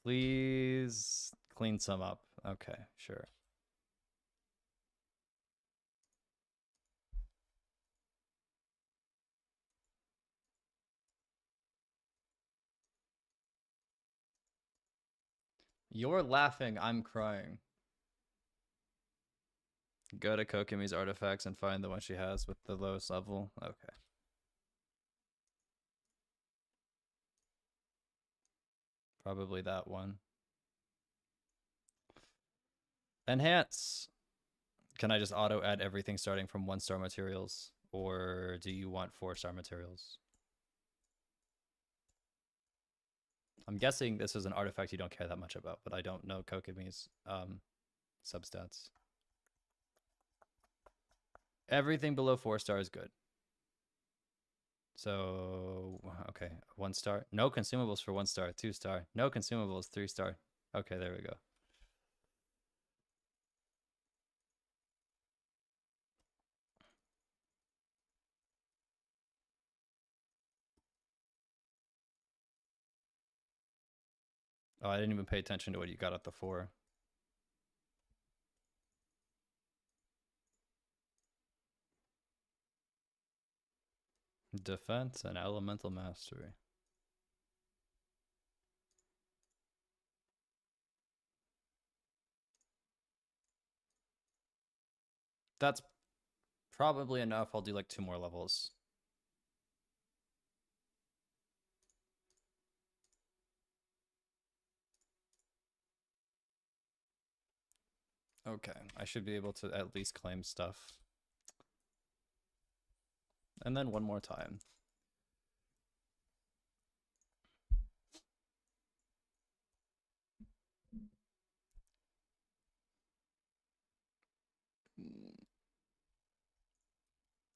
Please clean some up. Okay, sure. You're laughing, I'm crying. Go to Kokimi's artifacts and find the one she has with the lowest level. Okay. Probably that one. Enhance. Can I just auto add everything starting from 1-star materials? Or do you want 4-star materials? I'm guessing this is an artifact you don't care that much about, but I don't know Kokimi's substats. Everything below 4-star is good. So, okay, 1-star. No consumables for 1-star, 2-star. No consumables, 3-star. Okay, there we go. Oh, I didn't even pay attention to what you got at the 4. Defense and elemental mastery. That's probably enough. I'll do like 2 more levels. Okay, I should be able to at least claim stuff. And then one more time.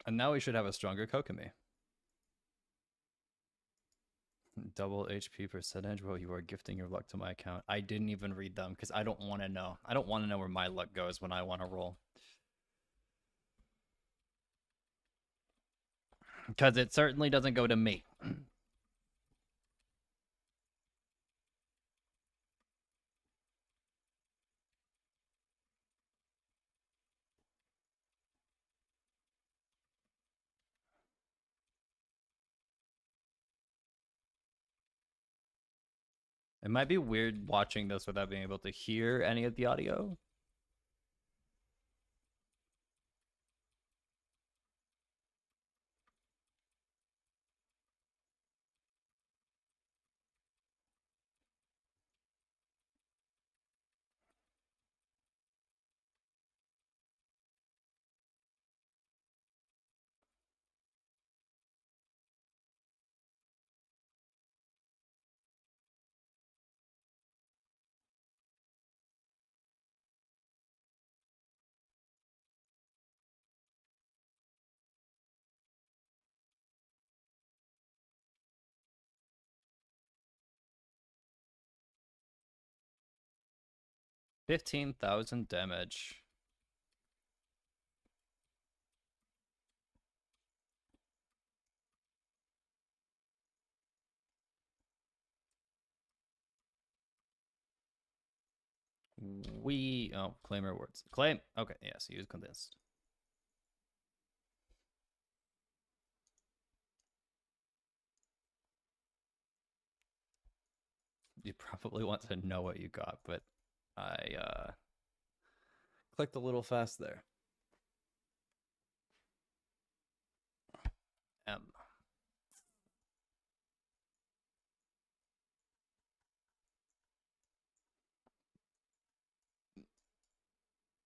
And now we should have a stronger Kokumi. Double HP percentage. Well, you are gifting your luck to my account. I didn't even read them because I don't want to know. I don't want to know where my luck goes when I want to roll. Because it certainly doesn't go to me. It might be weird watching this without being able to hear any of the audio. $15,000 damage. claim rewards. Claim. Okay, yes, use condensed. You probably want to know what you got, but I clicked a little fast there. M.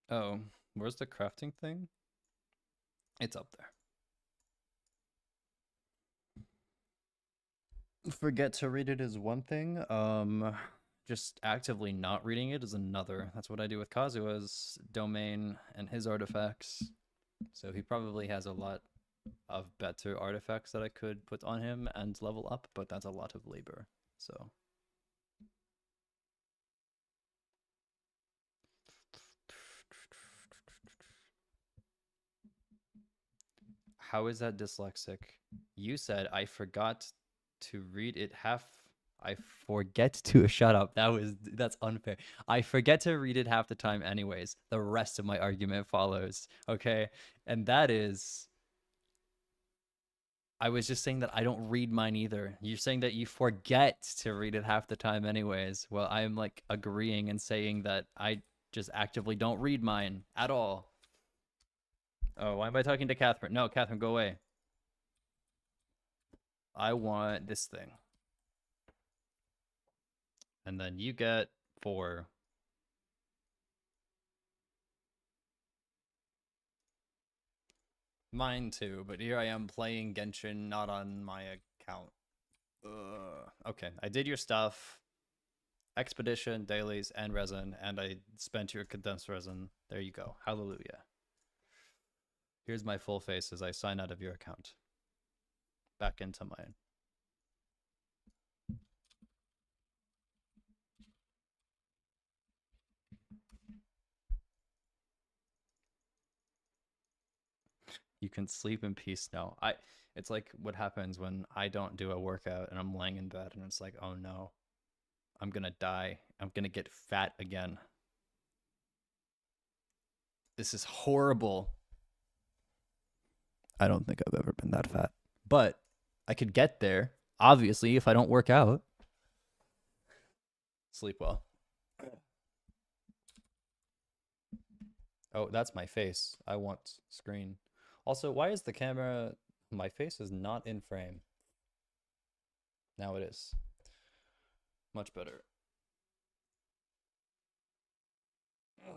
Oh, where's the crafting thing? It's up there. Forget to read it is one thing. Just actively not reading it is another. That's what I do with Kazua's domain and his artifacts. So he probably has a lot of better artifacts that I could put on him and level up, but that's a lot of labor. So how is that dyslexic? You said I forgot to read it half. I forget to shut up. That's unfair. I forget to read it half the time anyways. The rest of my argument follows. Okay? And that is I was just saying that I don't read mine either. You're saying that you forget to read it half the time anyways. Well, I'm like agreeing and saying that I just actively don't read mine at all. Oh, why am I talking to Catherine? No, Catherine, go away. I want this thing. And then you get 4. Mine too, but here I am playing Genshin not on my account. Okay, I did your stuff. Expedition, dailies, and resin, and I spent your condensed resin. There you go. Hallelujah. Here's my full face as I sign out of your account. Back into mine. You can sleep in peace now. It's like what happens when I don't do a workout and I'm laying in bed and it's like, oh no, I'm gonna die. I'm gonna get fat again. This is horrible. I don't think I've ever been that fat. But I could get there, obviously, if I don't work out. Sleep well. Oh, that's my face. I want screen. Also, why is the camera... My face is not in frame. Now it is. Much better. Ugh.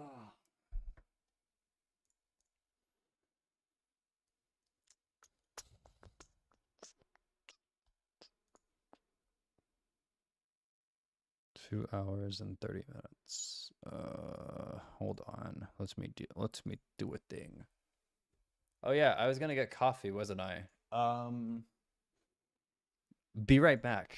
Two hours and 30 minutes. Hold on. Let me do a thing. Oh yeah, I was gonna get coffee, wasn't I? Be right back.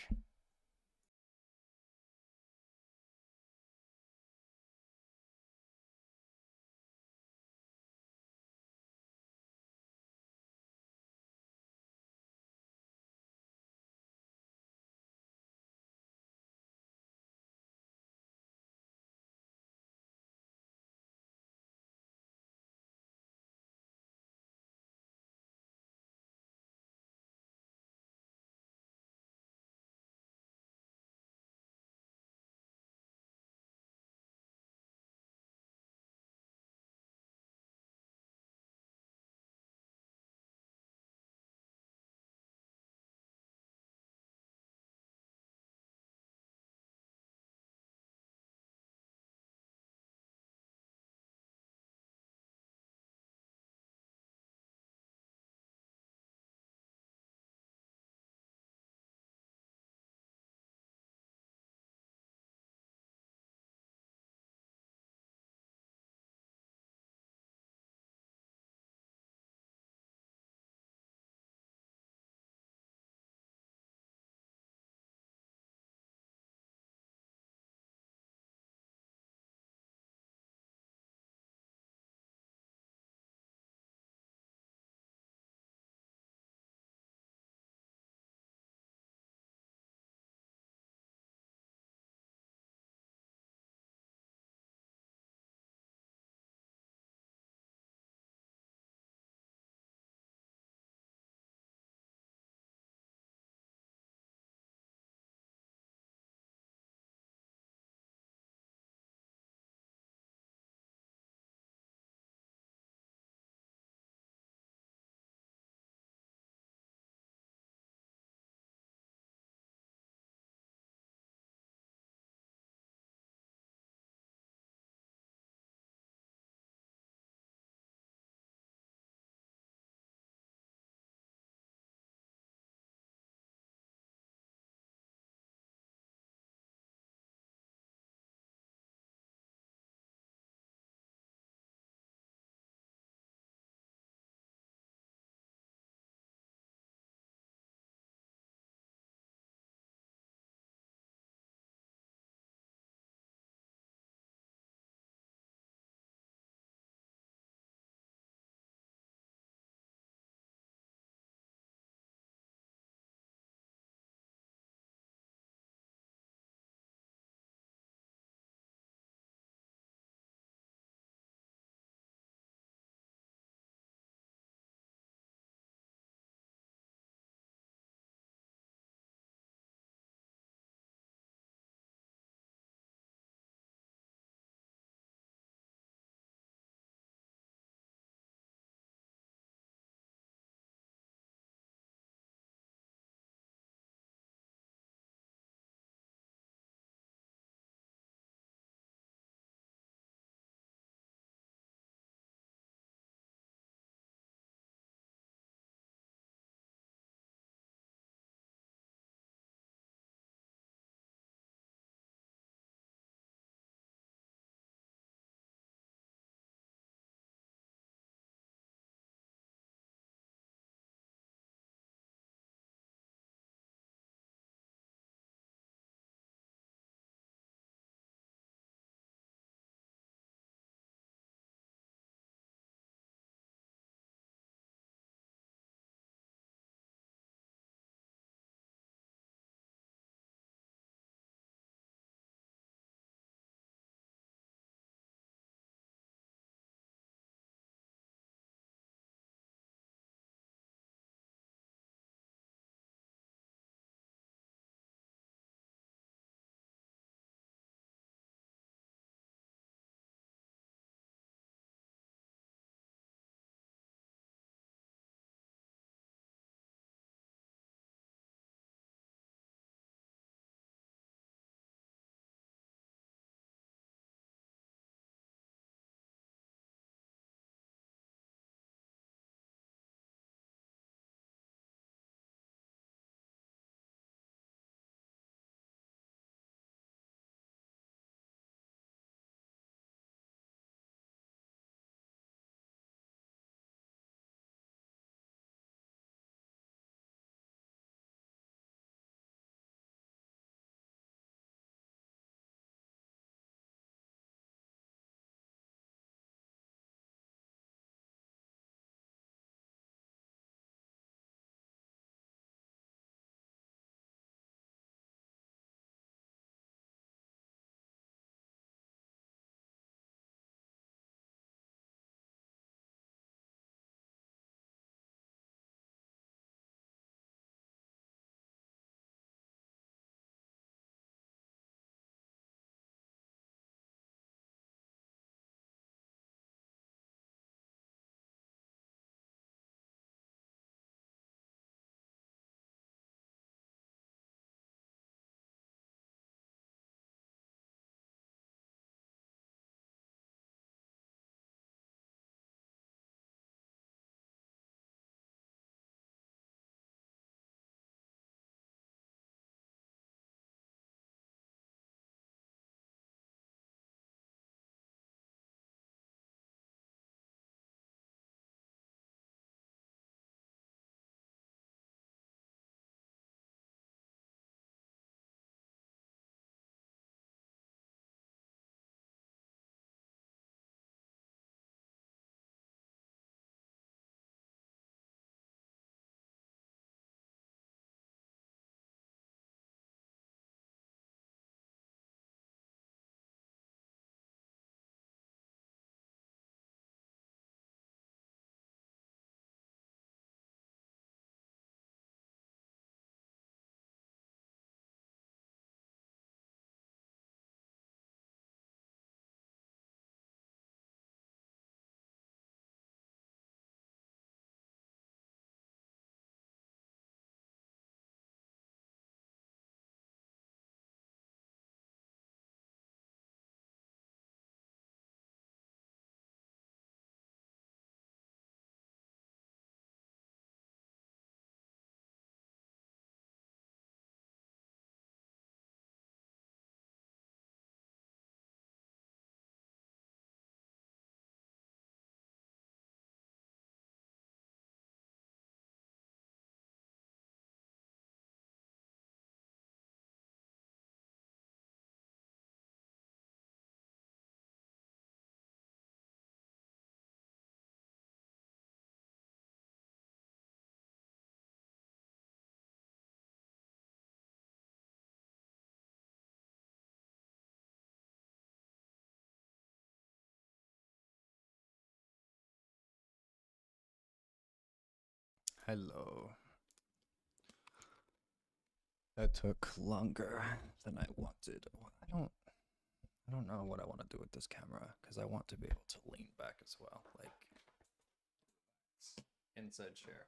Hello. That took longer than I wanted. I don't know what I want to do with this camera because I want to be able to lean back as well, like inside chair.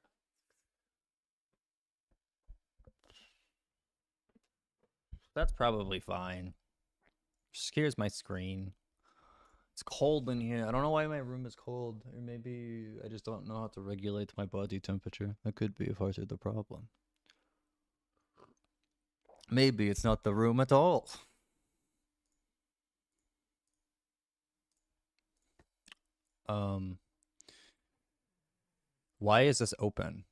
That's probably fine. Just here's my screen. It's cold in here. I don't know why my room is cold, or maybe I just don't know how to regulate my body temperature. That could be part of the problem. Maybe it's not the room at all. Why is this open?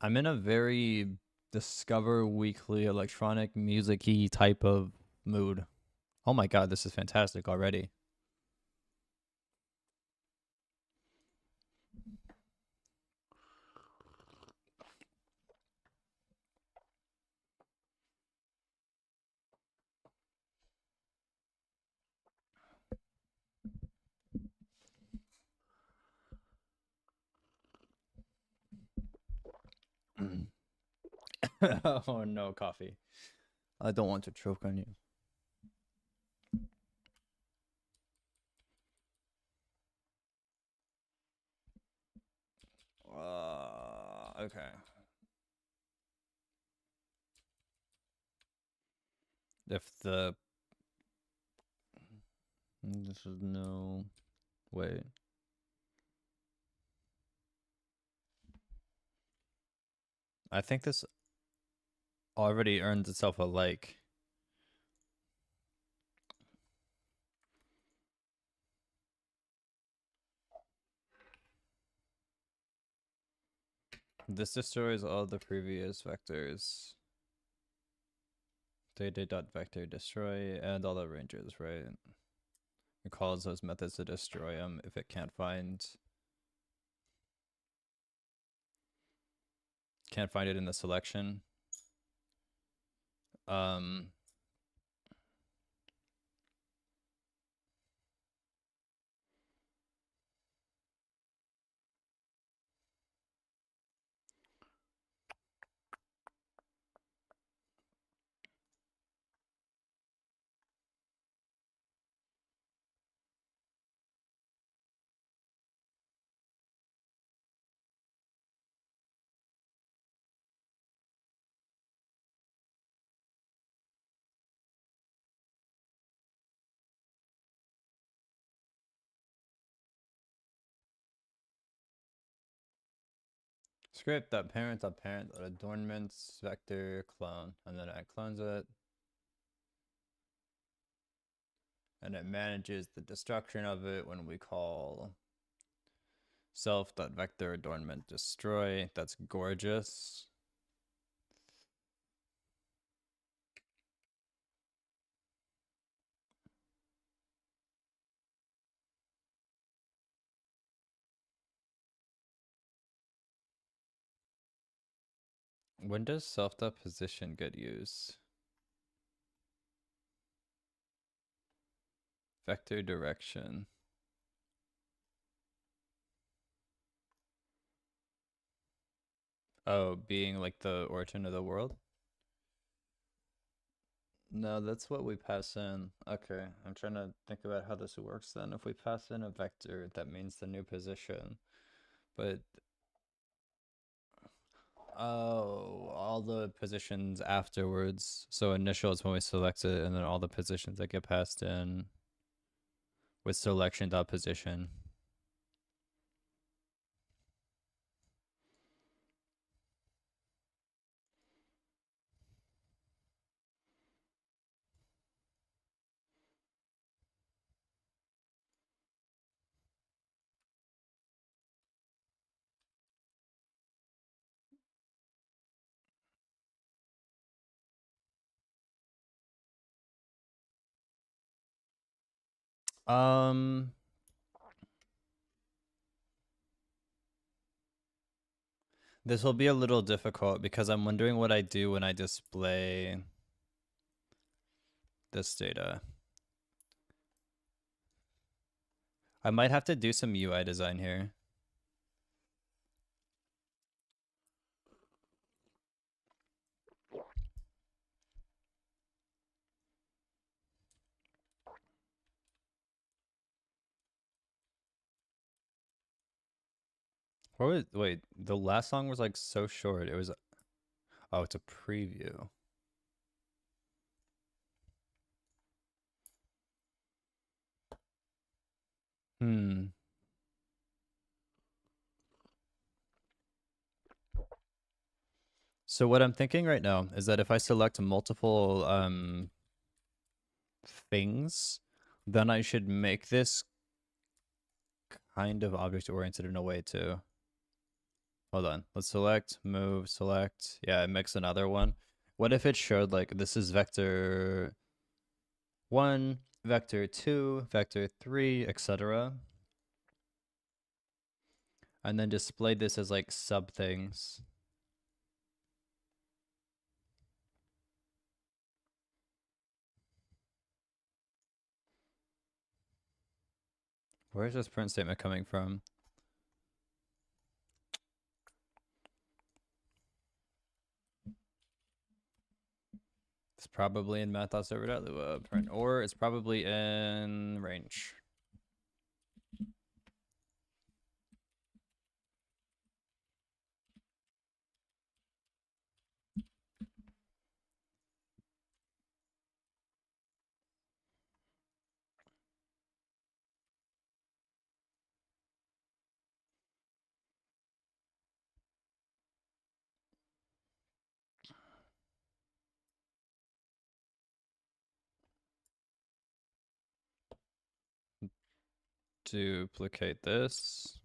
I'm in a very Discover Weekly electronic music-y type of mood. Oh my god, this is fantastic already. Oh no, coffee. I don't want to choke on you. Okay. If the this is no wait. I think this already earns itself a like. This destroys all the previous vectors. Data.vector destroy and all the ranges, right? It calls those methods to destroy them if it can't find it in the selection. Script.parent.parent adornments vector clone, and then it clones it. And it manages the destruction of it when we call self.vector adornment destroy. That's gorgeous. When does self.position get used? Vector direction. Oh, being like the origin of the world? No, that's what we pass in. Okay, I'm trying to think about how this works then. If we pass in a vector, that means the new position. But oh, all the positions afterwards. So initial is when we select it, and then all the positions that get passed in with selection.position. This will be a little difficult because I'm wondering what I do when I display this data. I might have to do some UI design here. What was, wait, the last song was like so short. It was, oh, it's a preview. Hmm. So what I'm thinking right now is that if I select multiple things, then I should make this kind of object oriented in a way too. Hold on. Let's select, move, select. Yeah, mix another one. What if it showed like this is vector 1, vector 2, vector 3, etc. And then display this as like sub things. Where's this print statement coming from? It's probably in math.server.lua print, or it's probably in range. Duplicate this.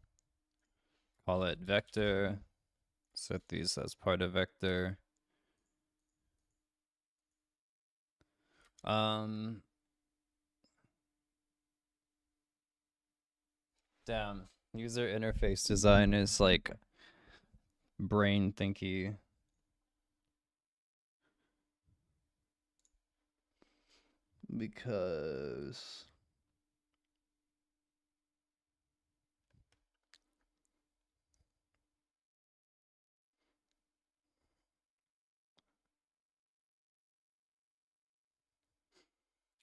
Call it vector. Set these as part of vector. Damn. User interface design is like brain thinky. Because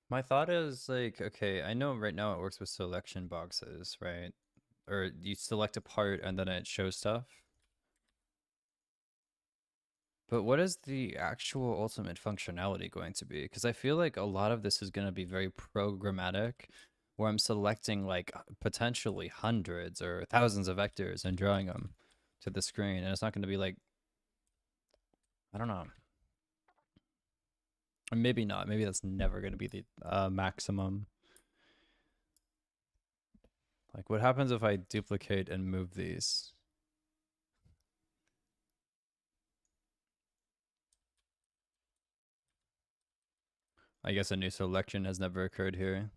my thought is like, okay, I know right now it works with selection boxes, right? Or you select a part and then it shows stuff. But what is the actual ultimate functionality going to be? Because I feel like a lot of this is going to be very programmatic, where I'm selecting like potentially hundreds or thousands of vectors and drawing them to the screen. And it's not going to be like, I don't know. Or maybe not. Maybe that's never going to be the maximum. Like, what happens if I duplicate and move these? I guess a new selection has never occurred here.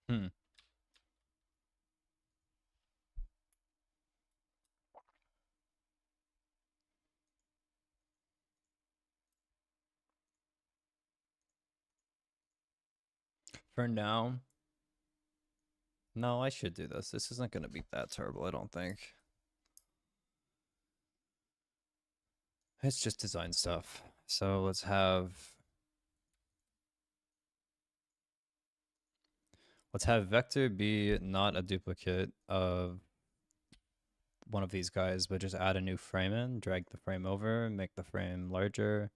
Hmm. For now, no, I should do this. This isn't going to be that terrible, I don't think. It's just design stuff. So let's have vector be not a duplicate of one of these guys, but just add a new frame in, drag the frame over, make the frame larger.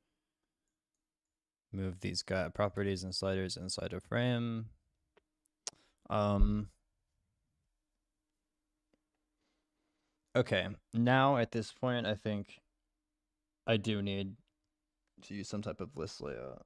Move these properties and sliders inside a frame. Okay, now at this point, I think I do need to use some type of list layout.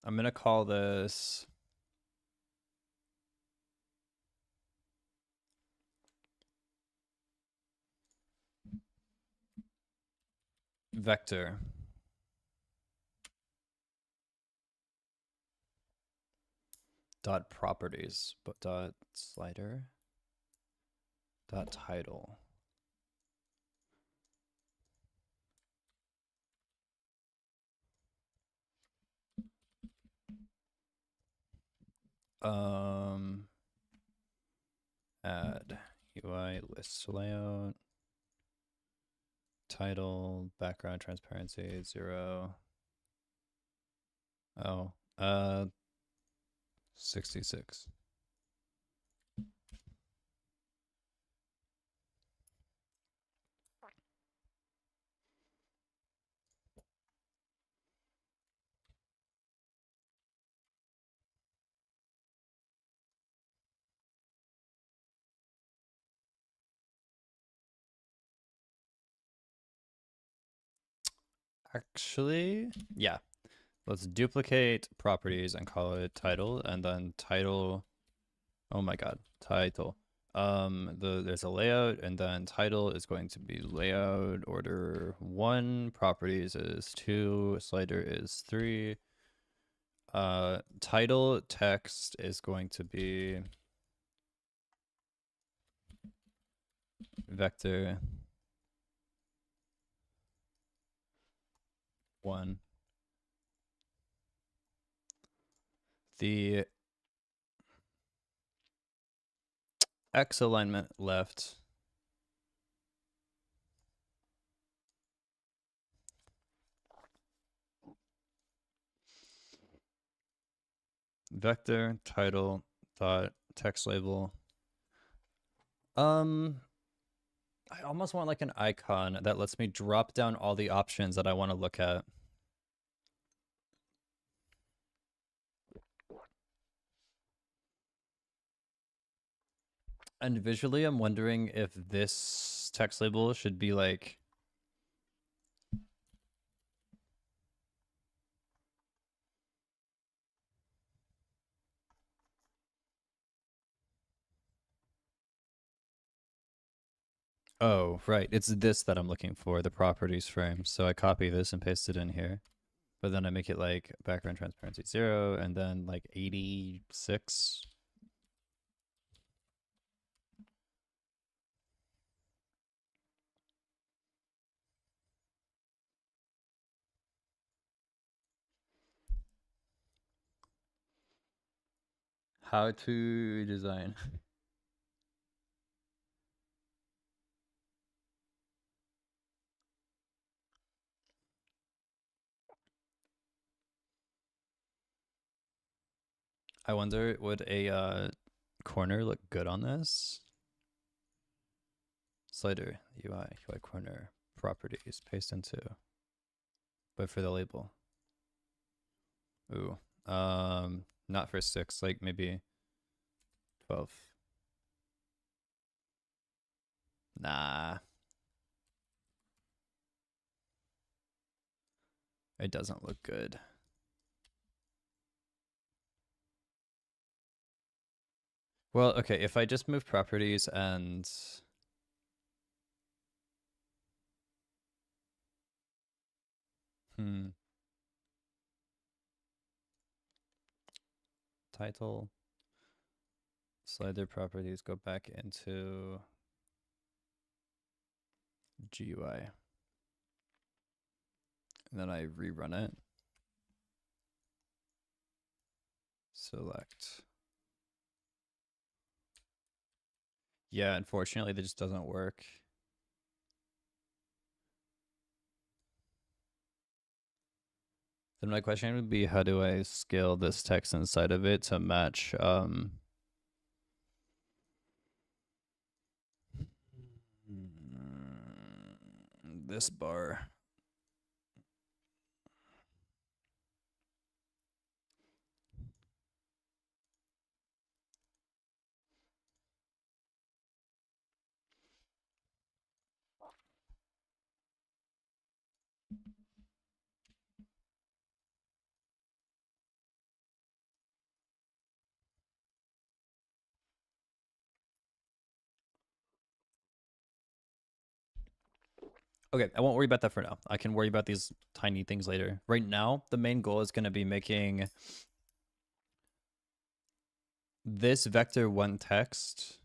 I'm gonna call this vector. Dot properties, but dot slider. Dot title. Add UI list layout. Title, background transparency, 0. Oh, 66. Actually, yeah. Let's duplicate properties and call it title, and then title. Oh my god, title. There's a layout, and then title is going to be layout order 1, properties is 2, slider is 3. Title text is going to be vector 1. The X alignment left vector title dot text label. I almost want like an icon that lets me drop down all the options that I want to look at. And visually, I'm wondering if this text label should be like oh, right. It's this that I'm looking for, the properties frame. So I copy this and paste it in here. But then I make it like background transparency 0 and then like 86. How to design. I wonder, would a corner look good on this? Slider, UI corner, properties, paste into. But for the label. Ooh. Not for 6, like maybe 12. Nah. It doesn't look good. Well, okay, if I just move properties and title, slider properties, go back into GUI. And then I rerun it. Select. Yeah, unfortunately, that just doesn't work. Then my question would be, how do I scale this text inside of it to match this bar? Okay, I won't worry about that for now. I can worry about these tiny things later. Right now, the main goal is going to be making this vector 1 text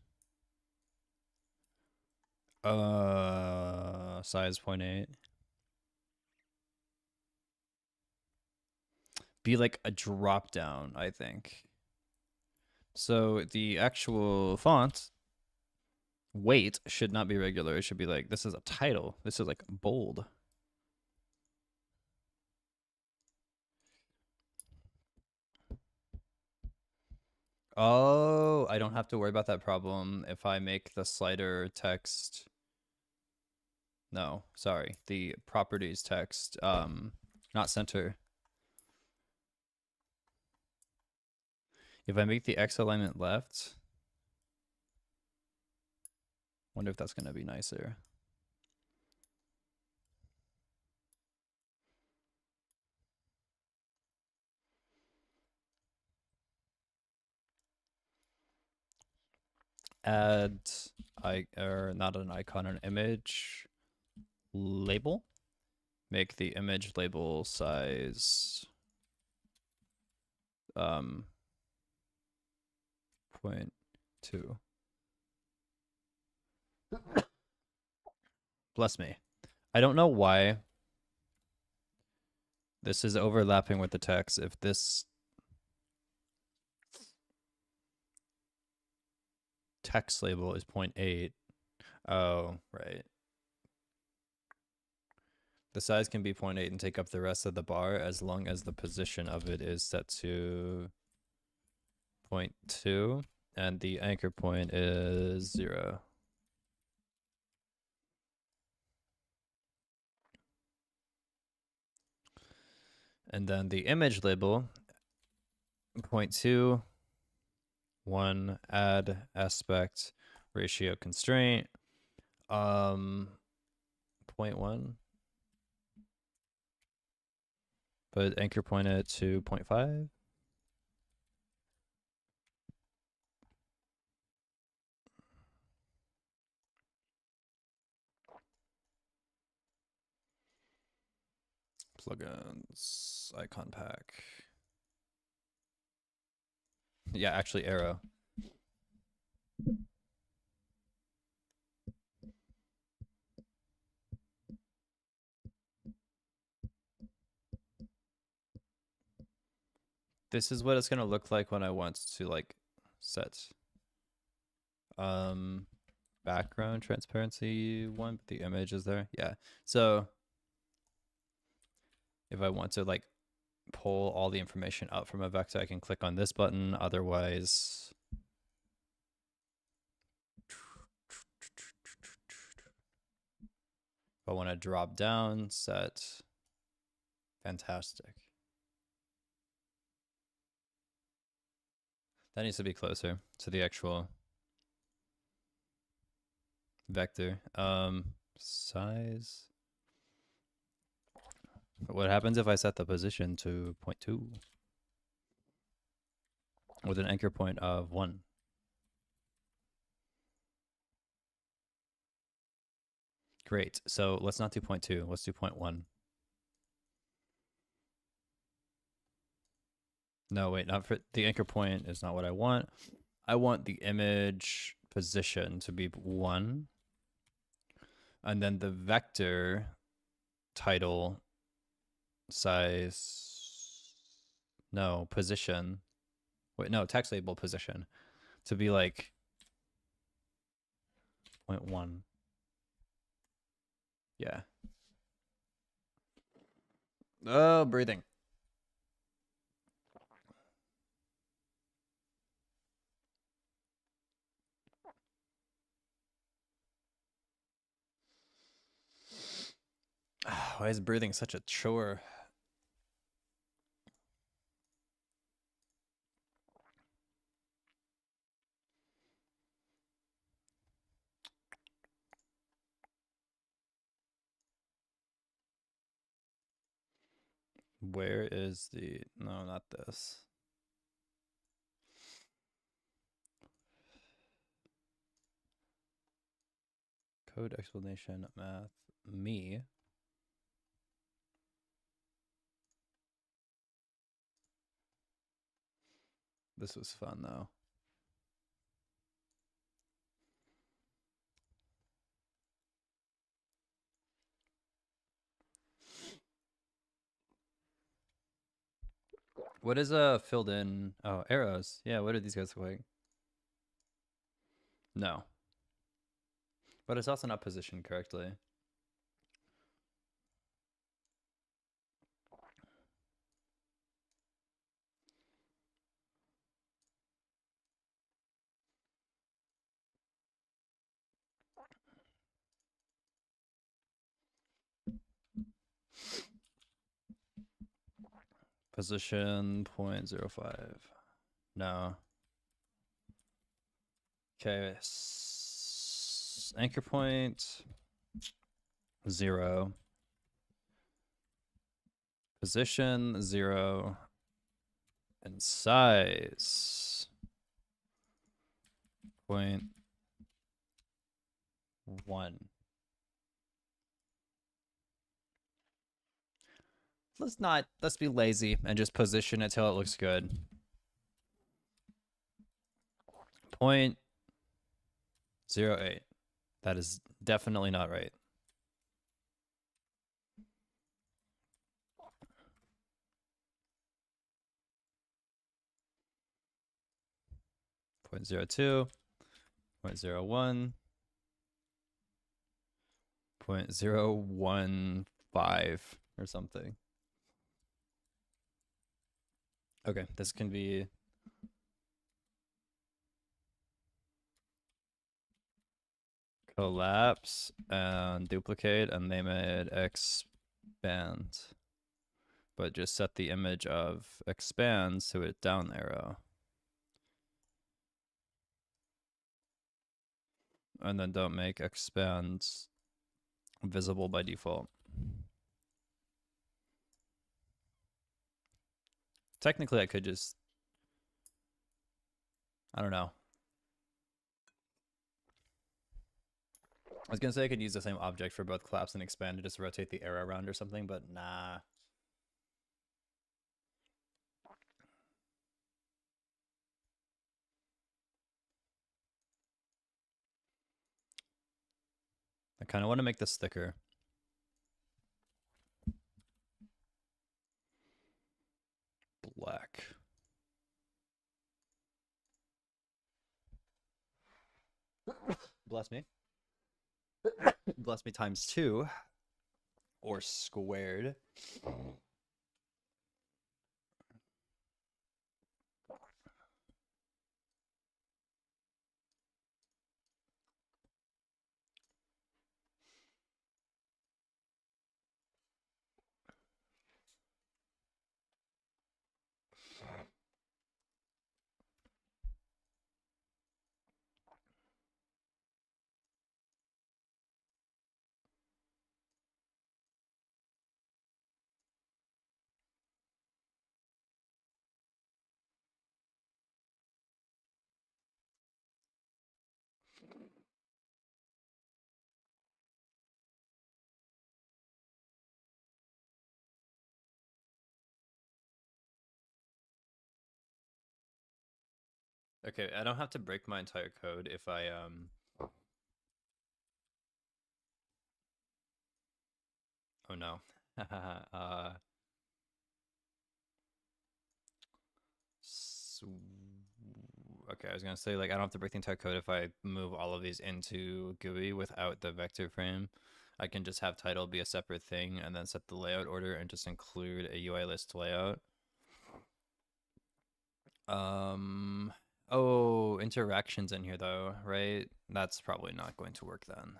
size 0.8 be like a drop down, I think. So the actual font weight should not be regular. It should be like, this is a title. This is like bold. Oh, I don't have to worry about that problem if I make the slider text. No, sorry. The properties text, not center. If I make the X alignment left, wonder if that's going to be nicer. Add or not an icon, an image label. Make the image label size 0.2. Bless me. I don't know why this is overlapping with the text. If this text label is 0.8, oh, right. The size can be 0.8 and take up the rest of the bar as long as the position of it is set to 0.2 and the anchor point is 0. And then the image label 0.2, 1, add aspect ratio constraint, 0.1. But anchor point it to 0.5. Plugins, icon pack. Yeah, actually arrow. This is what it's gonna look like when I want to like set background transparency one, but the image is there. Yeah. So if I want to like pull all the information out from a vector, I can click on this button. Otherwise, if I want to drop down, set, fantastic. That needs to be closer to the actual vector. Size. What happens if I set the position to 0.2 with an anchor point of 1? Great. So let's not do 0.2. Let's do 0.1. No, wait, not for the anchor point is not what I want. I want the image position to be 1. And then the vector title size, no, position. Wait, no, text label position to be like 0.1. Yeah. Oh, breathing. Why is breathing such a chore? Where is the... No, not this. Code explanation math me. This was fun though. What is filled in? Oh, arrows. Yeah, what do these guys look like? No. But it's also not positioned correctly. Position 0.05. No. Okay. Anchor point 0. Position 0. And size 0.1. Let's be lazy and just position it till it looks good. 0.08. That is definitely not right. Point 0.02, 0.01, 0.015 or something. Okay, this can be collapse and duplicate and name it expand. But just set the image of expands to a down arrow. And then don't make expand visible by default. Technically, I could just, I don't know. I was gonna say I could use the same object for both collapse and expand to just rotate the arrow around or something, but nah. I kind of want to make this thicker. Black. Bless me. Bless me times 2 or squared. Okay, I don't have to break my entire code if I oh no. Okay, I was gonna say, like, I don't have to break the entire code if I move all of these into GUI without the vector frame. I can just have title be a separate thing and then set the layout order and just include a UI list layout. Oh, interactions in here though, right? That's probably not going to work then.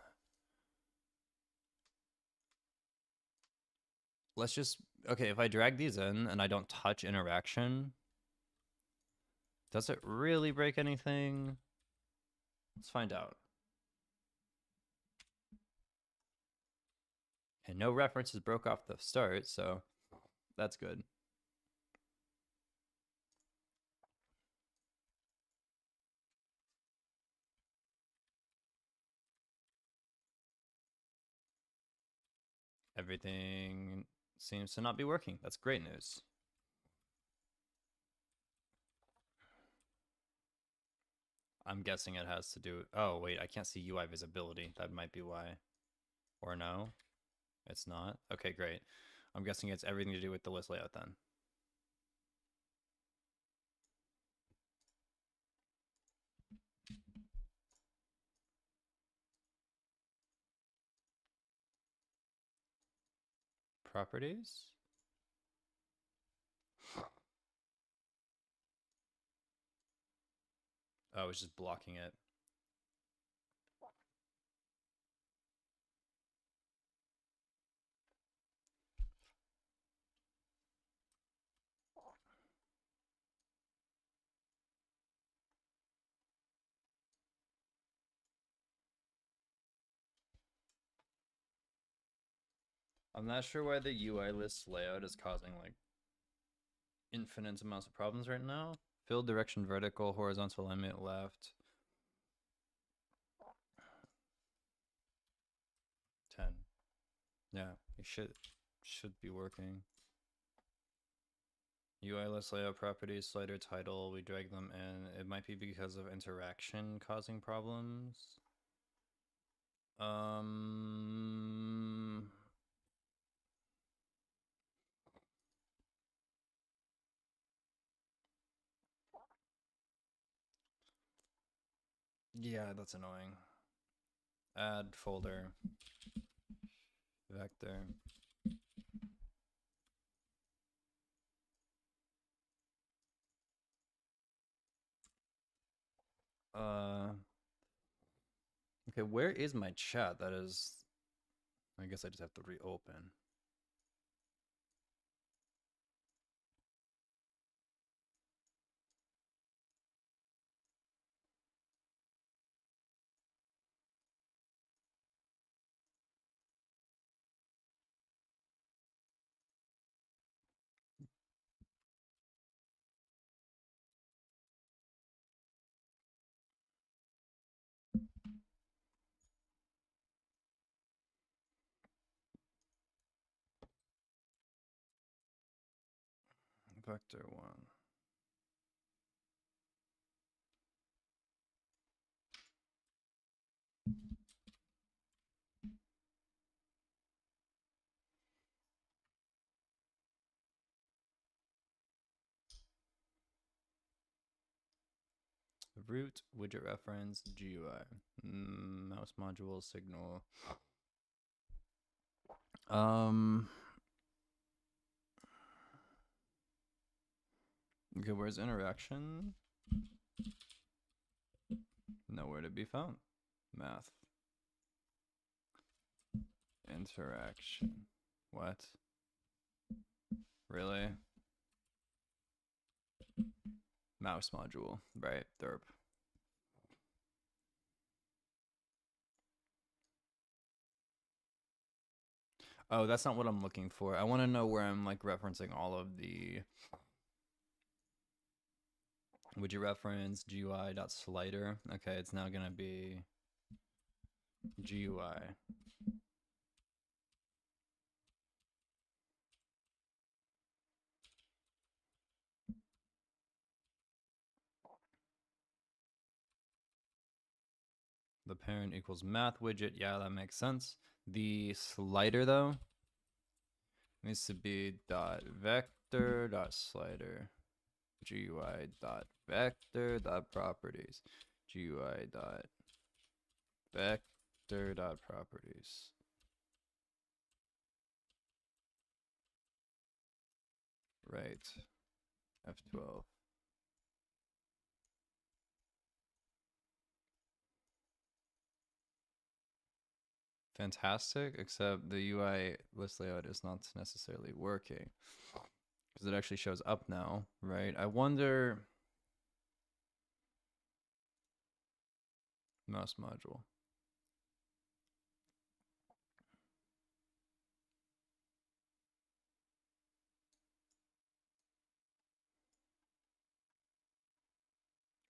let's just, okay, if I drag these in and I don't touch interaction, does it really break anything? Let's find out. And no references broke off the start, so that's good. Everything seems to not be working. That's great news. I'm guessing it has to do... Oh, wait, I can't see UI visibility. That might be why. Or no, it's not. Okay, great. I'm guessing it's everything to do with the list layout then. Properties? Oh, it's just blocking it. I'm not sure why the UI list layout is causing like infinite amounts of problems right now. Fill direction vertical, horizontal alignment left. 10. Yeah, it should be working. UI list layout properties, slider title, we drag them in. It might be because of interaction causing problems. Yeah, that's annoying. Add folder. Vector. Okay, where is my chat? That is, I guess I just have to reopen. Vector 1. Root, widget reference, GUI, mouse module, signal. Okay, where's interaction? Nowhere to be found. Math. Interaction. What? Really? Mouse module. Right, derp. Oh, that's not what I'm looking for. I want to know where I'm like referencing all of the widget reference GUI.slider. Okay, it's now gonna be GUI. The parent equals math widget. Yeah, that makes sense. The slider though needs to be dot vector dot slider GUI dot vector dot properties GUI dot vector dot properties. Right. F12. fantastic, except the UI list layout is not necessarily working because it actually shows up now, right? I wonder. Mouse module.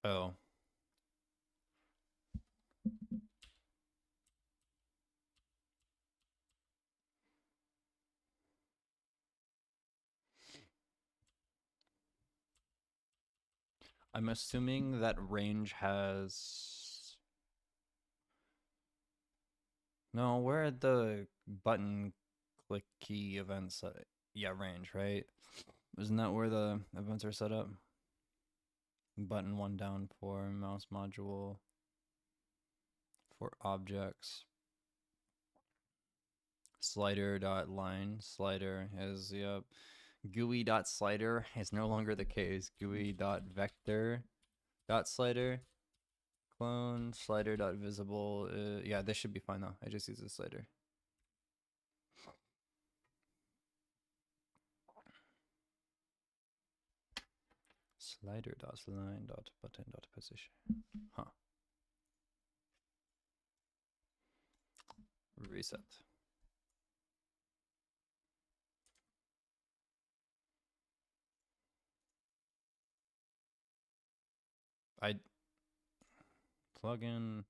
Oh. I'm assuming that range has... No, where are the button click key events? Yeah, range, right? Isn't that where the events are set up? Button 1 down for mouse module for objects. Slider.line. Slider is, yep. GUI.slider is no longer the case. GUI.vector.slider. Clone. Slider.visible. Yeah, this should be fine though. I just use the slider. Slider.line.button.position. Huh. Reset. I plug in.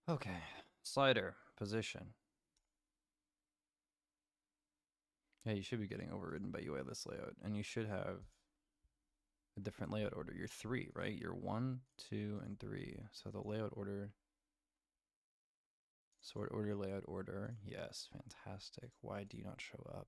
Okay. Slider position. Yeah, you should be getting overridden by UI list layout, and you should have a different layout order. You're 3, right? You're 1, 2, and 3. So the layout order, sort order, layout order. Yes, fantastic. Why do you not show up?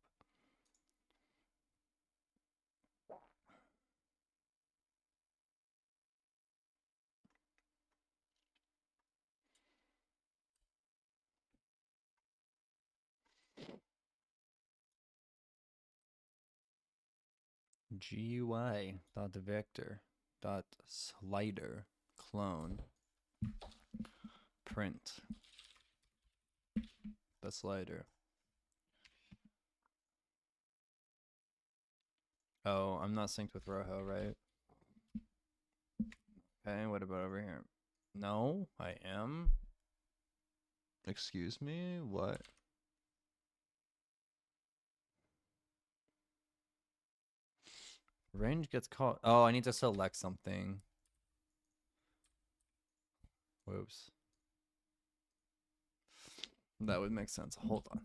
GUI.vector.slider clone print the slider. Oh, I'm not synced with Rojo, right? Okay, what about over here? No, I am. Excuse me? What? Range gets caught. Oh, I need to select something. Whoops. That would make sense. Hold on.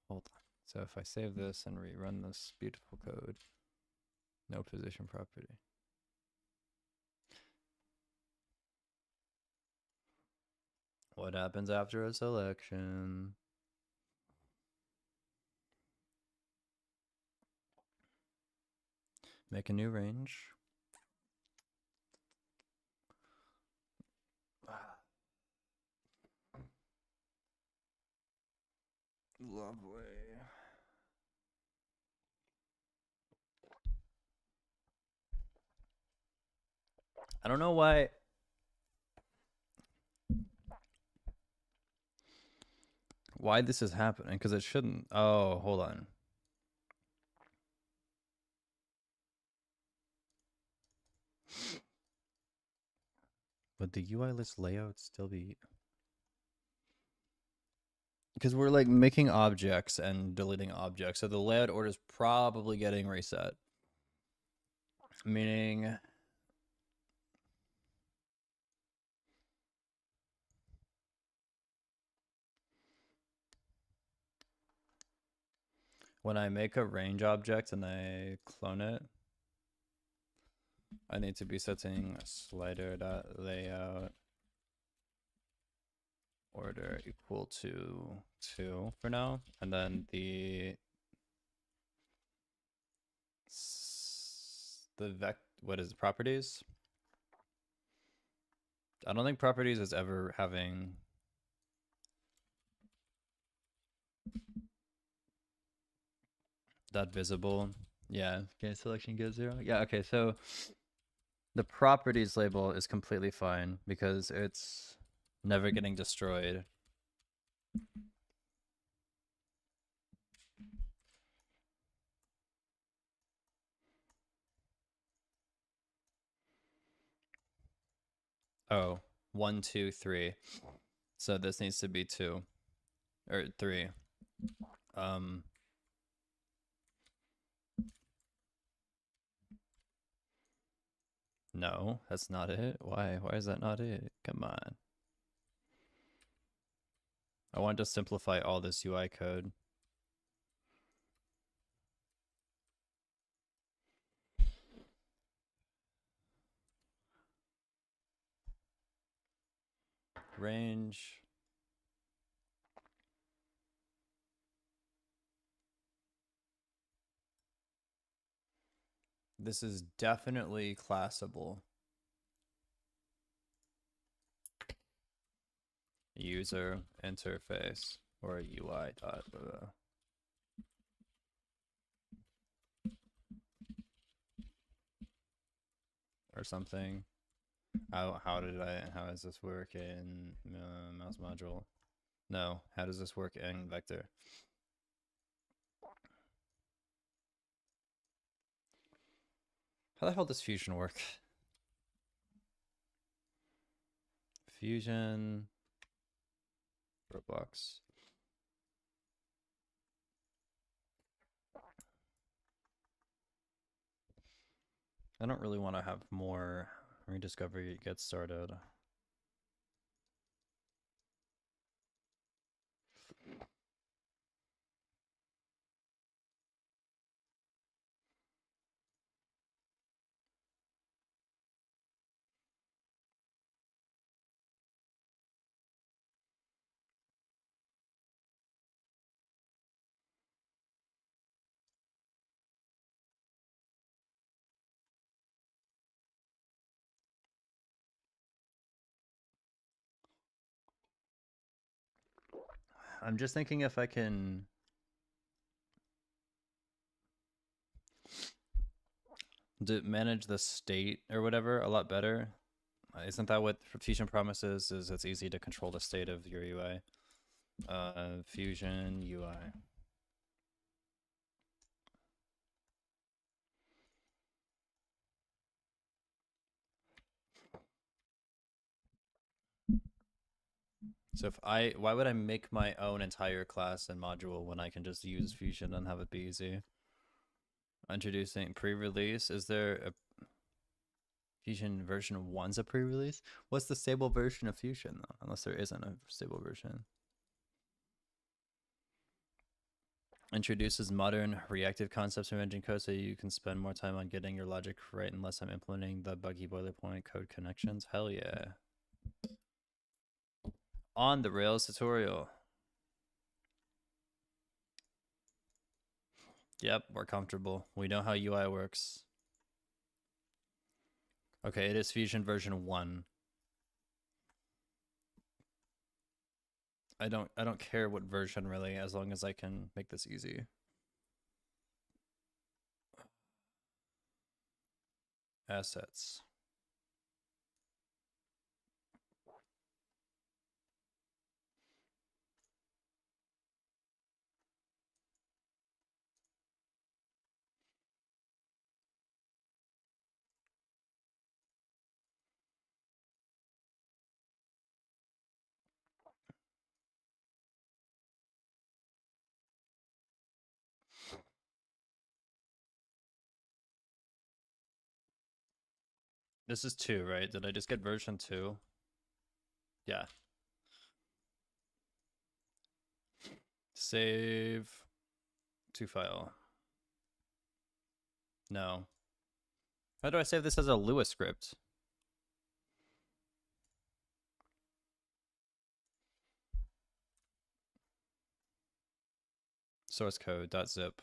Hold on. So if I save this and rerun this beautiful code, no position property. What happens after a selection? Make a new range. Lovely. I don't know why this is happening, because it shouldn't. Oh, hold on. Would the UI list layout still be... Because we're like making objects and deleting objects, so the layout order is probably getting reset. Meaning... when I make a range object and I clone it, I need to be setting slider.layout order equal to 2 for now, and then the what is it, properties? I don't think properties is ever having that visible. Yeah, okay, selection get 0. Yeah, okay, so The properties label is completely fine because it's never getting destroyed. Oh, 1, 2, 3. So this needs to be 2 or 3. No, that's not it. Why? Why is that not it? Come on. I want to simplify all this UI code. Range. This is definitely classable. User interface or UI dot or something. How does this work in mouse module? No, how does this work in vector? How the hell does Fusion work? Fusion Roblox. I don't really want to have more rediscovery get started. I'm just thinking if I can manage the state or whatever a lot better. Isn't that what Fusion promises? Is it's easy to control the state of your UI? Fusion UI. So why would I make my own entire class and module when I can just use Fusion and have it be easy? Introducing pre-release. Is there a Fusion version 1's a pre-release? What's the stable version of Fusion though? Unless there isn't a stable version. Introduces modern reactive concepts from engine code so you can spend more time on getting your logic right and less time implementing the buggy boilerplate code connections. Hell yeah. On the Rails tutorial. Yep, we're comfortable. We know how UI works. Okay, it is Fusion version 1. I don't care what version really, as long as I can make this easy. Assets. This is 2, right? Did I just get version 2? Yeah. Save to file. No. How do I save this as a Lua script? Source code.zip.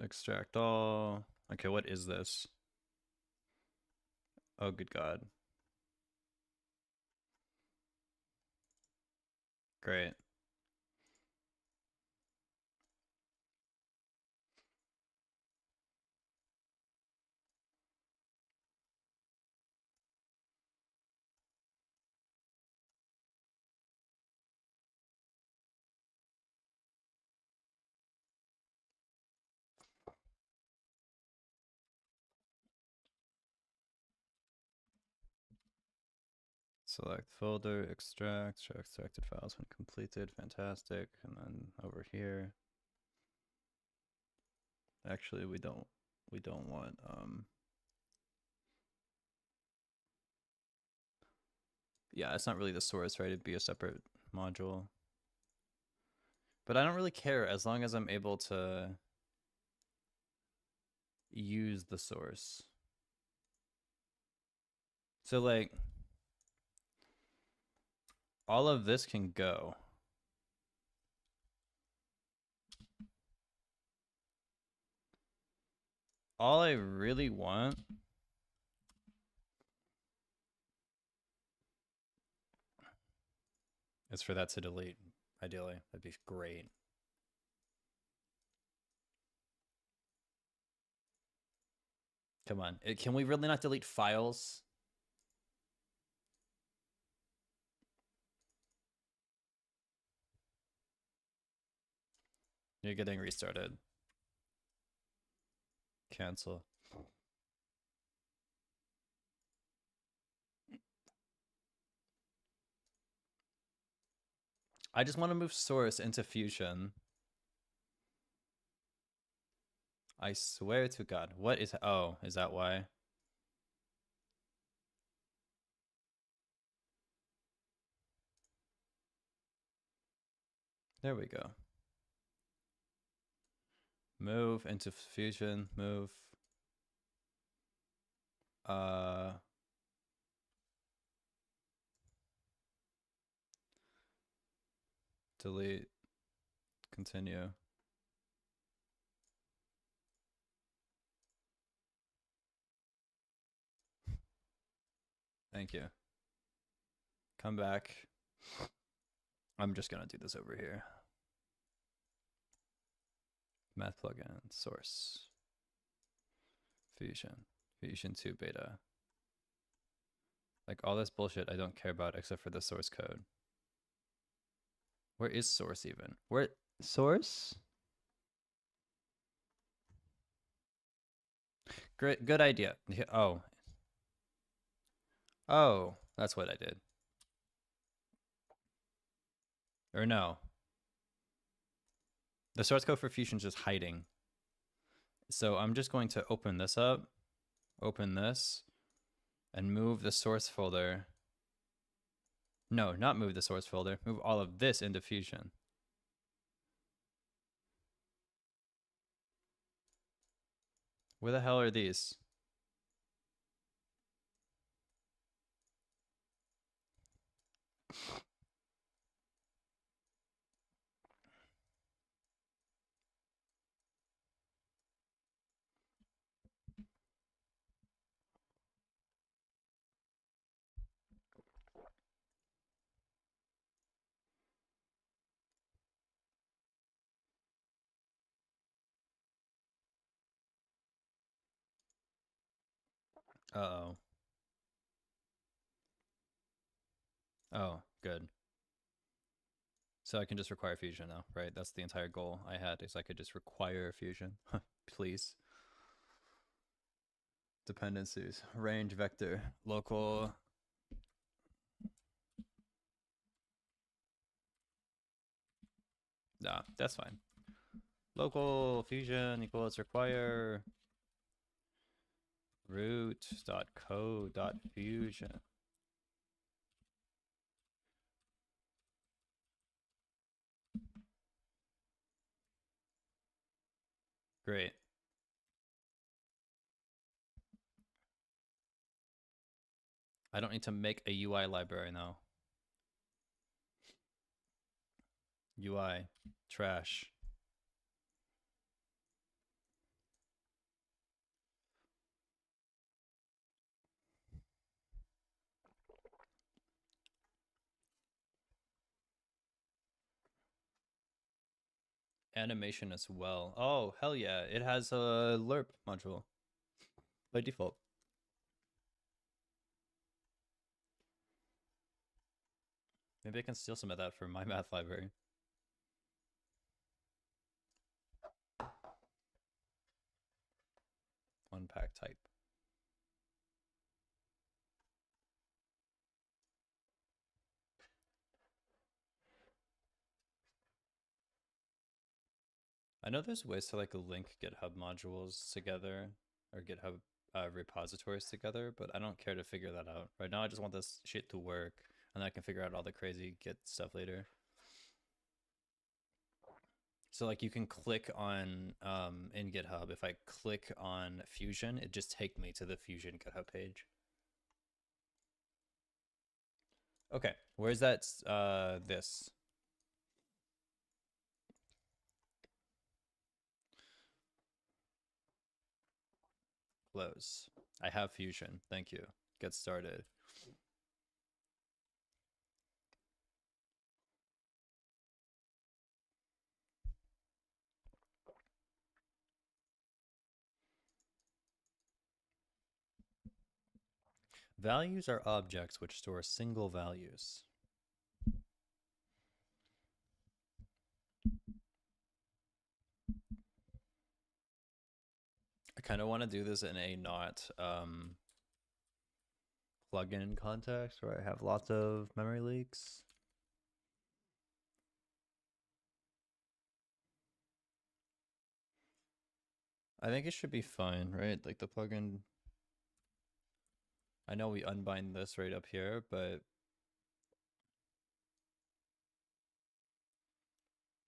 Extract all. Okay, what is this? Oh, good God. Great. Select folder, extract, show extracted files when completed. Fantastic. And then over here. Actually, we don't want yeah, it's not really the source, right? It'd be a separate module. But I don't really care as long as I'm able to use the source. So like all of this can go. All I really want is for that to delete, ideally. That'd be great. Come on. Can we really not delete files? You're getting restarted. Cancel. I just want to move source into Fusion. I swear to God. What is... Oh, is that why? There we go. Move into Fusion. Move. Delete. Continue. Thank you. Come back. I'm just gonna do this over here. Math plugin, source. Fusion. Fusion 2 beta. Like all this bullshit I don't care about except for the source code. Where is source even? Where source? Great, good idea. Oh. Oh, that's what I did. Or no. The source code for Fusion's just hiding. So I'm just going to open this up, open this, and move the source folder. No, not move the source folder. Move all of this into Fusion. Where the hell are these? Uh-oh. Oh, good. So I can just require Fusion now, right? That's the entire goal I had, is I could just require Fusion. Please. Dependencies. Range vector. Local. Nah, that's fine. Local Fusion equals require root.co.fusion. Great. I don't need to make a UI library now. UI. Trash. animation as well. Oh, hell yeah. It has a lerp module by default. Maybe I can steal some of that for my math library. Unpack type. I know there's ways to like link GitHub modules together or GitHub repositories together, but I don't care to figure that out. Right now I just want this shit to work, and then I can figure out all the crazy Git stuff later. So like you can click on in GitHub, if I click on Fusion, it just take me to the Fusion GitHub page. Okay, where's that this? Close. I have Fusion. Thank you. Get started. Values are objects which store single values. I kind of want to do this in a not plugin context where I have lots of memory leaks. I think it should be fine, right? Like the plugin. I know we unbind this right up here, but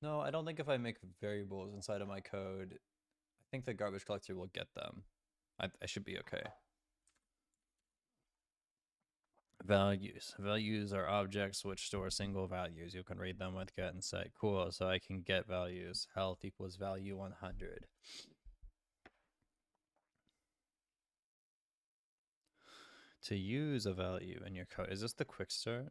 no, I don't think if I make variables inside of my code, I think the garbage collector will get them. I should be okay. Values. Values are objects which store single values. You can read them with get and set. Cool, so I can get values. Health equals value 100. To use a value in your code, is this the quick start?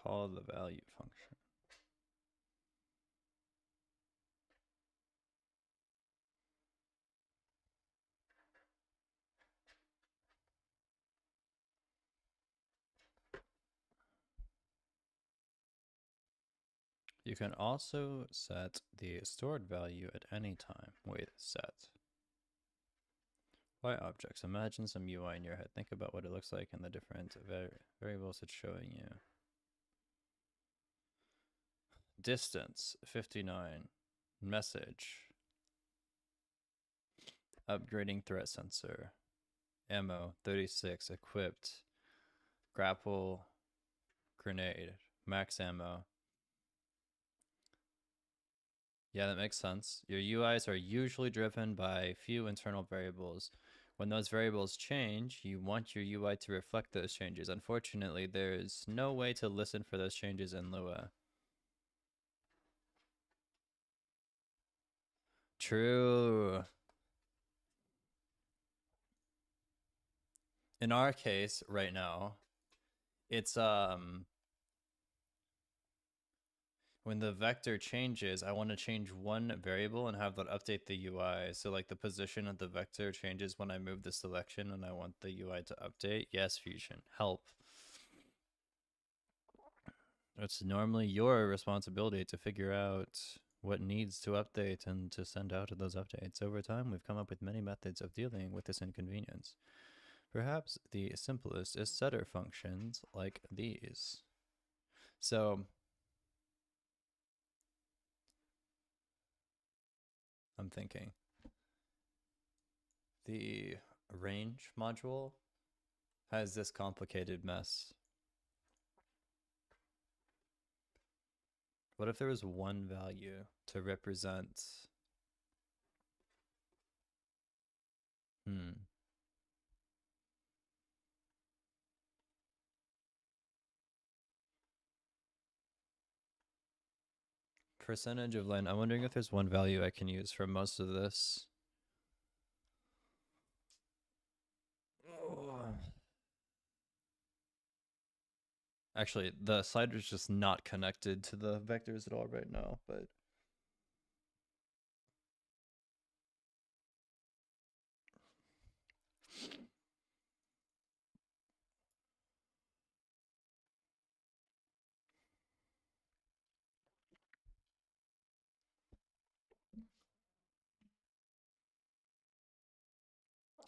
Call the value function. You can also set the stored value at any time. Wait, set. Why objects? Imagine some UI in your head. Think about what it looks like and the different variables it's showing you. Distance, 59. Message. Upgrading threat sensor. Ammo, 36. Equipped. Grapple. Grenade. Max ammo. Yeah, that makes sense. Your UIs are usually driven by few internal variables. When those variables change, you want your UI to reflect those changes. Unfortunately, there's no way to listen for those changes in Lua. True. In our case right now, it's when the vector changes, I want to change one variable and have that update the UI. So like the position of the vector changes when I move the selection and I want the UI to update. Yes, Fusion, help. It's normally your responsibility to figure out what needs to update and to send out those updates. Over time, we've come up with many methods of dealing with this inconvenience. Perhaps the simplest is setter functions like these. So I'm thinking the range module has this complicated mess. What if there was one value to represent percentage of land? I'm wondering if there's one value I can use for most of this. Actually, the slider's just not connected to the vectors at all right now, but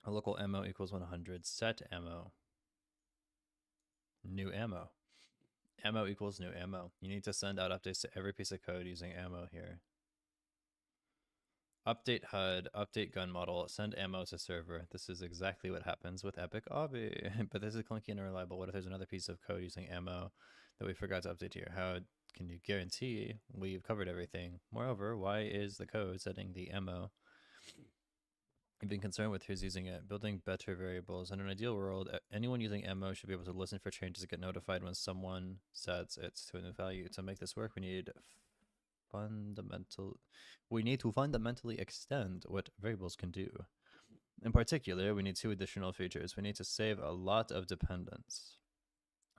a local ammo equals 100. Set ammo. New ammo. Ammo equals new ammo. You need to send out updates to every piece of code using ammo here. Update HUD, update gun model, send ammo to server. This is exactly what happens with Epic Obby. But this is clunky and unreliable. What if there's another piece of code using ammo that we forgot to update here? How can you guarantee we've covered everything? Moreover, why is the code setting the ammo? You've been concerned with who's using it. Building better variables. In an ideal world, anyone using ammo should be able to listen for changes and get notified when someone sets it to a new value. To make this work, we need to fundamentally extend what variables can do. In particular, we need two additional features. We need to save a lot of dependence.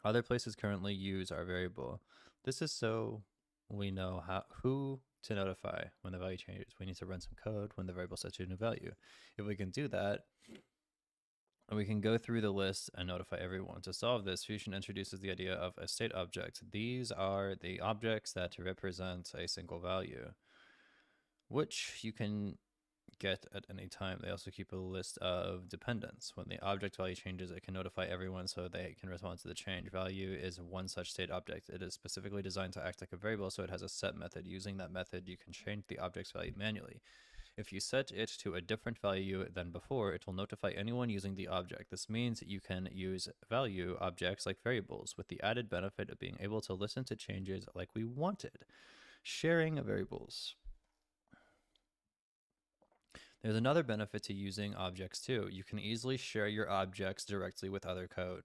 Other places currently use our variable. This is so we know who to notify when the value changes. We need to run some code when the variable sets to a new value. If we can do that, we can go through the list and notify everyone. To solve this, Fusion introduces the idea of a state object. These are the objects that represent a single value, which you can get at any time. They also keep a list of dependents. When the object value changes, it can notify everyone so they can respond to the change. Value is one such state object. It is specifically designed to act like a variable, so it has a set method. Using that method, you can change the object's value manually. If you set it to a different value than before, it will notify anyone using the object. This means you can use value objects like variables, with the added benefit of being able to listen to changes like we wanted. Sharing variables. There's another benefit to using objects too. You can easily share your objects directly with other code.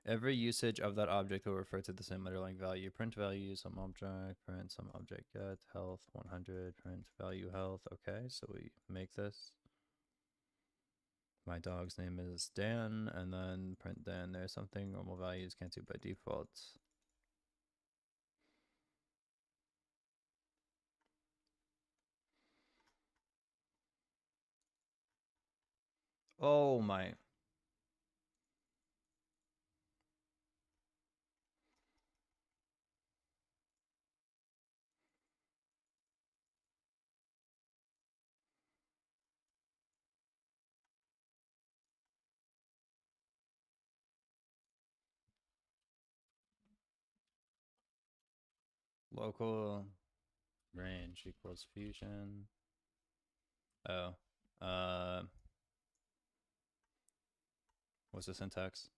Every usage of that object will refer to the same underlying value. Print value, some object, print some object get, health 100, print value health. Okay, so we make this. My dog's name is Dan, and then print Dan. There's something normal values can't do by default. Oh my. Local range equals fusion. Oh. What's the syntax?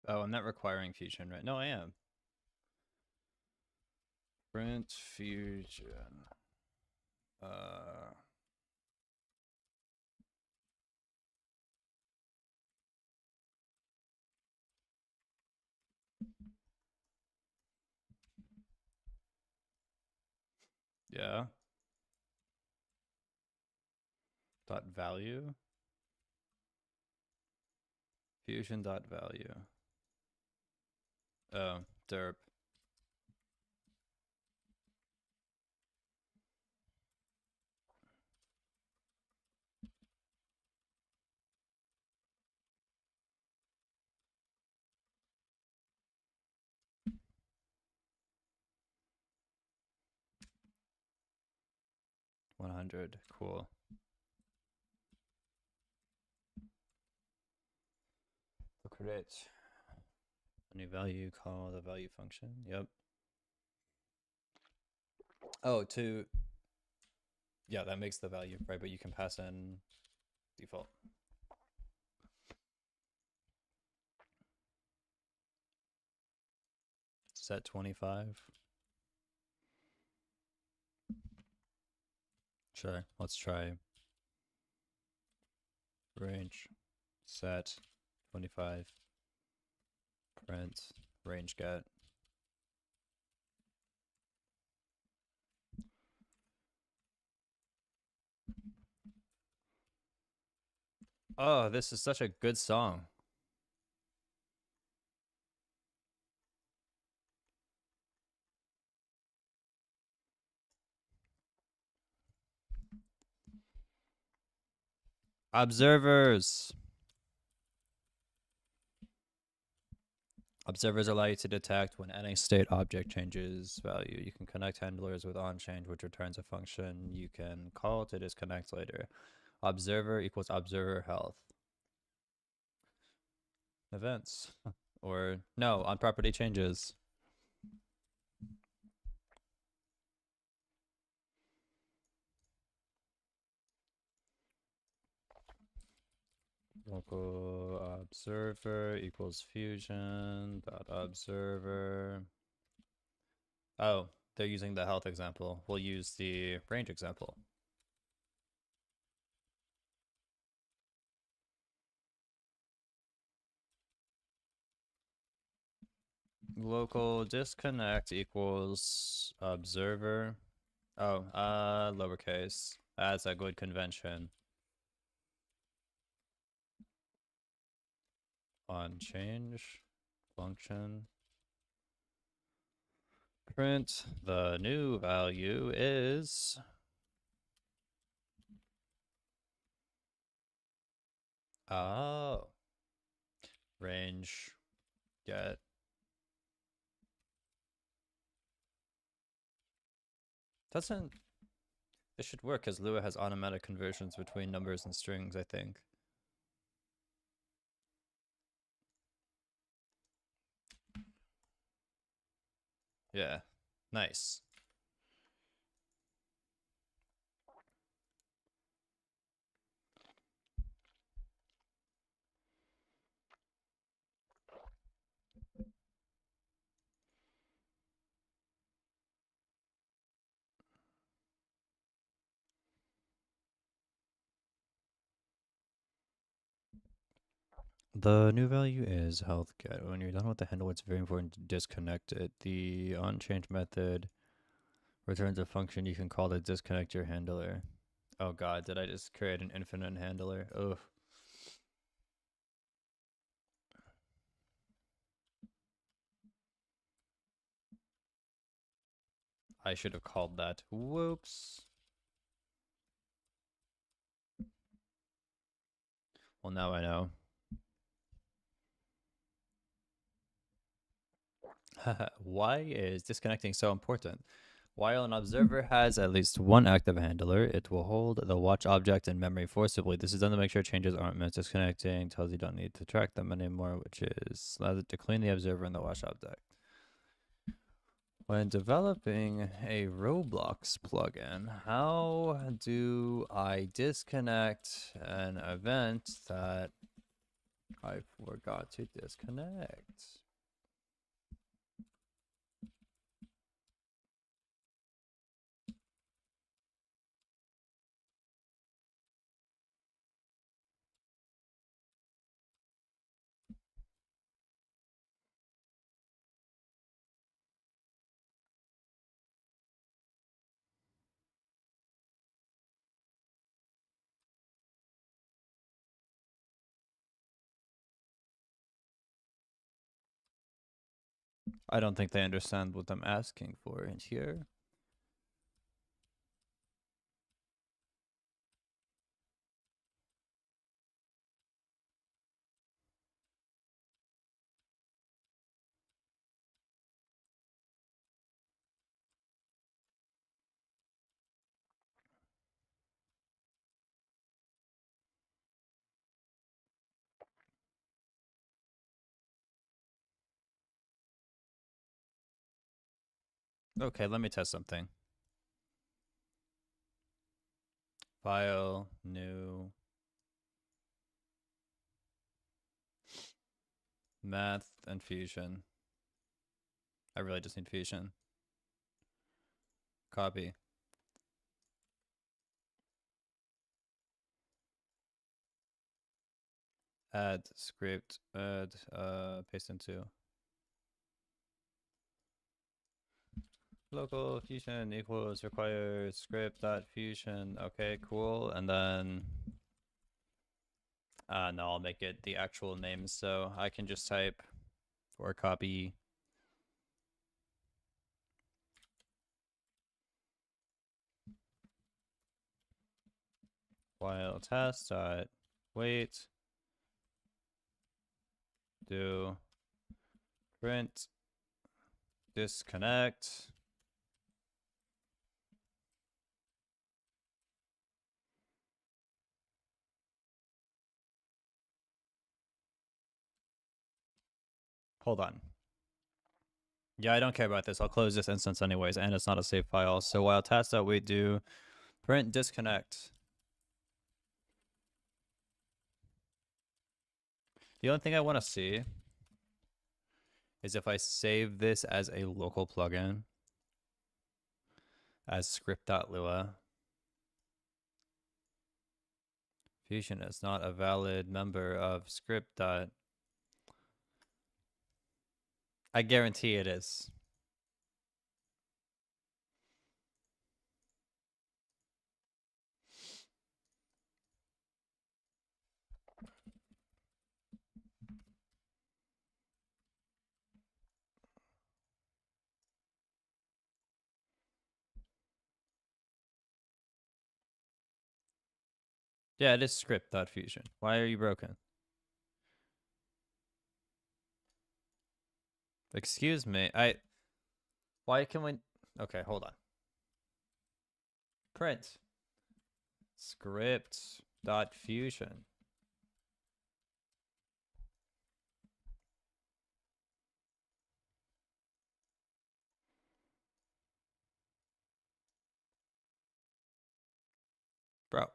Oh, I'm not requiring fusion, right? No, I am. Print fusion. 'Yeah. Dot value. Fusion dot value. Oh, derp. $100. Cool. Look at it. Any value, call the value function. Yep. Oh, yeah, that makes the value, right? But you can pass in default. Set 25. Sure, let's try range set 25 print range get. Oh, this is such a good song. Observers. Observers allow you to detect when any state object changes value. You can connect handlers with onChange, which returns a function you can call to disconnect later. Observer equals observer health. Events. Or no, on property changes. Local observer equals fusion dot observer. Oh, they're using the health example. We'll use the range example. Local disconnect equals observer. Oh, lowercase. That's a good convention. On change function. Print the new value is range get. Doesn't this should work because Lua has automatic conversions between numbers and strings, I think. Yeah, nice. The new value is health get. When you're done with the handle, it's very important to disconnect it. The onChange method returns a function you can call to disconnect your handler. Oh god, did I just create an infinite handler? Ugh. I should have called that. Whoops. Well, now I know. Why is disconnecting so important? While an observer has at least one active handler, it will hold the watch object in memory forcibly. This is done to make sure changes aren't missed. Disconnecting tells you don't need to track them anymore, which is allows it to clean the observer and the watch object. When developing a Roblox plugin, how do I disconnect an event that I forgot to disconnect. I don't think they understand what I'm asking for in here. Okay, let me test something. File, new. Math and fusion. I really just need fusion. Copy. Add script, add, paste into. Local fusion equals requires script dot fusion. Okay, cool. And then, no, I'll make it the actual name. So I can just type or copy. While test dot wait. Do print disconnect. Hold on. Yeah, I don't care about this. I'll close this instance anyways, and it's not a save file. So while task.wait do print disconnect. The only thing I want to see is if I save this as a local plugin as script.lua. Fusion is not a valid member of script. I guarantee it is. Yeah, it is script.fusion. Why are you broken? Excuse me. Why can we... Okay, hold on. Print script.fusion. Bro,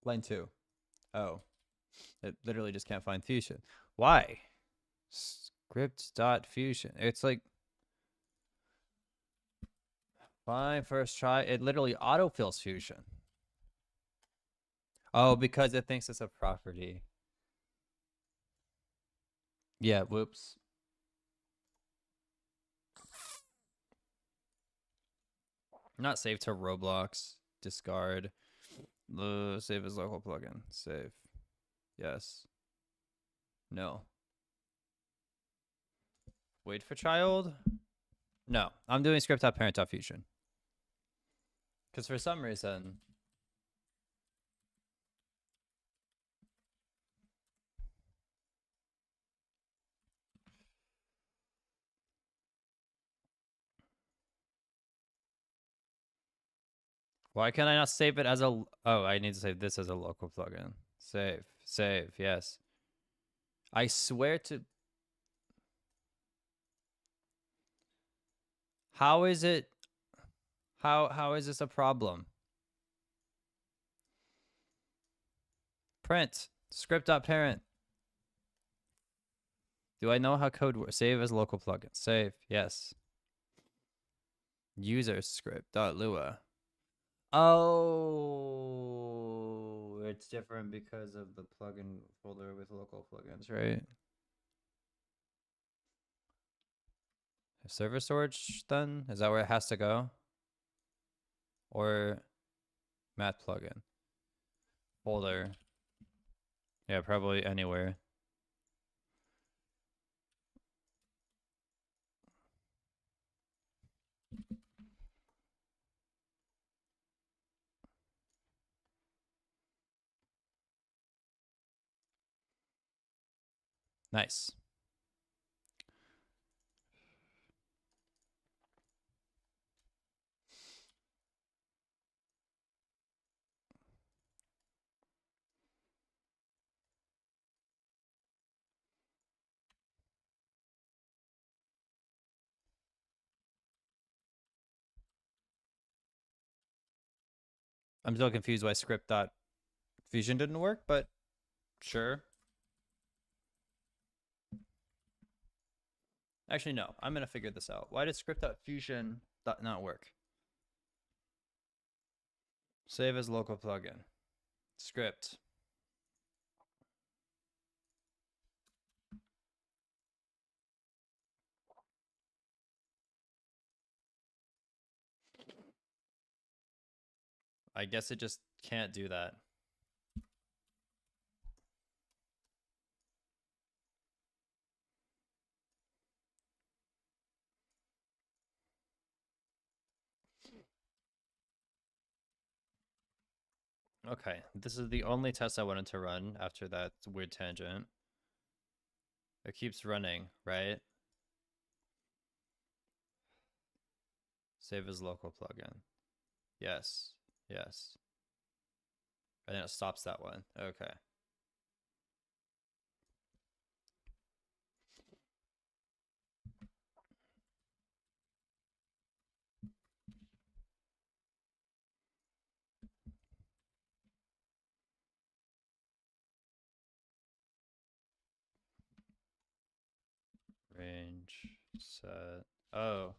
line 2. Oh. It literally just can't find fusion. Why? Script.fusion. It's like... Fine, first try. It literally autofills fusion. Oh, because it thinks it's a property. Yeah, whoops. Not save to Roblox. Discard. Save as local plugin. Save. Yes. No. Wait for child. No, I'm doing script.parent.fusion. Because for some reason... Why can I not save it as a... Oh, I need to save this as a local plugin. Save. Save. Yes. I swear to... How is it... How is this a problem? Print Script.parent. Do I know how code works? Save as local plugin. Save. Yes. User script.lua. Oh, it's different because of the plugin folder with local plugins, right? Server storage then? Is that where it has to go? Or math plugin? Folder. Yeah, probably anywhere. Nice. I'm still confused why script.fusion didn't work, but sure. Actually, no. I'm going to figure this out. Why did script.fusion not work? Save as local plugin. Script. I guess it just can't do that. Okay, this is the only test I wanted to run after that weird tangent. It keeps running, right? Save as local plugin. Yes, yes. And then it stops that one. Okay. Range set. Oh.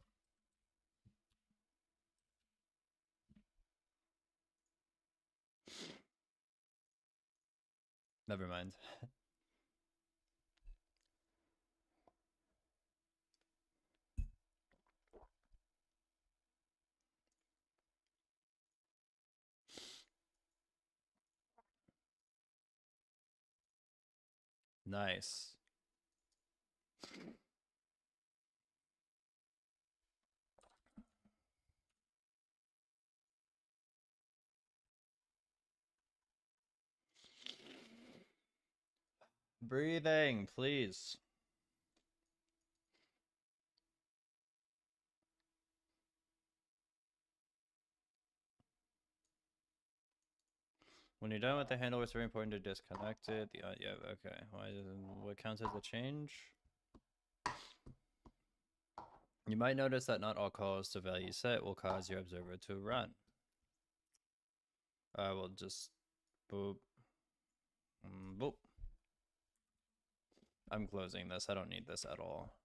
Never mind. Nice. Breathing, please. When you're done with the handle, it's very important to disconnect it. Yeah, okay. What counts as a change? You might notice that not all calls to value set will cause your observer to run. I will just boop. Boop. I'm closing this. I don't need this at all.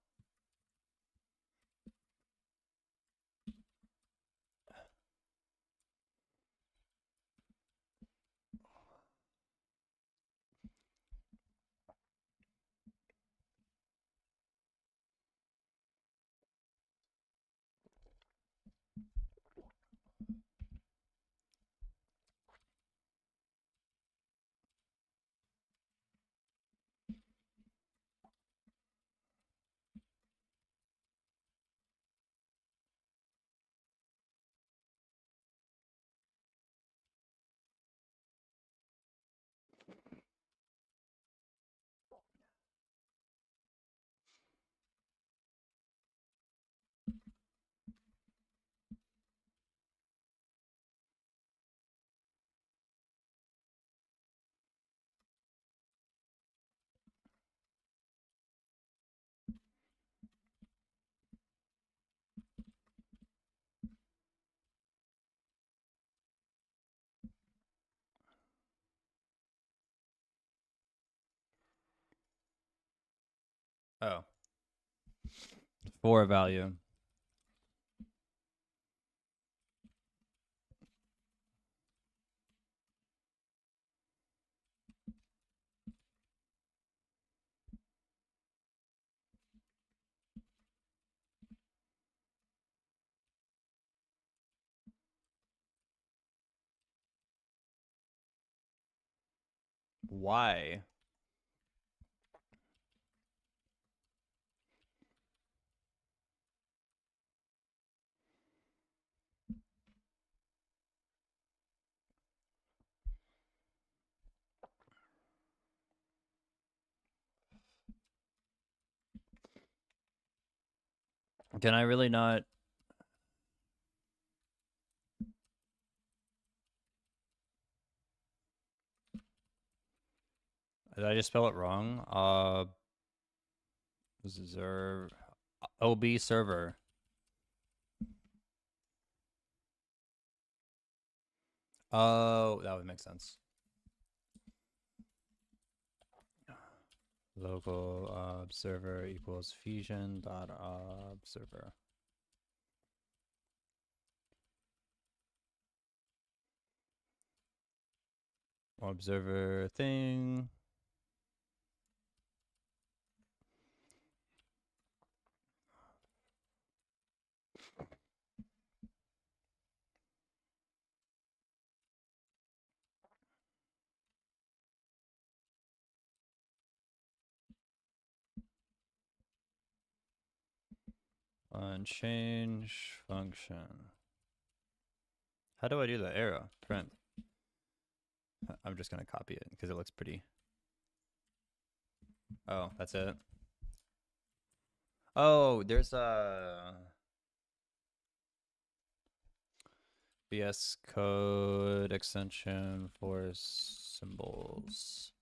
Oh. 4 value. Why? Can I really not? Did I just spell it wrong? Observe OB server. Oh, that would make sense. Local observer equals fusion dot observer. Observer thing. Unchange function. How do I do the arrow? Print. I'm just gonna copy it because it looks pretty. Oh, that's it. Oh, there's a VS Code extension for symbols.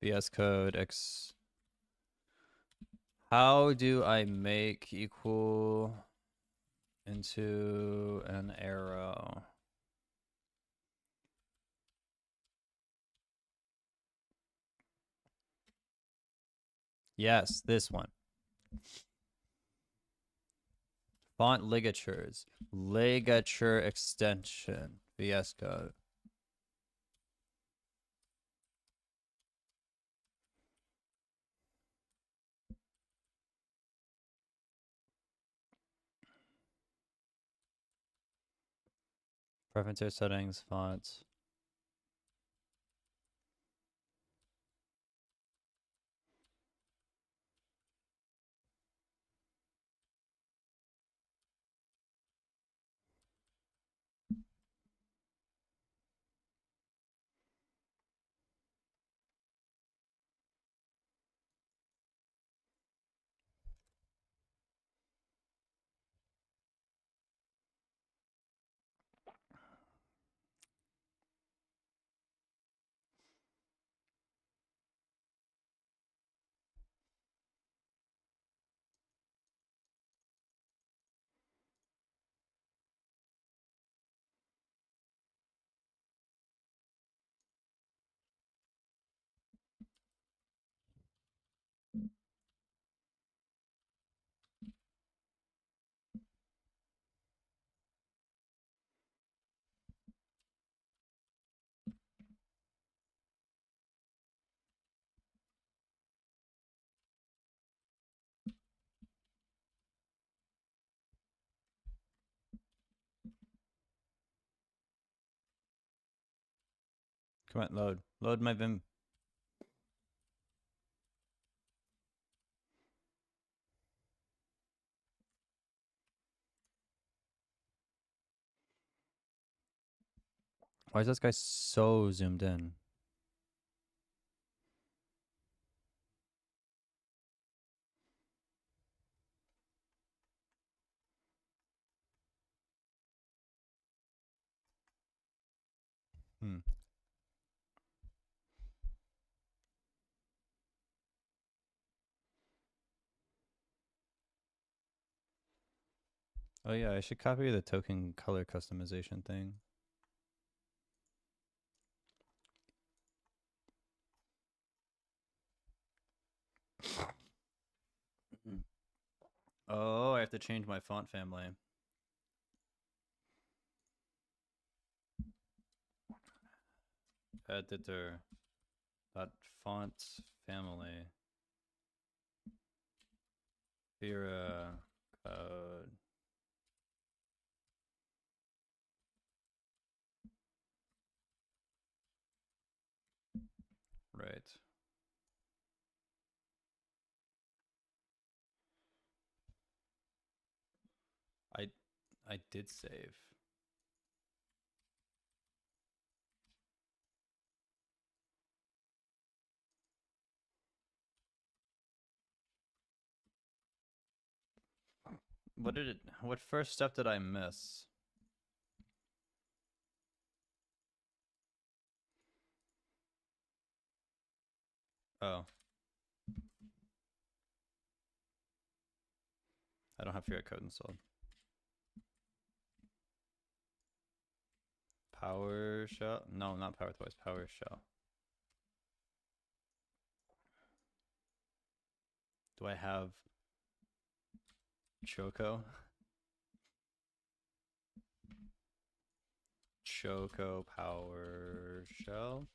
VS Code X. How do I make equal into an arrow? Yes, this one. Font ligatures. Ligature extension. VS Code. Preferences, settings, fonts. Come on, load. Load my Vim. Why is this guy so zoomed in? Hmm. Oh yeah, I should copy the token color customization thing. Oh, I have to change my font family. Editor. That font family. Vera code. Right. I did save. What first step did I miss? Oh. I don't have Fear code installed. PowerShell? No, not PowerToys, PowerShell. Do I have Choco? Choco PowerShell?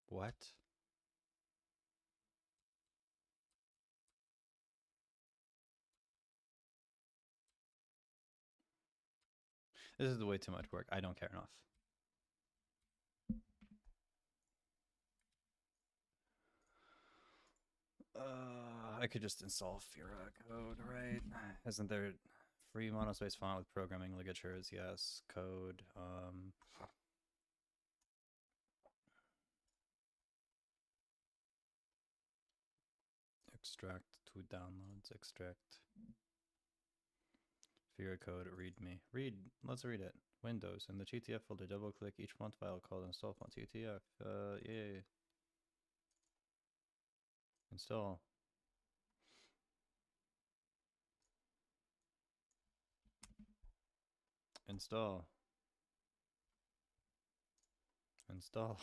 What? This is way too much work. I don't care enough. I could just install Fira code, right? Isn't there free monospace font with programming ligatures? Yes. Code. Extract to downloads. Extract. Fira code. Readme. Read. Let's read it. Windows. In the GTF folder, double click each font file called install font GTF. Yay. Install. Install. Install.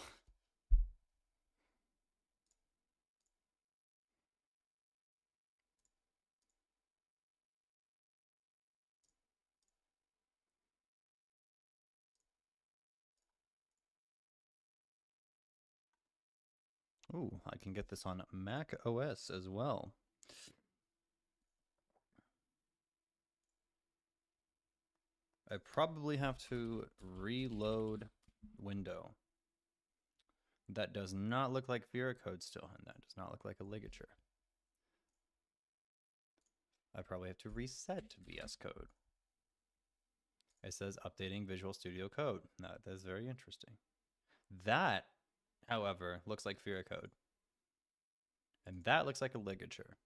Ooh, I can get this on Mac OS as well. I probably have to reload window. That does not look like Vera code still, and that does not look like a ligature. I probably have to reset VS Code. It says updating Visual Studio Code. That is very interesting. That, however, looks like Vera code. And that looks like a ligature.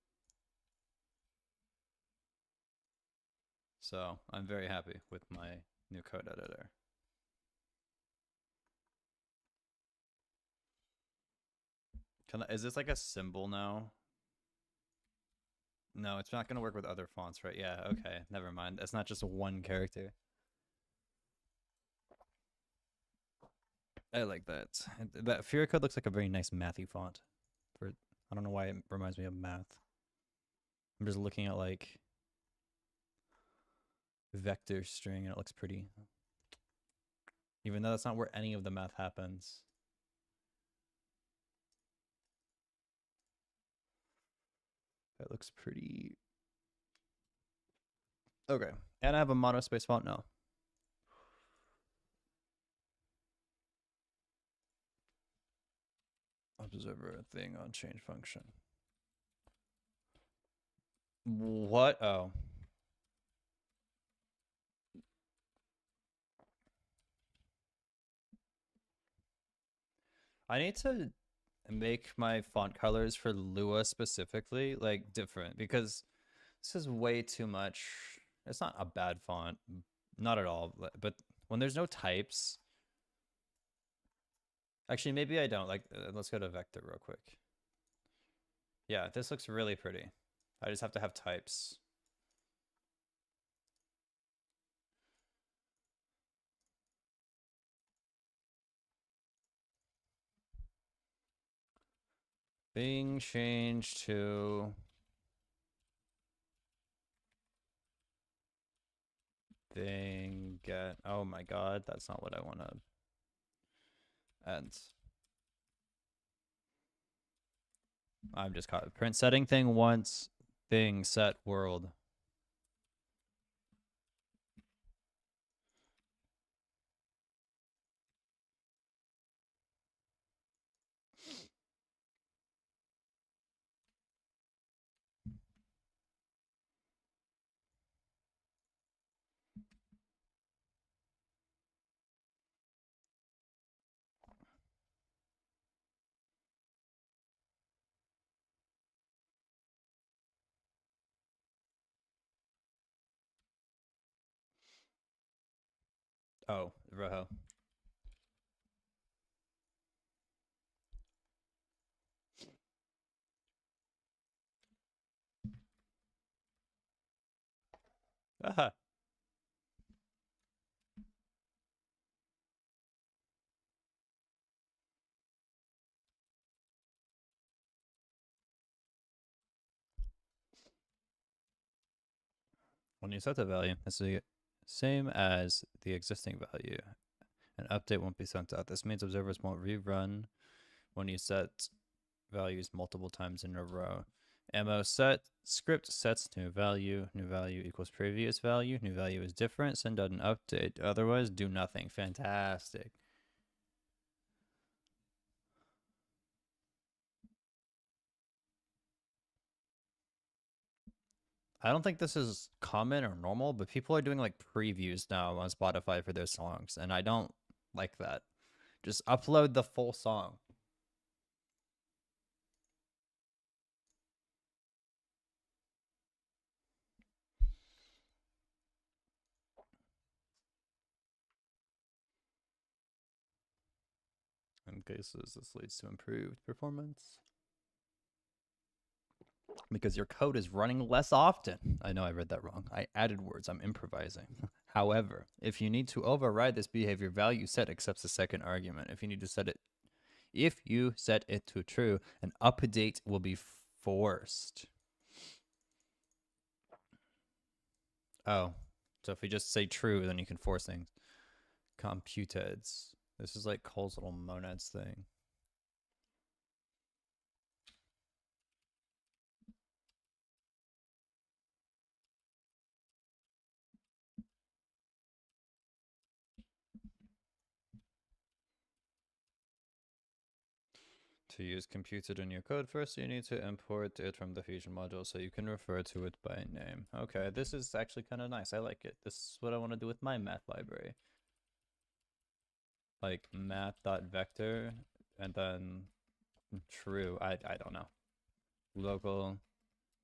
So I'm very happy with my new code editor. Is this like a symbol now? No, it's not going to work with other fonts, right? Yeah, okay. Never mind. It's not just one character. I like that. That Fear Code looks like a very nice mathy font. I don't know why it reminds me of math. I'm just looking at like vector string and it looks pretty. Even though that's not where any of the math happens. That looks pretty. Okay. And I have a monospace font now. Observer thing on change function. What? Oh. I need to make my font colors for Lua specifically like different because this is way too much. It's not a bad font, not at all, but when there's no types. Actually, maybe I don't. Like, let's go to vector real quick. Yeah, this looks really pretty. I just have to have types. Being changed to thing get. Oh my god, that's not what I want to end. I'm just caught. Print setting thing once, thing set world. Oh, Rojo. Aha. When you set the value, it's the same as the existing value. An update won't be sent out. This means observers won't rerun when you set values multiple times in a row. Ammo set script sets new value equals previous value. New value is different. Send out an update. Otherwise, do nothing. Fantastic. I don't think this is common or normal, but people are doing like previews now on Spotify for their songs, and I don't like that. Just upload the full song. In cases, this leads to improved performance. Because your code is running less often. I know I read that wrong. I added words. I'm improvising. However, if you need to override this behavior, value set accepts the second argument. If you set it to true, an update will be forced. Oh, so if we just say true, then you can force things. Computed. This is like Cole's little monads thing. To use computed in your code, first you need to import it from the Fusion module so you can refer to it by name. Okay, this is actually kind of nice. I like it. This is what I want to do with my math library. Like math.vector and then true. I don't know. Local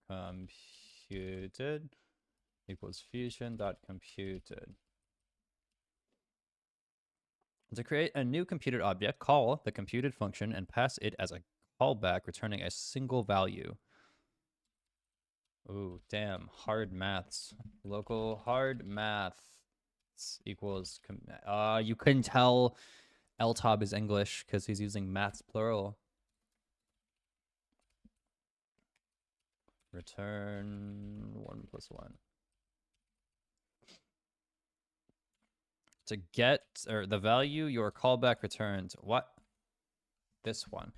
computed equals fusion.computed. To create a new computed object, call the computed function and pass it as a callback, returning a single value. Ooh, damn. Hard maths. Local hard maths equals... you couldn't tell LTOB is English because he's using maths plural. Return 1 plus 1. To get, or the value your callback returns. What? This one.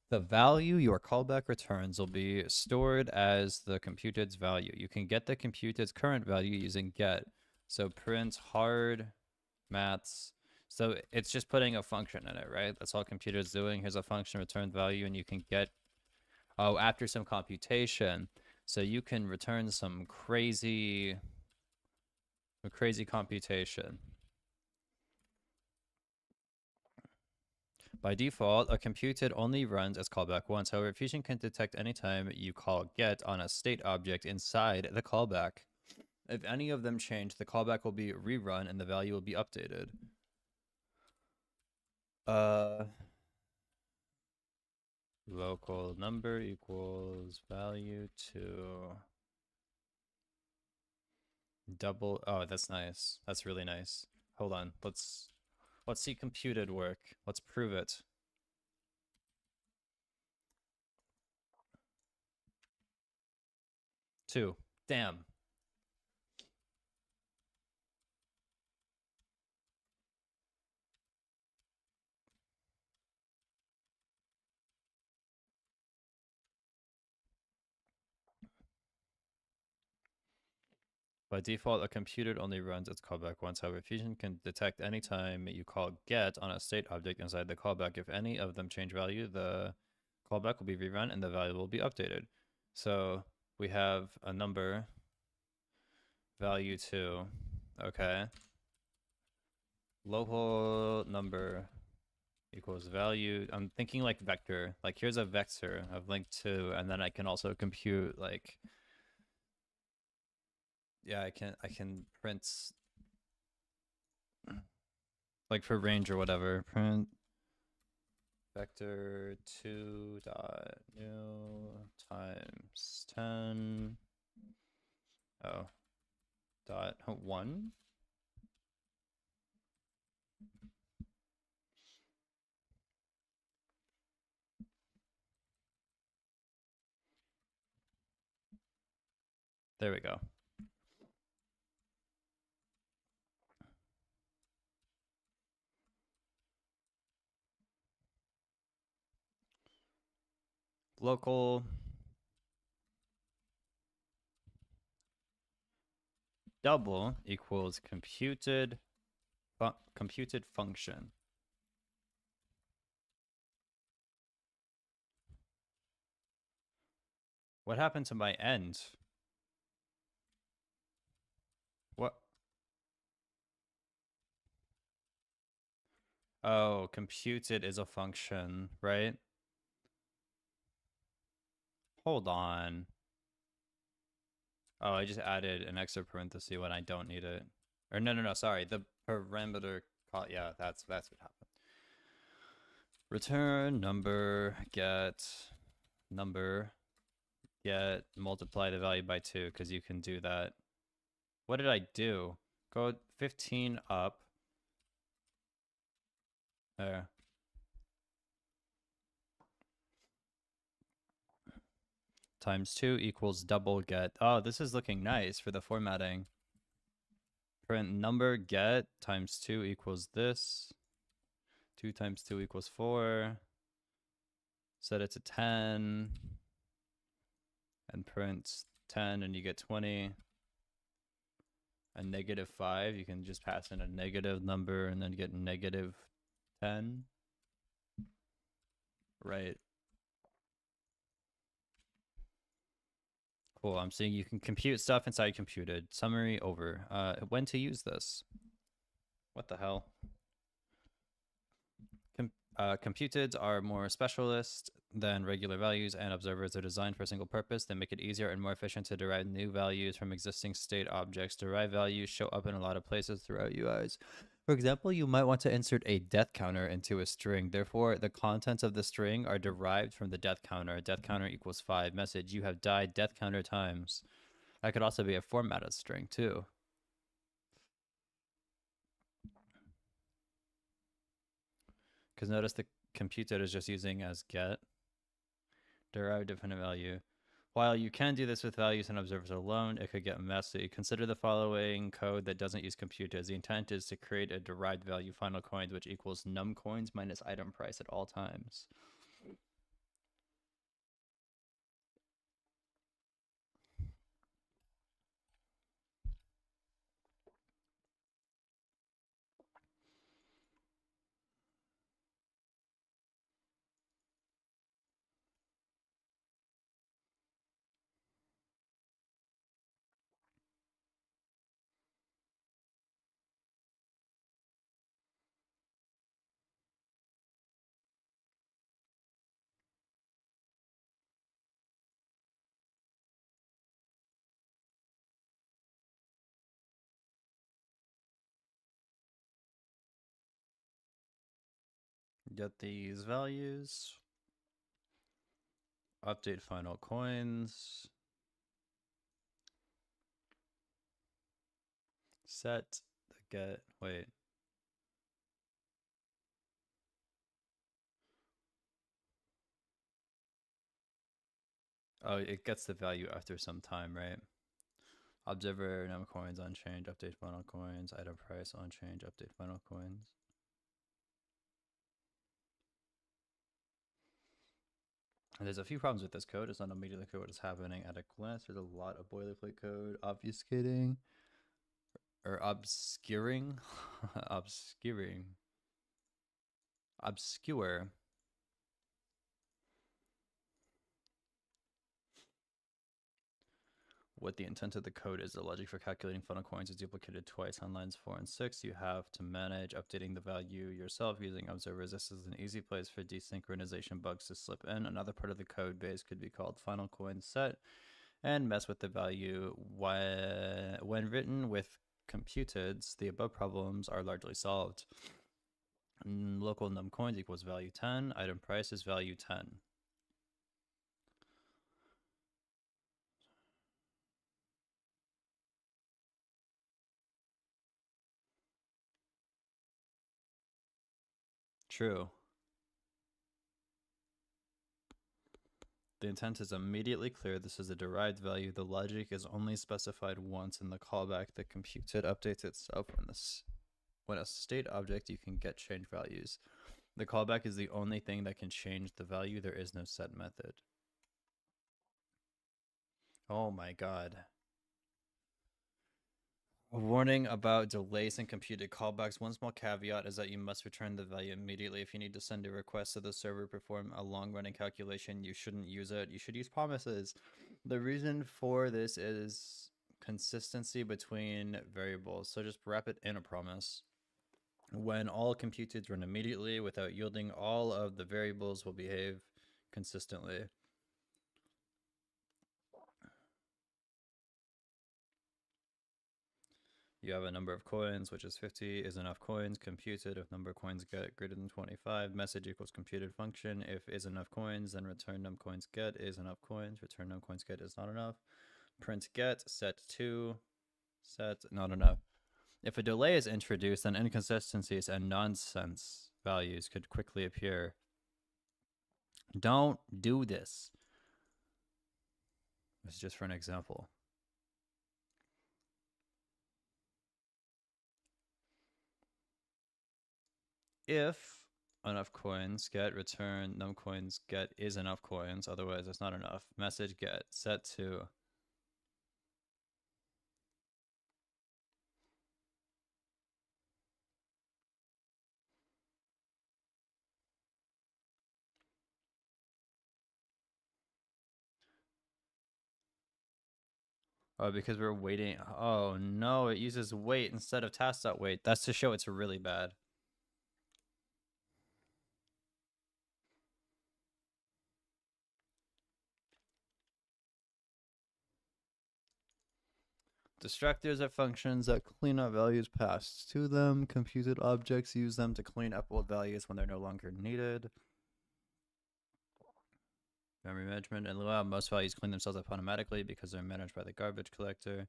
The value your callback returns will be stored as the computed's value. You can get the computed's current value using get. So print hard maths. So it's just putting a function in it, right? That's all computer's doing. Here's a function return value, and you can get, after some computation. So you can return some crazy computation. By default, a computed only runs as callback once. However, Fusion can detect anytime you call get on a state object inside the callback. If any of them change, the callback will be rerun and the value will be updated. local number equals value to double. Oh, that's nice. That's really nice. Hold on. Let's see computed work. Let's prove it. Two. Damn. By default, a computed only runs its callback once. However, Fusion can detect any time you call get on a state object inside the callback. If any of them change value, the callback will be rerun and the value will be updated. So we have a number, value 2, okay. Local number equals value. I'm thinking like vector. Like here's a vector of length 2, and then I can also compute like, yeah, I can print like for range or whatever, print vector 2 dot new times 10 dot 1. There we go. Local double equals computed function. What happened to my end? What? Oh, computed is a function, right? Hold on. Oh, I just added an extra parenthesis when I don't need it. Or no, sorry. The parameter call, yeah, that's what happened. Return number, get number, get multiply the value by 2, because you can do that. What did I do? Go 15 up. There. Times 2 equals double get. Oh, this is looking nice for the formatting. Print number get times 2 equals this. 2 times 2 equals 4. Set it to 10. And print 10 and you get 20. A negative 5, you can just pass in a negative number and then get negative 10. Right. Cool, I'm seeing you can compute stuff inside computed. Summary over. When to use this? What the hell? Computeds are more specialist than regular values, and observers are designed for a single purpose. They make it easier and more efficient to derive new values from existing state objects. Derived values show up in a lot of places throughout UIs. For example, you might want to insert a death counter into a string. Therefore, the contents of the string are derived from the death counter. Death counter equals 5. Message, you have died death counter times. That could also be a formatted string, too. Because notice the computed is just using as get. Derive definite value. While you can do this with values and observers alone, it could get messy. Consider the following code that doesn't use computeds. The intent is to create a derived value final coins, which equals num coins minus item price at all times. Get these values. Update final coins. Set the get. Wait. Oh, it gets the value after some time, right? Observer num coins on change. Update final coins. Item price on change. Update final coins. There's a few problems with this code. It's not immediately clear what is happening at a glance. There's a lot of boilerplate code obfuscating or obscuring, obscure. What the intent of the code is. The logic for calculating funnel coins is duplicated twice on lines 4 and 6. You have to manage updating the value yourself using observers. This is an easy place for desynchronization bugs to slip in. Another part of the code base could be called final coin set and mess with the value. When written with computeds, the above problems are largely solved. Local num coins equals value 10. Item price is value 10. True. The intent is immediately clear. This is a derived value. The logic is only specified once in the callback. The computed updates itself when a state object you can get change values. The callback is the only thing that can change the value. There is no set method. Oh my god. A warning about delays in computed callbacks. One small caveat is that you must return the value immediately. If you need to send a request to the server to perform a long-running calculation, you shouldn't use it. You should use promises. The reason for this is consistency between variables. So just wrap it in a promise. When all computeds run immediately without yielding, all of the variables will behave consistently. You have a number of coins, which is 50 is enough coins computed. If number of coins get greater than 25, message equals computed function. If is enough coins, then return num coins get is enough coins. Return num coins get is not enough. Print get set to set not enough. If a delay is introduced, then inconsistencies and nonsense values could quickly appear. Don't do this. This is just for an example. If enough coins get return num coins get is enough coins, otherwise it's not enough. Message get set to oh, because we're waiting. Oh no, it uses wait instead of task.wait. That's to show it's really bad. Distractors are functions that clean up values passed to them. Computed objects use them to clean up old values when they're no longer needed. Memory management and Lua, most values clean themselves up automatically because they're managed by the garbage collector.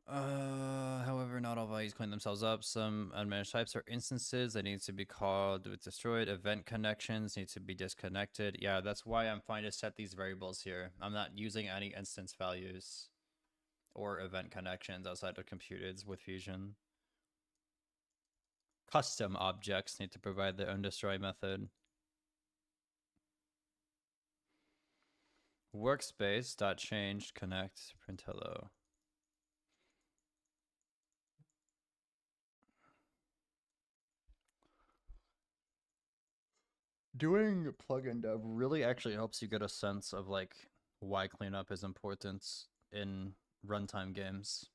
However, not all values clean themselves up. Some unmanaged types are instances that need to be called with destroyed. Event connections need to be disconnected. Yeah, that's why I'm fine to set these variables here. I'm not using any instance values or event connections outside of computeds with Fusion. Custom objects need to provide their own destroy method. Workspace.changed connect print hello. Doing plugin dev really actually helps you get a sense of like why cleanup is important in runtime games.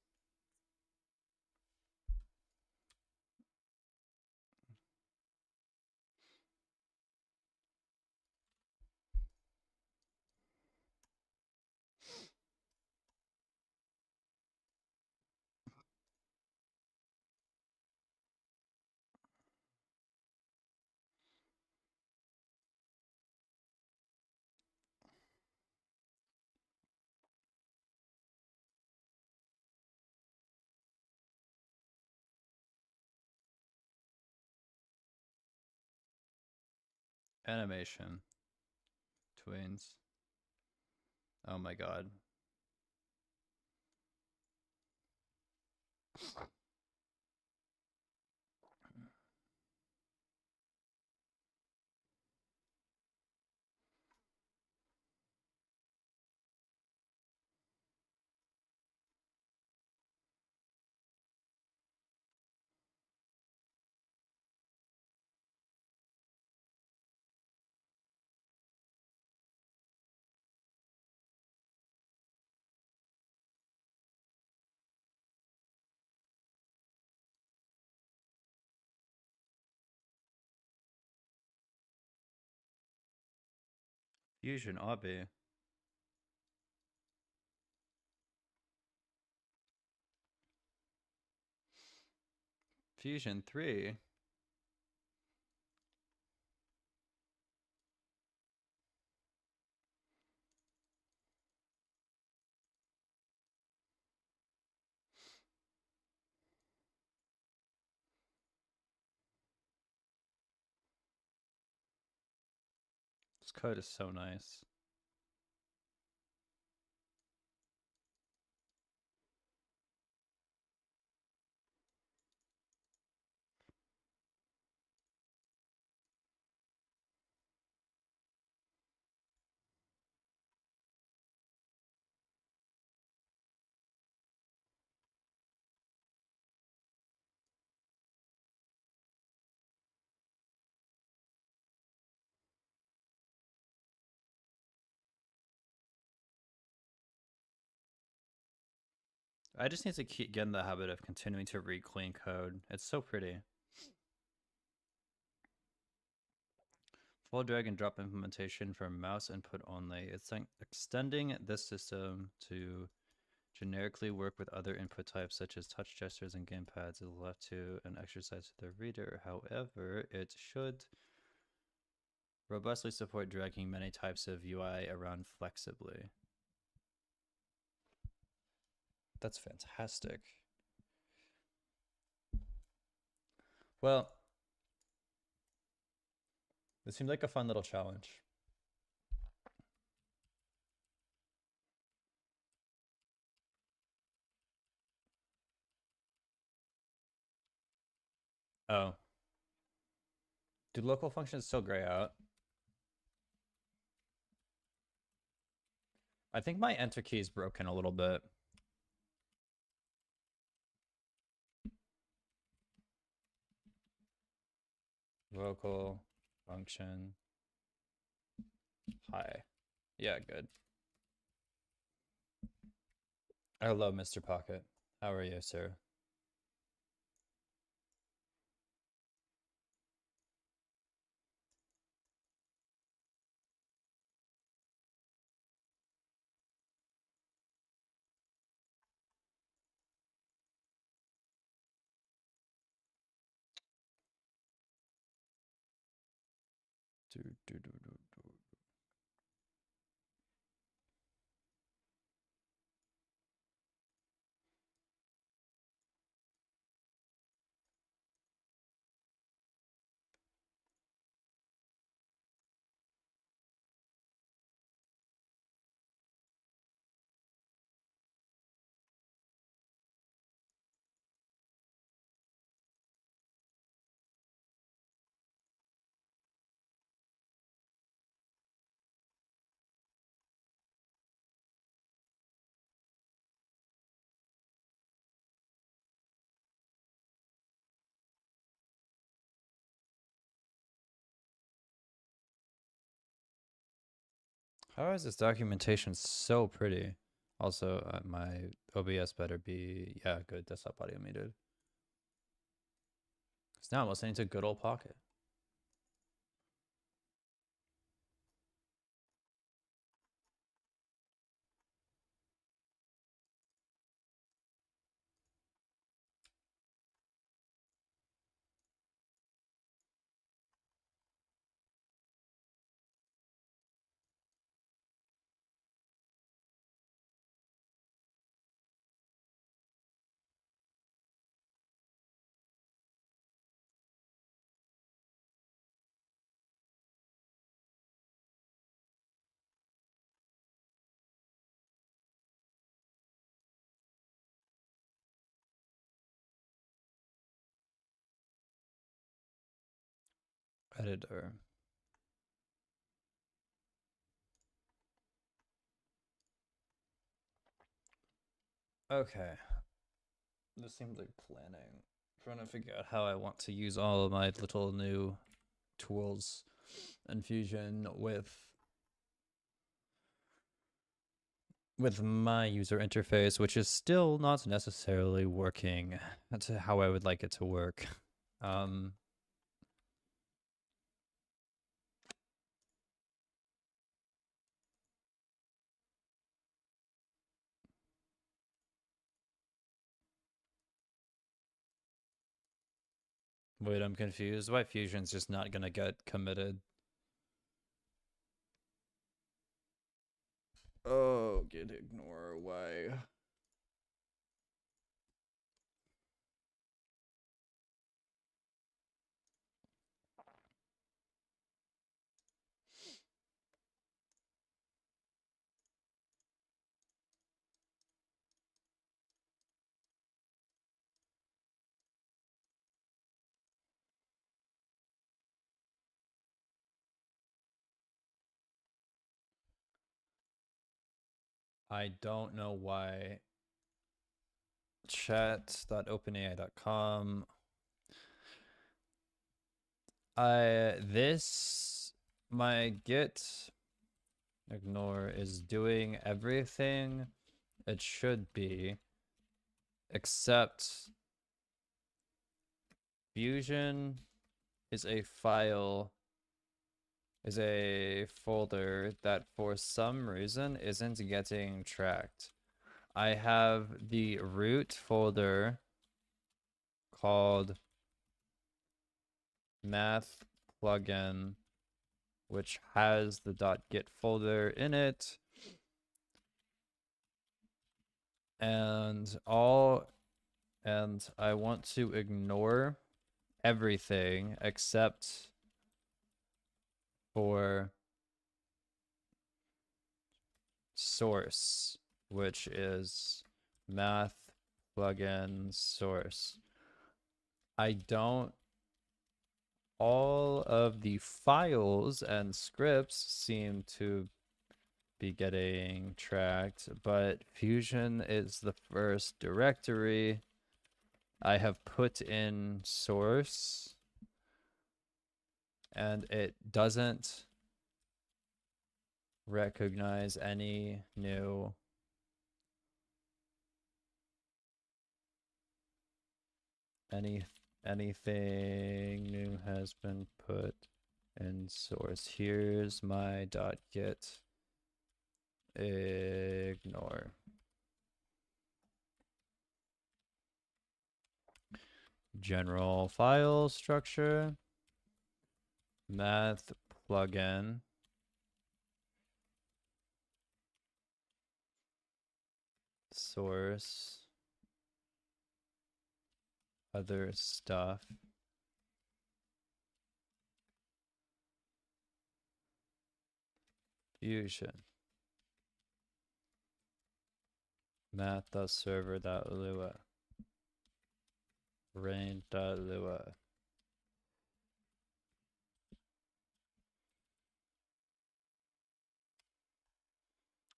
Animation. Twins. Oh my god. Fusion Obby. Fusion 3. This code is so nice. I just need to keep getting the habit of continuing to read clean code. It's so pretty. Full drag and drop implementation for mouse input only. It's like extending this system to generically work with other input types such as touch gestures and gamepads is left to an exercise to the reader. However, it should robustly support dragging many types of UI around flexibly. That's fantastic. Well, this seemed like a fun little challenge. Oh. Do local functions still gray out? I think my enter key is broken a little bit. Local function. Hi. Yeah, good. Hello, Mr. Pocket. How are you, sir? How is this documentation so pretty? Also, my OBS better be, yeah, good. Desktop audio muted. Because now I'm listening to good old Pocket. editor. Okay. This seems like planning. Trying to figure out how I want to use all of my little new tools in Fusion with my user interface, which is still not necessarily working to how I would like it to work. Wait, I'm confused. Why Fusion's just not gonna get committed? Oh, get ignore. Why? I don't know why. Chat.openai.com. My git ignore is doing everything it should be, except Fusion is a folder that for some reason isn't getting tracked. I have the root folder called math plugin, which has the .git folder in it, and I want to ignore everything except for source, which is math plugin source. All of the files and scripts seem to be getting tracked, but Fusion is the first directory. I have put in source, and it doesn't recognize any new anything new has been put in source. Here's my .git ignore. General file structure, math plugin, source, other stuff, Fusion, math.server.lua, rain.lua.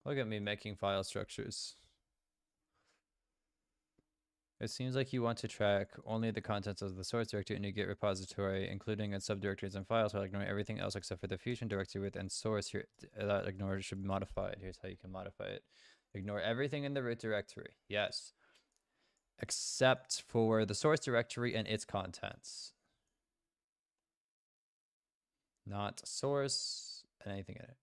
Look at me making file structures. It seems like you want to track only the contents of the source directory in your Git repository, including its subdirectories and files, while ignoring everything else except for the Fusion directory within source. Here, that ignore should be modified. Here's how you can modify it. Ignore everything in the root directory. Yes. Except for the source directory and its contents. Not source and anything in it.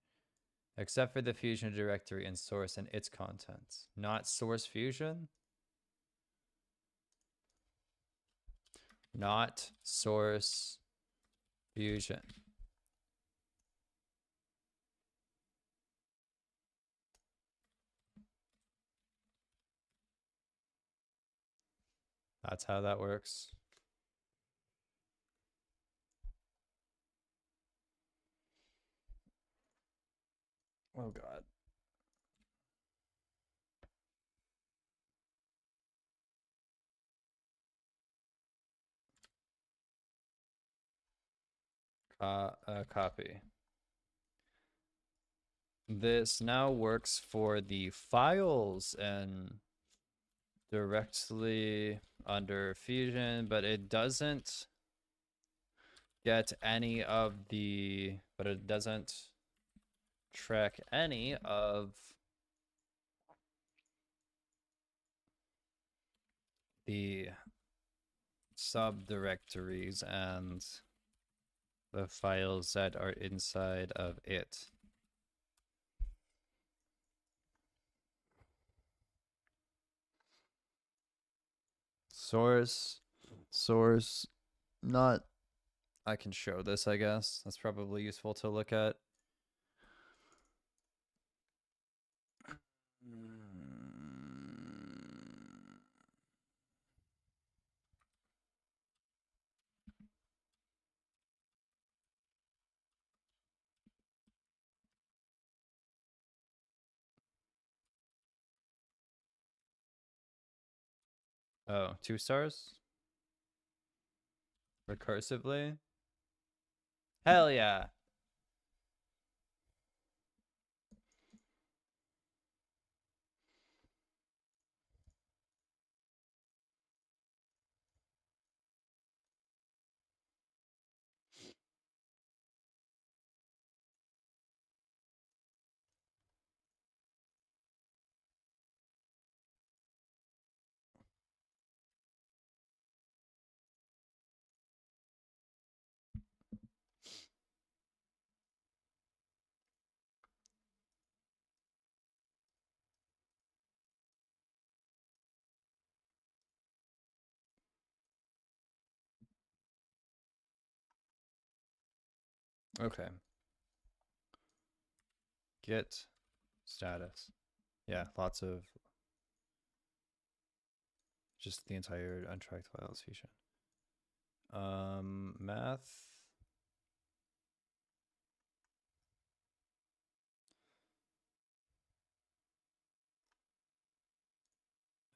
Except for the Fusion directory and source and its contents. Not source Fusion. Not source Fusion. That's how that works. Oh God. Copy. This now works for the files and directly under Fusion, but it doesn't get any of the, but it doesn't track any of the subdirectories and the files that are inside of it. Source, not, I can show this, I guess. That's probably useful to look at. Oh, 2 stars? Recursively? Hell yeah. Okay. Get status. Yeah, lots of just the entire untracked files fusion. Math.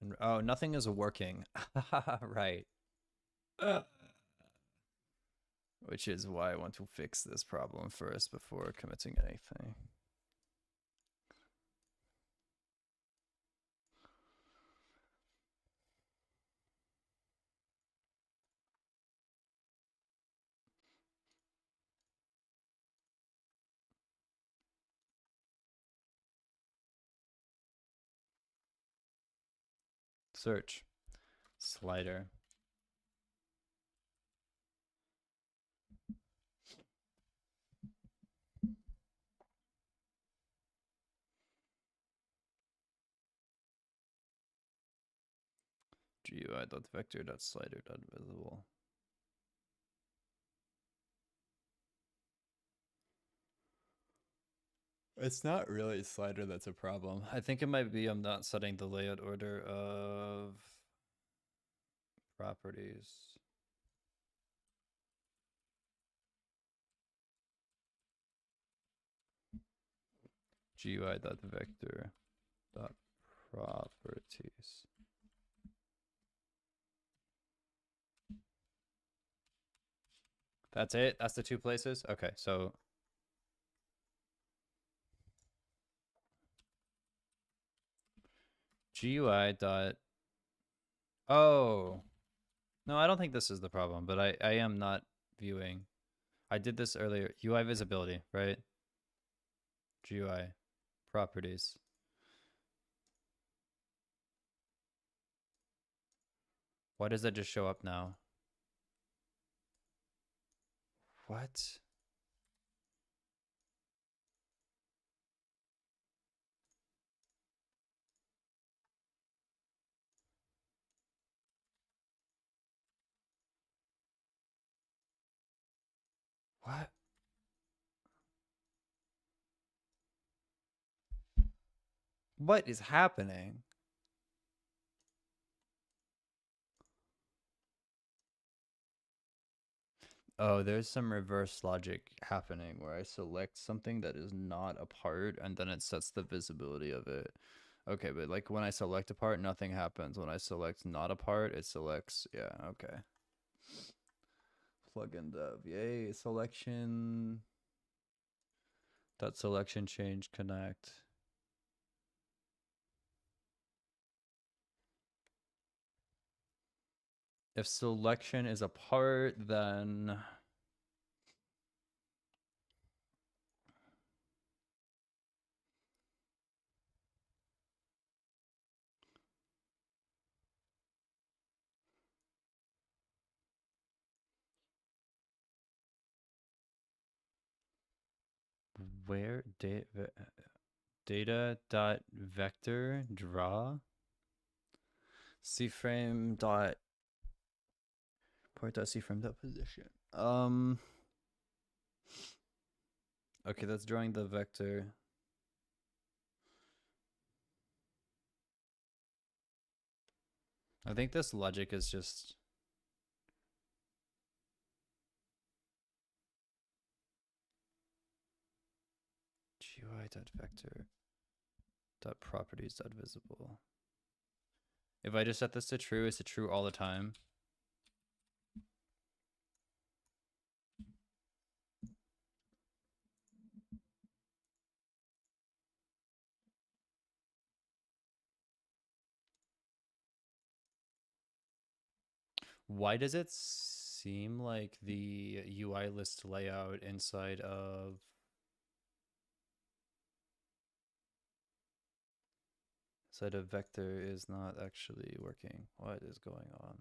And, oh, nothing is working. Right. Which is why I want to fix this problem first before committing anything. Search. Slider. GUI.vector.slider.visible. It's not really slider that's a problem. I think it might be I'm not setting the layout order of properties. GUI.vector.properties. That's it? That's the 2 places? Okay, so GUI dot. Oh. No, I don't think this is the problem, but I am not viewing. I did this earlier. UI visibility, right? GUI properties. Why does that just show up now? What? What? What is happening? Oh, there's some reverse logic happening where I select something that is not a part and then it sets the visibility of it. Okay, but like when I select a part, nothing happens. When I select not a part, it selects. Yeah, okay. plugin dev. Yay, selection. Dot selection change connect. If selection is a part, then where data dot vector draw cframe dot port dot cframe dot position. Okay, that's drawing the vector. I think this logic is just GUI.vector dot properties dot visible. If I just set this to true, is it true all the time? Why does it seem like the UI list layout inside of vector is not actually working? What is going on?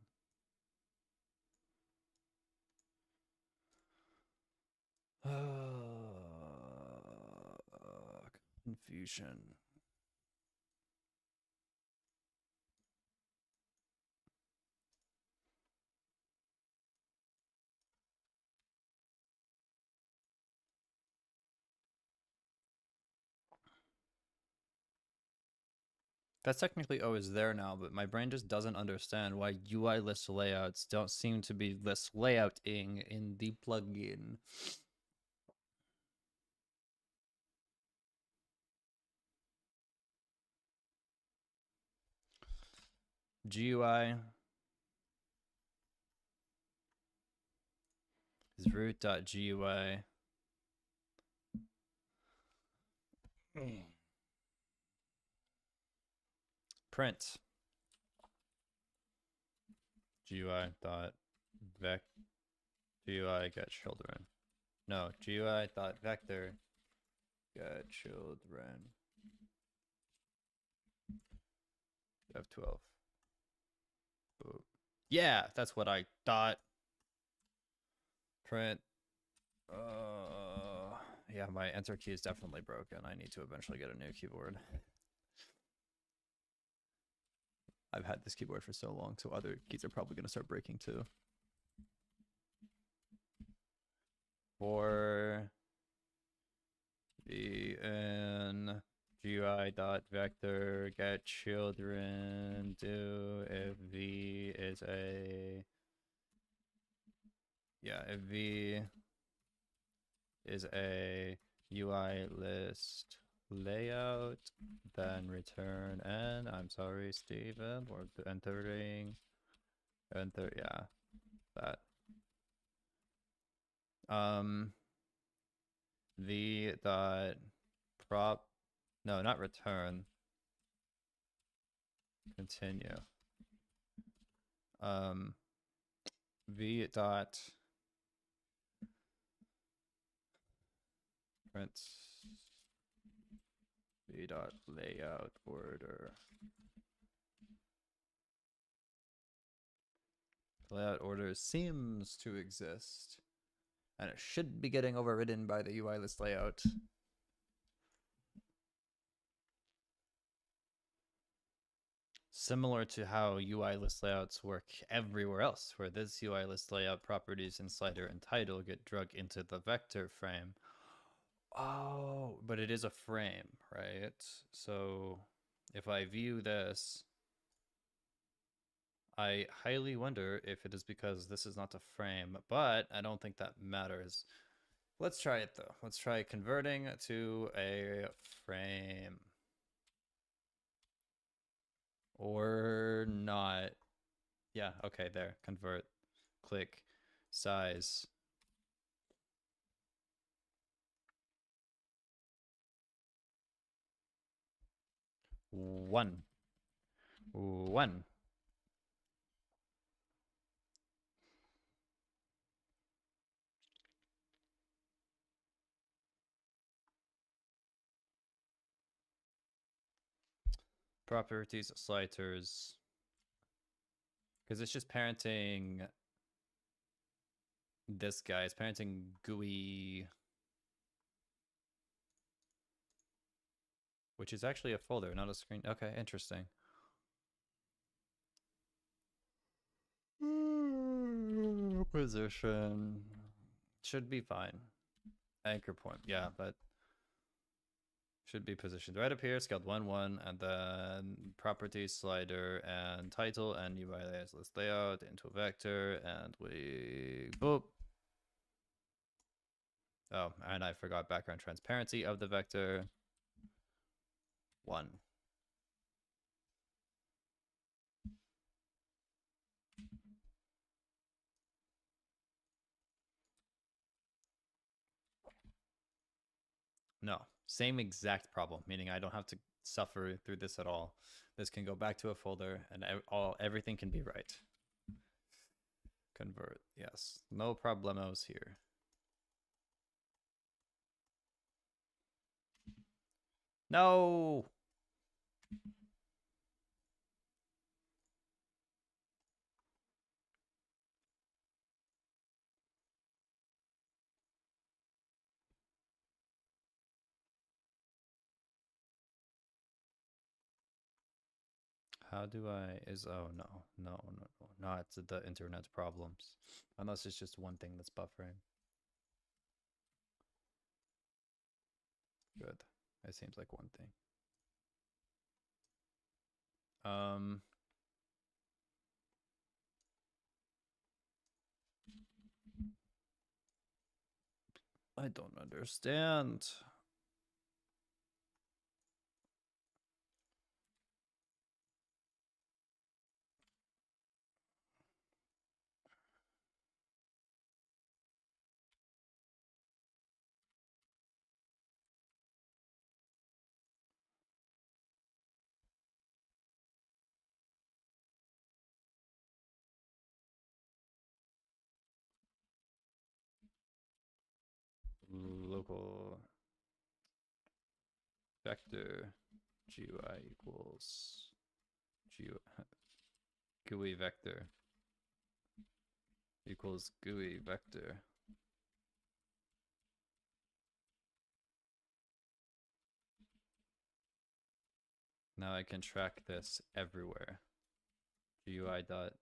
Confusion. That's technically always there now, but my brain just doesn't understand why UI list layouts don't seem to be list layouting in the plugin. GUI is root.gui. Print GUI dot vec GUI get children. No, GUI dot vector get children. F12. Ooh. Yeah, that's what I thought. Print. Yeah, my enter key is definitely broken. I need to eventually get a new keyboard. I've had this keyboard for so long, so other keys are probably going to start breaking too. For VN GUI dot vector get children do if V is a if V is a UI list layout, then return N. I'm sorry, Steven, we're entering enter that. V dot prop no, not return. Continue. V dot print V dot layout order. Layout order seems to exist, and it should be getting overridden by the UI list layout. Similar to how UI list layouts work everywhere else, where this UI list layout properties and slider and title get drug into the vector frame. Oh, but it is a frame, right? So if I view this, I highly wonder if it is because this is not a frame, but I don't think that matters. Let's try it though. Let's try converting to a frame. Or not. Yeah, okay, there. Convert. Click. size. One. Properties, sliders. Because it's just parenting this guy. It's parenting GUI, which is actually a folder, not a screen. Okay, interesting. Position should be fine. Anchor point, yeah, that should be positioned right up here. Scaled 1-1, and then properties slider and title and UI layers list layout into a vector, and we boop. Oh, and I forgot background transparency of the vector. 1. No, same exact problem, meaning I don't have to suffer through this at all. This can go back to a folder and everything can be right. Convert, yes. No problemos here. No! How do I, oh no, not the internet problems. Unless it's just one thing that's buffering. Good. It seems like one thing. I don't understand. Local vector GUI equals GUI vector equals GUI vector. Now I can track this everywhere. GUI dot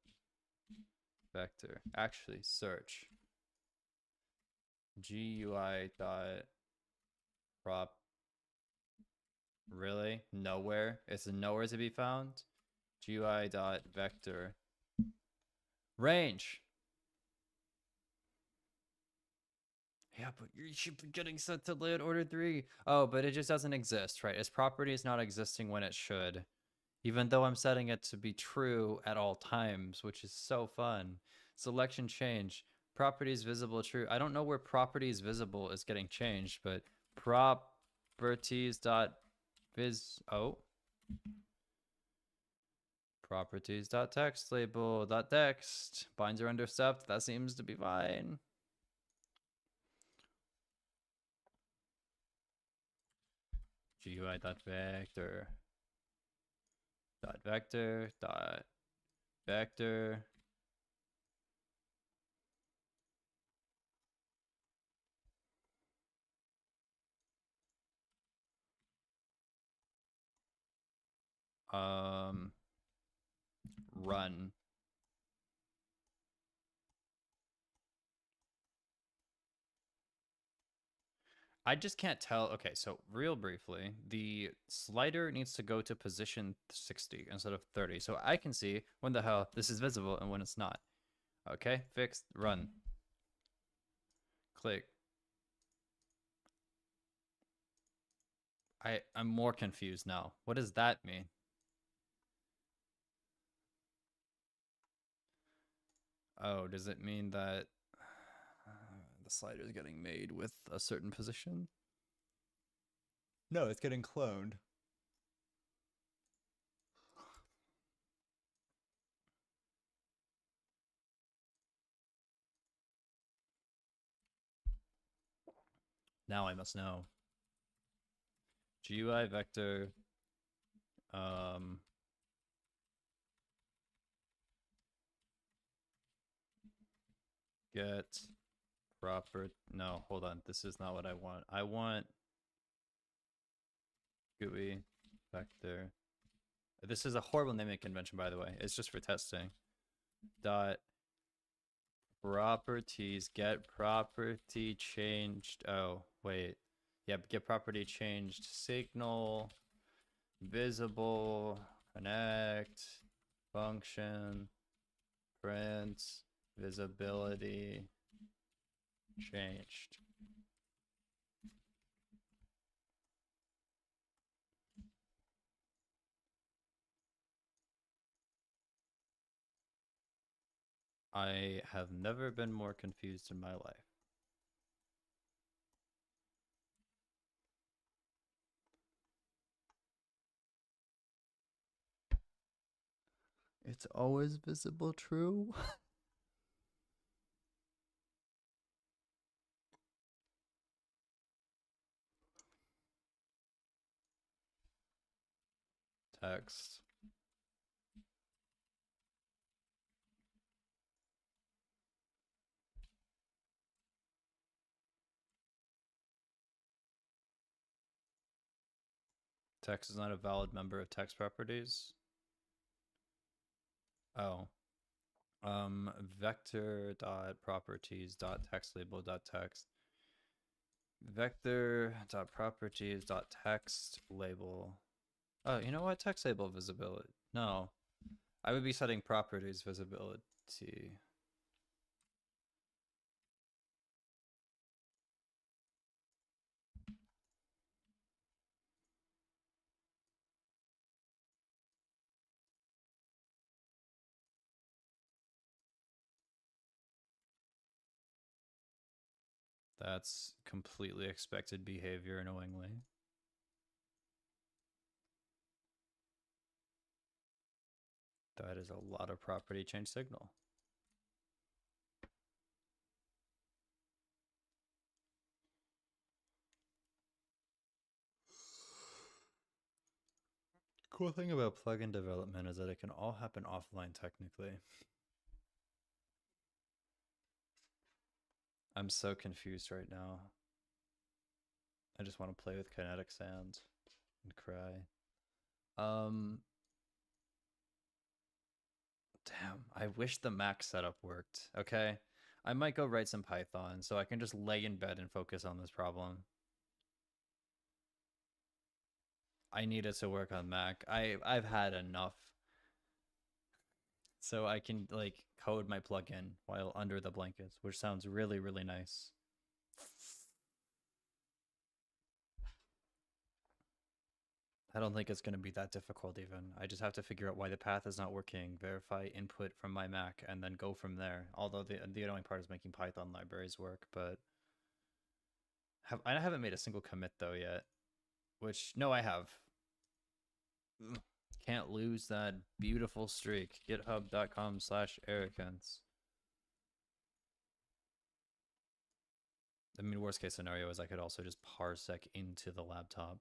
vector. Actually, search. GUI dot prop. Really? Nowhere? It's nowhere to be found? GUI dot vector. Range. Yeah, but you should be getting set to layout order 3. Oh, but it just doesn't exist, right? Its property is not existing when it should. Even though I'm setting it to be true at all times, which is so fun. Selection change. Properties visible true. I don't know where properties visible is getting changed, but properties dot viz. Oh. Properties dot text label dot text. Binds are understepped. That seems to be fine. GUI dot vector dot vector dot vector. Run. I just can't tell. Okay, so real briefly, the slider needs to go to position 60 instead of 30. So I can see when the hell this is visible and when it's not. Okay, fixed, run. Click. I'm more confused now. What does that mean? Oh, does it mean that slider is getting made with a certain position. No, it's getting cloned. Now I must know. GUI vector. Get proper. No, hold on. This is not what I want. I want GUI vector. This is a horrible naming convention, by the way. It's just for testing. Dot properties, get property changed. Oh, wait. Yep, get property changed. Signal, visible, connect, function, print, visibility, changed. I have never been more confused in my life. It's always visible true. Text. Text is not a valid member of text properties. Oh. Vector dot properties dot text label dot text. Vector dot properties dot text label. Oh, you know what? Text label visibility. No. I would be setting properties visibility. That's completely expected behavior, annoyingly. That is a lot of property change signal. Cool thing about plugin development is that it can all happen offline technically. I'm so confused right now. I just want to play with kinetic sand and cry. Damn, I wish the Mac setup worked. Okay, I might go write some Python so I can just lay in bed and focus on this problem. I need it to work on Mac. I've had enough. So I can like code my plugin while under the blankets, which sounds really, really nice. I don't think it's going to be that difficult even. I just have to figure out why the path is not working, verify input from my Mac, and then go from there. Although the annoying part is making Python libraries work, but I haven't made a single commit though yet. Which, no, I have. Ugh. Can't lose that beautiful streak. GitHub.com/arrogance. I mean, worst case scenario is I could also just parsec into the laptop.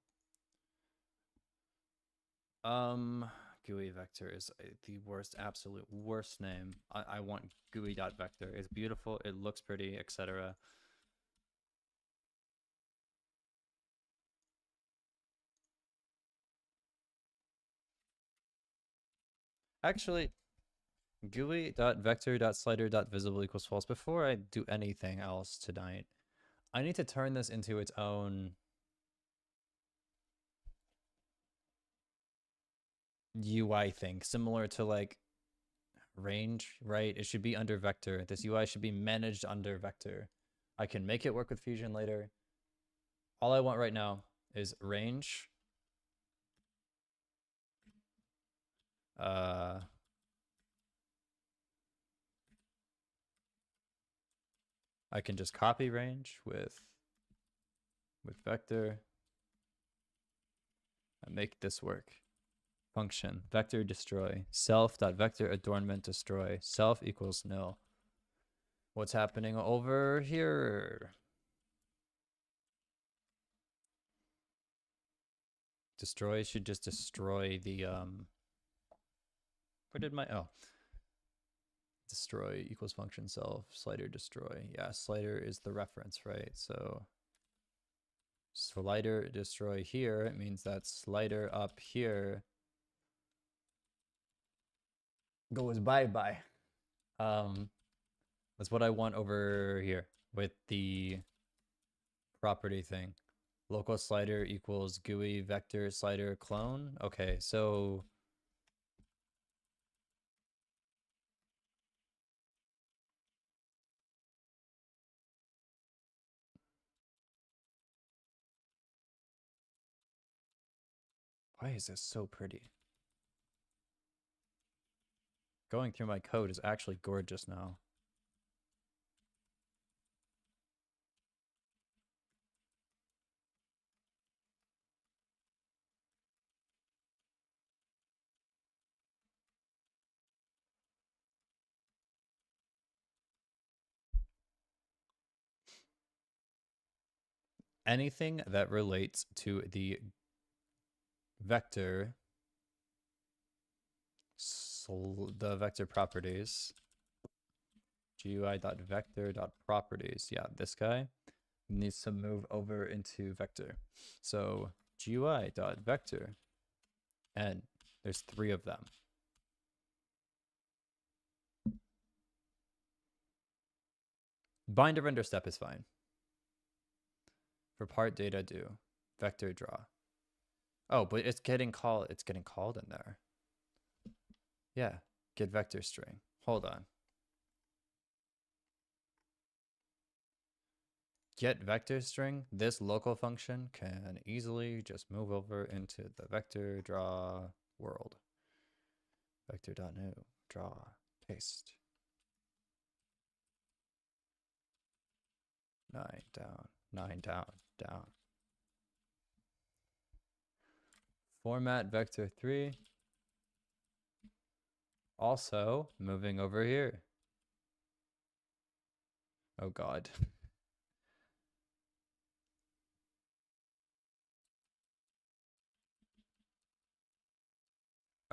GUI vector is the worst, absolute worst name. I want GUI.vector. It's beautiful, it looks pretty, etc. Actually, GUI.vector.slider.visible equals false. Before I do anything else tonight, I need to turn this into its own UI thing, similar to like range, right? It should be under vector. This UI should be managed under vector. I can make it work with Fusion later. All I want right now is range. I can just copy range with vector and make this work. Function vector destroy self dot vector adornment destroy self equals nil. What's happening over here? Destroy should just destroy the where did my destroy equals function self slider destroy. Yeah, slider is the reference, right? So slider destroy here, it means that slider up here goes bye-bye. That's what I want over here with the property thing. Local slider equals GUI vector slider clone. Okay, so why is this so pretty? Going through my code is actually gorgeous now. Anything that relates to the vector, the vector properties, GUI.vector.properties, yeah, this guy needs to move over into vector. So GUI.vector, and there's 3 of them. Bind to render step is fine. For part data do vector draw. Oh, but it's getting called in there. Yeah, get vector string. Hold on. Get vector string, this local function can easily just move over into the vector draw world. Vector.new, draw, paste. 9 down, 9 down, down. Format vector 3. Also moving over here. Oh God.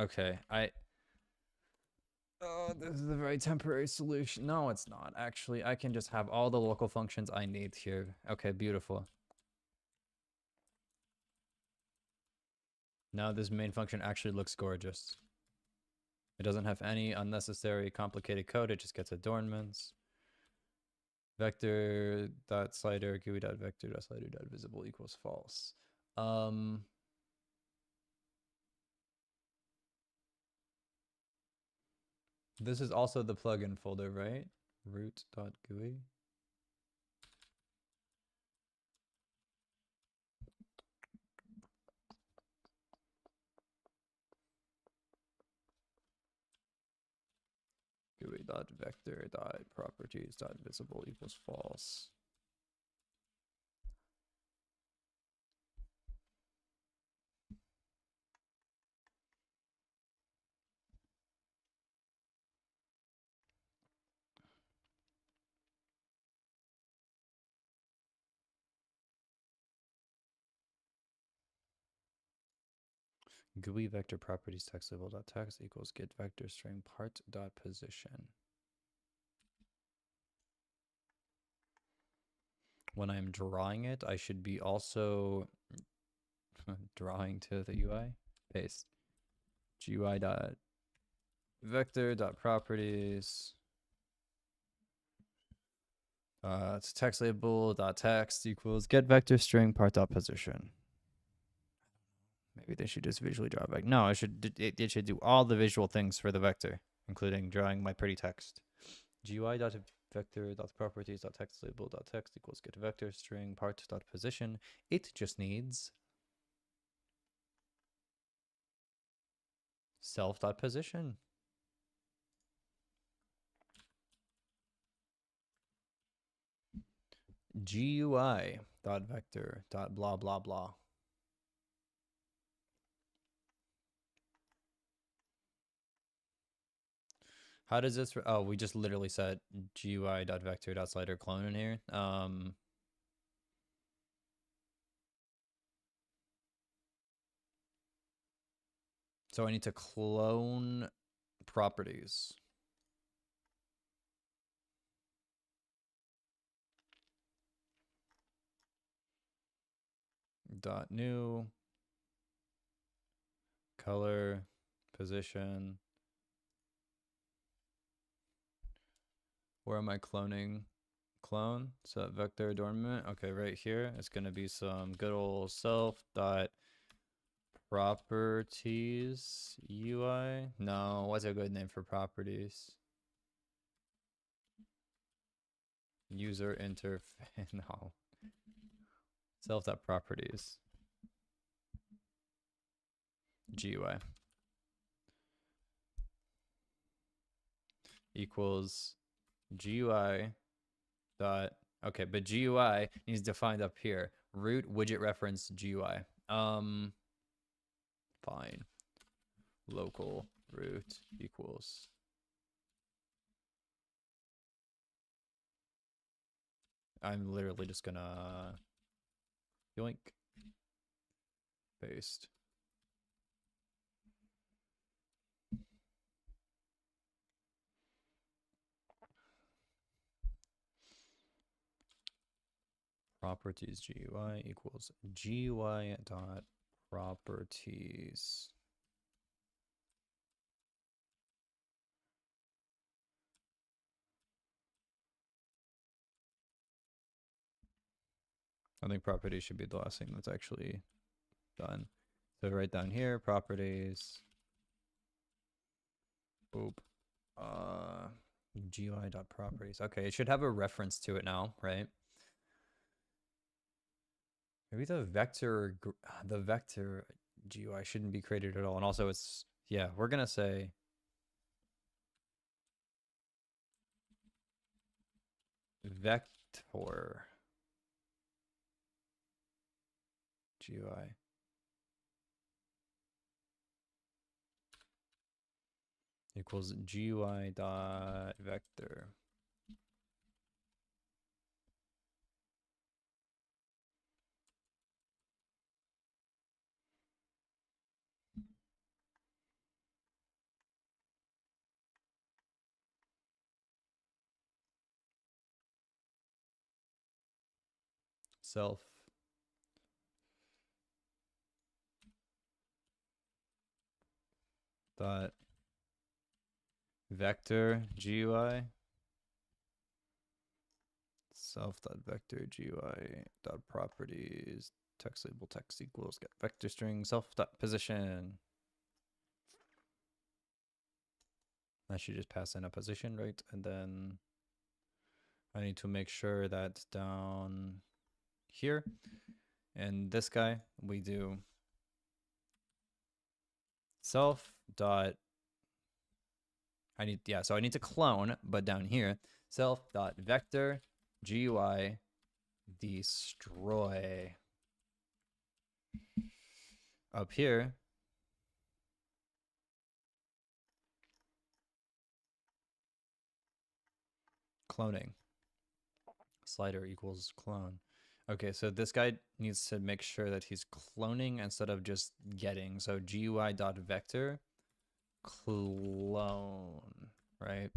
Okay, oh, this is a very temporary solution. No, it's not. Actually, I can just have all the local functions I need here. Okay, beautiful. Now this main function actually looks gorgeous. It doesn't have any unnecessary complicated code. It just gets adornments. Vector dot slider GUI dot vector dot slider dot visible equals false. This is also the plugin folder, right? Root.gui. GUI.vector.properties.visible equals false. GUI vector properties text label dot text equals get vector string part dot position. When I'm drawing it, I should be also drawing to the UI. Paste. GUI dot vector dot properties. It's text label dot text equals get vector string part dot position. Maybe they should just visually draw back. No, it should do all the visual things for the vector, including drawing my pretty text. GUI.vector.properties.textlabel.text equals get vector string part.position. It just needs self.position. GUI dot vector dot blah blah blah. How does this? Oh, we just literally set GUI dot vector dot slider clone in here. So I need to clone properties. Dot new color position. Where am I cloning? Clone set vector adornment. Okay, right here it's gonna be some good old self dot properties UI. No, what's a good name for properties? User interface. No. Self.properties. GUI. Equals GUI dot. Okay, but GUI needs defined up here. Root widget reference GUI. Fine. Local root equals. I'm literally just gonna yoink. Paste. Properties GUI equals GUI dot properties. I think properties should be the last thing that's actually done. So right down here, properties. Boop. GUI.properties. Okay, it should have a reference to it now, right? Maybe the vector GUI shouldn't be created at all. And also it's, yeah, we're gonna say vector GUI. Equals GUI dot vector. Self dot vector GUI. Self dot vector GUI dot properties. Text label text equals get vector string self dot position. I should just pass in a position, right? And then I need to make sure that down here and this guy we do self dot. I need to clone, but down here self dot vector GUI destroy. Up here cloning. Slider equals clone. Okay, so this guy needs to make sure that he's cloning instead of just getting. So GUI.vector clone, right?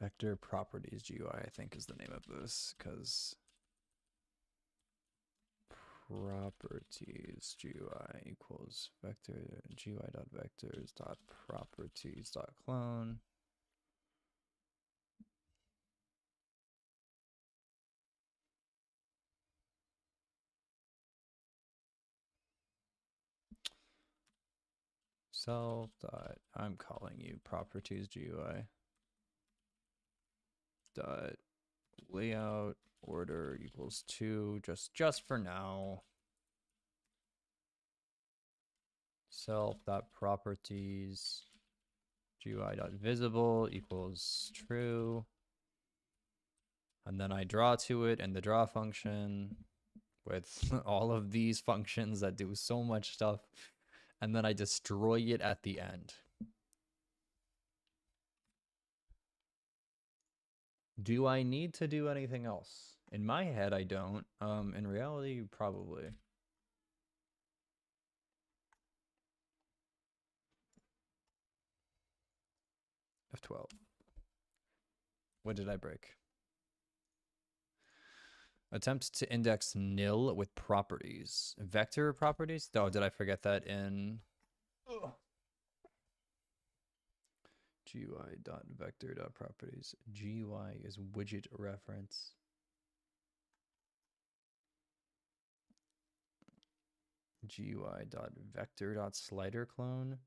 Vector properties GUI, I think, is the name of this, because properties GUI equals vector GUI.vectors dot properties dot clone. Self dot, I'm calling you properties GUI dot layout order equals 2 just for now. self.properties GUI.visible equals true. And then I draw to it in the draw function with all of these functions that do so much stuff. And then I destroy it at the end. Do I need to do anything else? In my head, I don't. In reality, probably. F12. What did I break? Attempt to index nil with properties. Vector properties? Oh, did I forget that in GUI.vector.properties? GUI is widget reference. GUI.vector.slider.clone.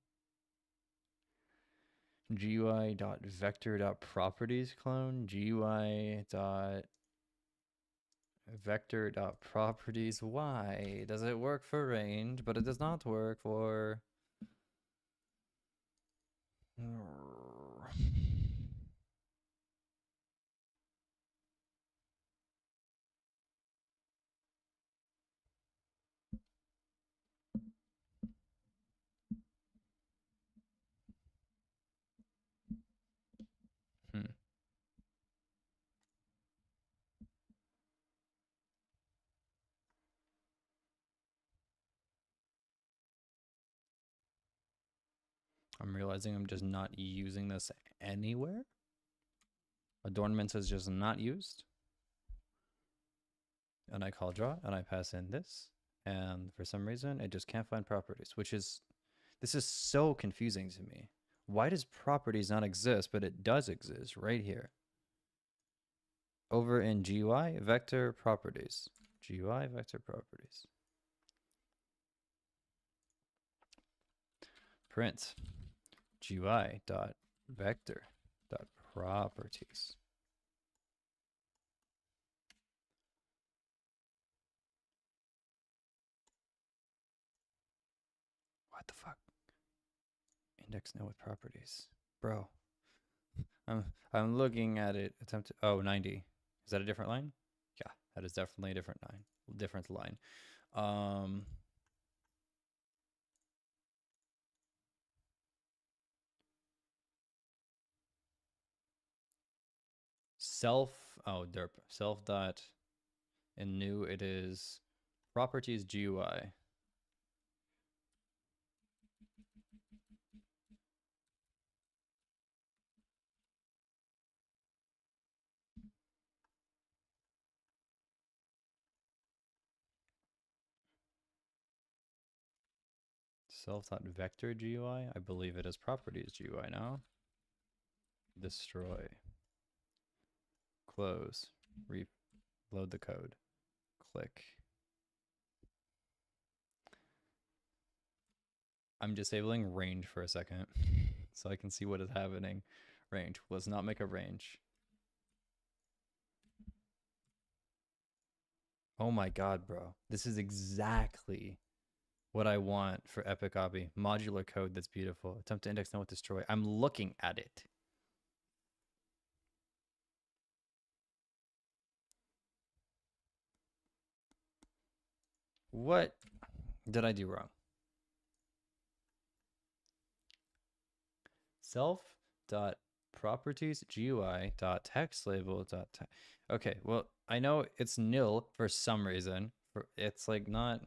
GUI.vector.properties clone. GUI.vector.properties. Why does it work for range, but it does not work for I'm realizing I'm just not using this anywhere. Adornments is just not used. And I call draw and I pass in this. And for some reason, it just can't find properties, which is, this is so confusing to me. Why does properties not exist, but it does exist right here? Over in GUI, vector properties. GUI, vector properties. Print GUI dot vector dot properties. What the fuck? Index nil with properties. Bro. I'm looking at it. Attempt to, oh, 90. Is that a different line? Yeah, that is definitely a different line. Derp. Self dot in new it is properties GUI. Self.vector GUI? I believe it is properties GUI now. Destroy. Close. Reload the code. Click. I'm disabling range for a second so I can see what is happening. Range. Let's not make a range. Oh my god, bro. This is exactly what I want for Epic Copy. Modular code that's beautiful. Attempt to index, no with destroy. I'm looking at it. What did I do wrong? Self.properties GUI.text label. Okay, well, I know it's nil for some reason. It's like not...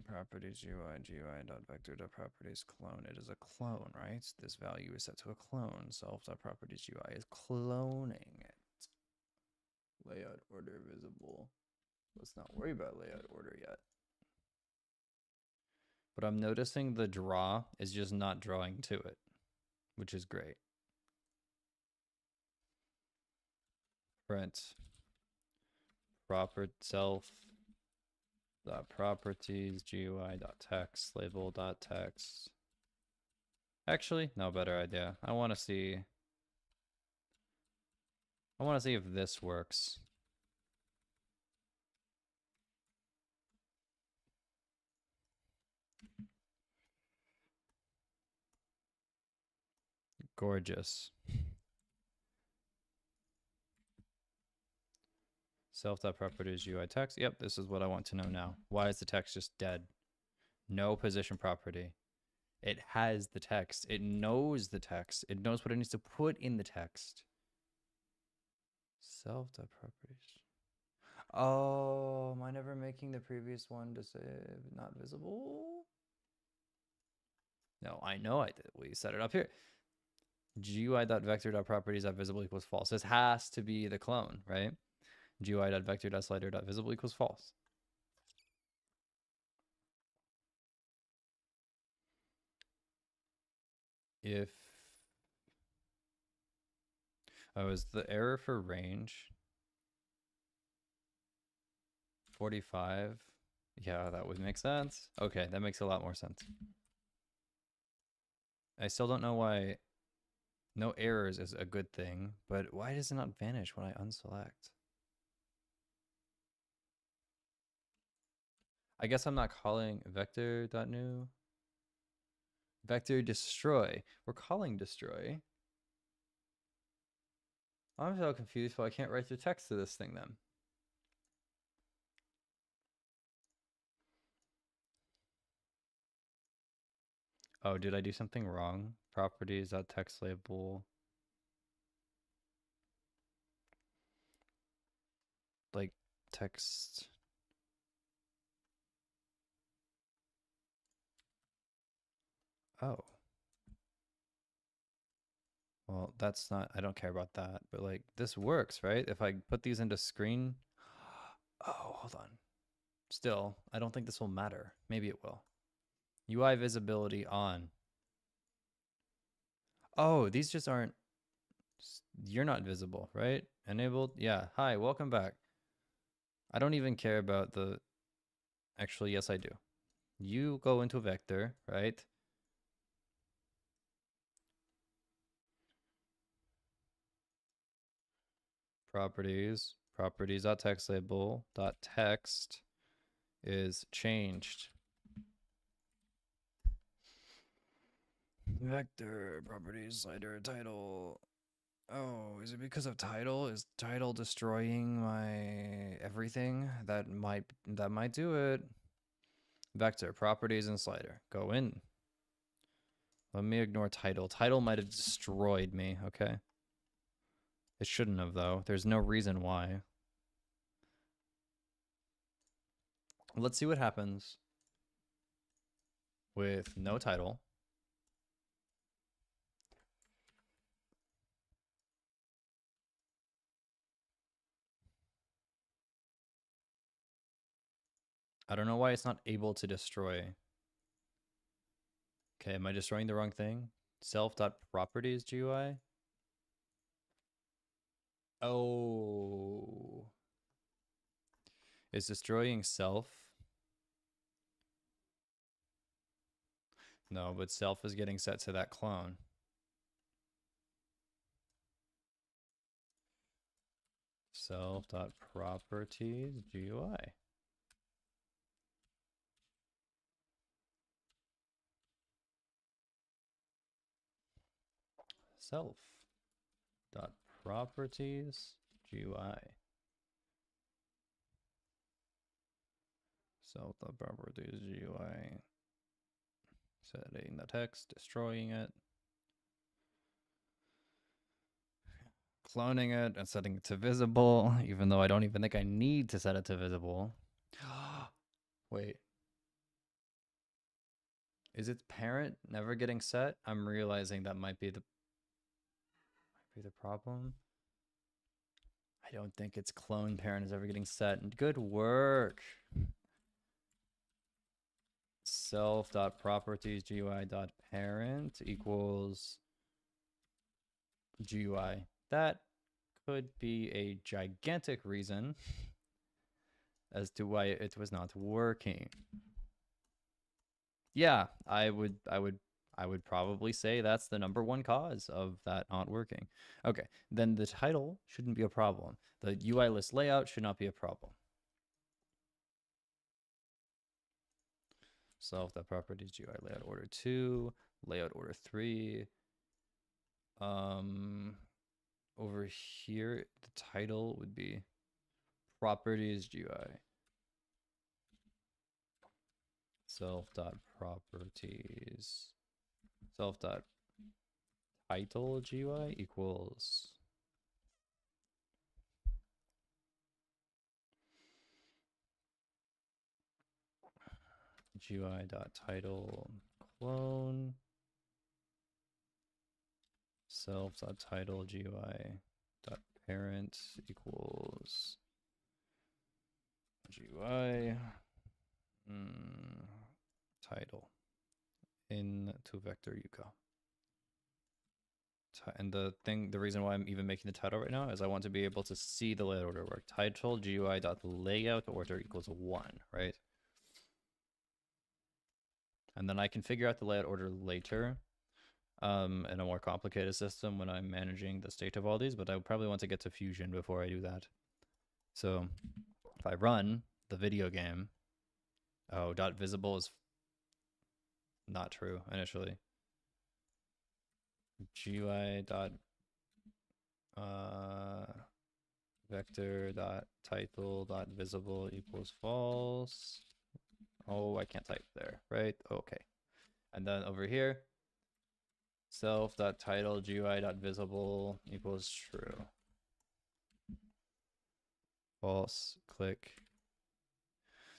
properties GUI.vector.properties clone. It is a clone, right? This value is set to a clone. Self.properties GUI is cloning it. Layout order visible. Let's not worry about layout order yet. But I'm noticing the draw is just not drawing to it, which is great. Print proper self dot properties GUI dot text label dot text. Actually, no, better idea. I want to see if this works. Gorgeous. Self.properties UI text. Yep, this is what I want to know now. Why is the text just dead? No position property. It has the text. It knows the text. It knows what it needs to put in the text. Self.properties. Oh, am I never making the previous one to say not visible? No, I know I did. We set it up here. GUI.vector.properties.visible equals false. This has to be the clone, right? GUI.vector.slider.visible equals false. If is the error for range 45? Yeah, that would make sense. Okay, that makes a lot more sense. I still don't know why no errors is a good thing, but why does it not vanish when I unselect? I guess I'm not calling vector.new. Vector destroy. We're calling destroy. I'm so confused why I can't write the text to this thing then. Oh, did I do something wrong? Properties.text label. Like text. Oh. Well, that's not, I don't care about that, but like this works, right? If I put these into screen. Oh, hold on. Still, I don't think this will matter. Maybe it will. UI visibility on. Oh, these just aren't, you're not visible, right? Enabled. Yeah. Hi, welcome back. I don't even care about the, actually, yes, I do. You go into vector, right? Properties.text label dot text is changed. Vector properties slider title. Oh, is it because of title? Is title destroying my everything? That might do it. Vector properties and slider. Go in. Let me ignore title. Title might have destroyed me, okay? It shouldn't have though. There's no reason why. Let's see what happens with no title. I don't know why it's not able to destroy. Okay, am I destroying the wrong thing? Self.properties GUI? Oh. Is destroying self? No, but self is getting set to that clone. Self.properties GUI. Self.properties GUI. Self.properties GUI. Setting the text, destroying it. Cloning it and setting it to visible, even though I don't even think I need to set it to visible. Wait. Is its parent never getting set? I'm realizing that might be the problem. I don't think its clone parent is ever getting set. Good work. Self.properties GUI.parent equals GUI. That could be a gigantic reason as to why it was not working. Yeah, I would probably say that's the #1 cause of that not working. Okay, then the title shouldn't be a problem. The UI list layout should not be a problem. Self.properties GUI layout order 2, layout order 3. Over here, the title would be properties GUI. Self.properties. Self.title GUI equals GUI.title clone self.title GUI.parent equals GUI title into vector you go. And the reason why I'm even making the title right now is I want to be able to see the layout order work. Title GUI.layout order equals 1, right? And then I can figure out the layout order later in a more complicated system when I'm managing the state of all these, but I would probably want to get to Fusion before I do that. So if I run the video game, dot visible is not true initially. GUI dot vector dot title dot visible equals false. Oh, I can't type there, right? Okay. And then over here, self dot title GUI dot visible equals true. False. Click.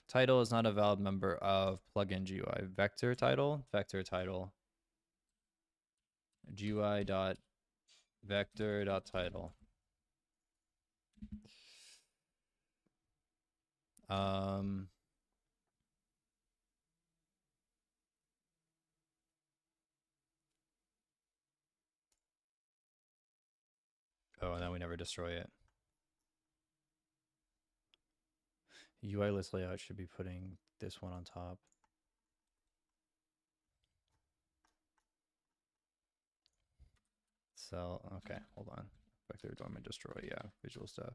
Title is not a valid member of plugin GUI. Vector title GUI dot vector dot title. Oh, and then we never destroy it. UI list layout should be putting this one on top. So, okay, hold on. Vector dormant destroy, yeah, visual stuff.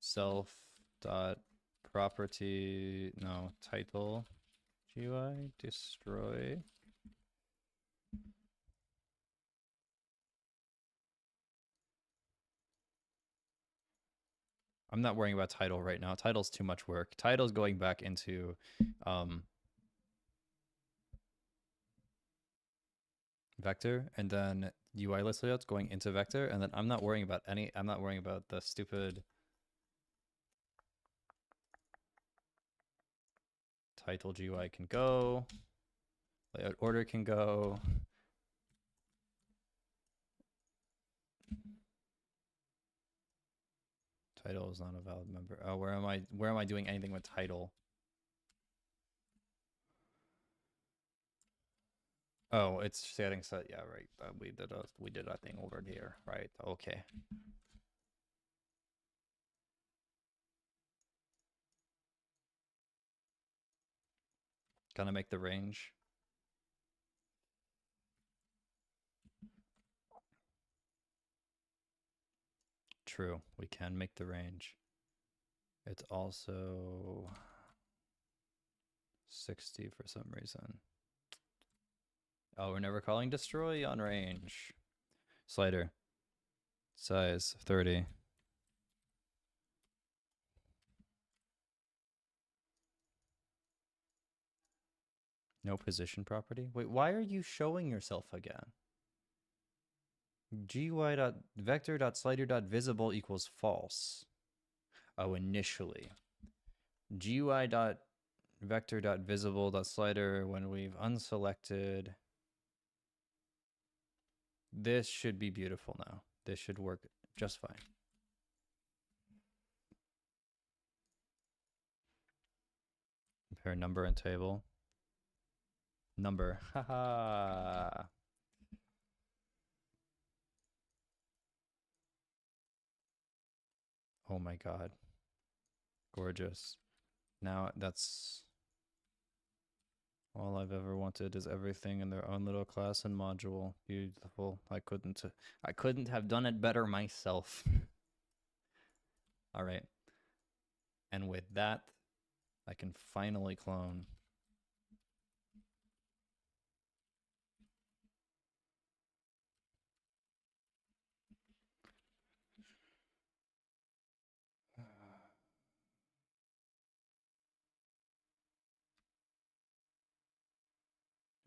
Self dot property, no, title GUI destroy. I'm not worrying about title right now. Title's too much work. Title's going back into vector, and then UI list layout's going into vector, and then I'm not worrying about the stupid title GUI can go, layout order can go. Title is not a valid member. Oh, where am I doing anything with title? Oh, it's setting set. Yeah, right. We did a thing over here, right? Okay. Gonna make the range. True, we can make the range. It's also 60 for some reason. Oh, we're never calling destroy on range. Slider. Size 30. No position property. Wait, why are you showing yourself again? GUI.vector.slider.visible equals false. Oh, initially. GUI.vector.visible.slider when we've unselected. This should be beautiful now. This should work just fine. Compare number and table. Number. Haha. Oh my god. Gorgeous. Now that's all I've ever wanted is everything in their own little class and module. Beautiful. I couldn't have done it better myself. All right. And with that, I can finally clone.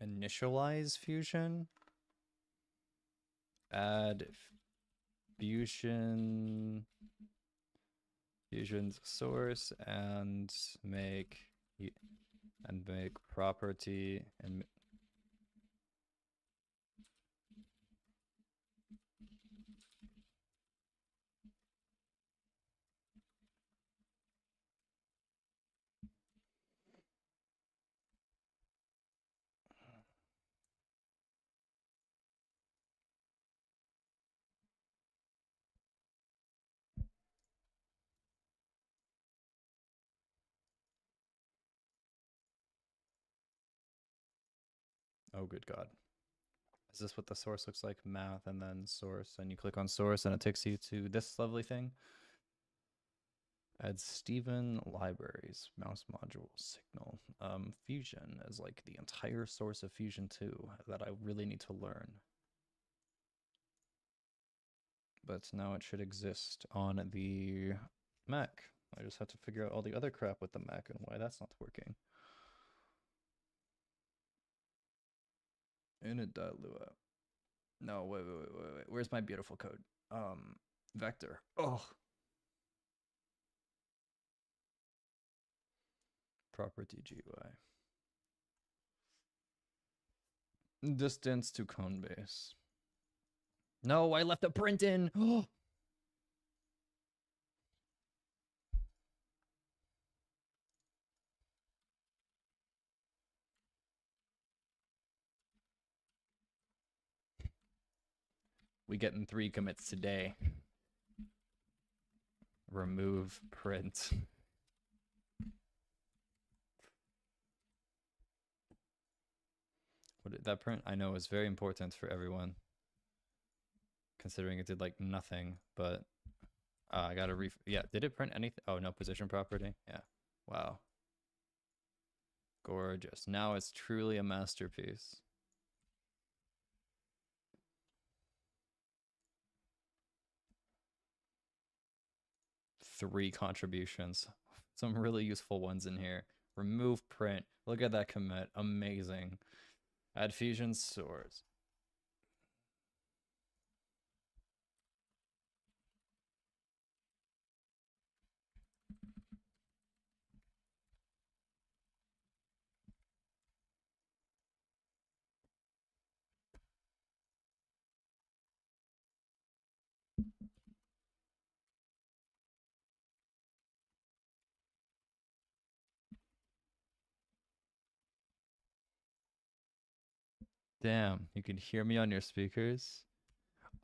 initialize fusion, add fusion's source, and make property and oh good god. Is this what the source looks like? Math and then source, and you click on source and it takes you to this lovely thing. Add Steven libraries, mouse module, signal. Fusion is like the entire source of Fusion 2 that I really need to learn. But now it should exist on the Mac. I just have to figure out all the other crap with the Mac and why that's not working. Init.lua. No, wait. Where's my beautiful code? Vector. Oh. Property GUI. Distance to cone base. No, I left a print in. Oh. We getting 3 commits today. Remove print. What did that print? I know is very important for everyone, considering it did like nothing. But I gotta yeah, did it print anything? Oh no, position property. Yeah. Wow. Gorgeous. Now it's truly a masterpiece. Three contributions. Some really useful ones in here. Remove print. Look at that commit. Amazing. Add fusion source. Damn, you can hear me on your speakers.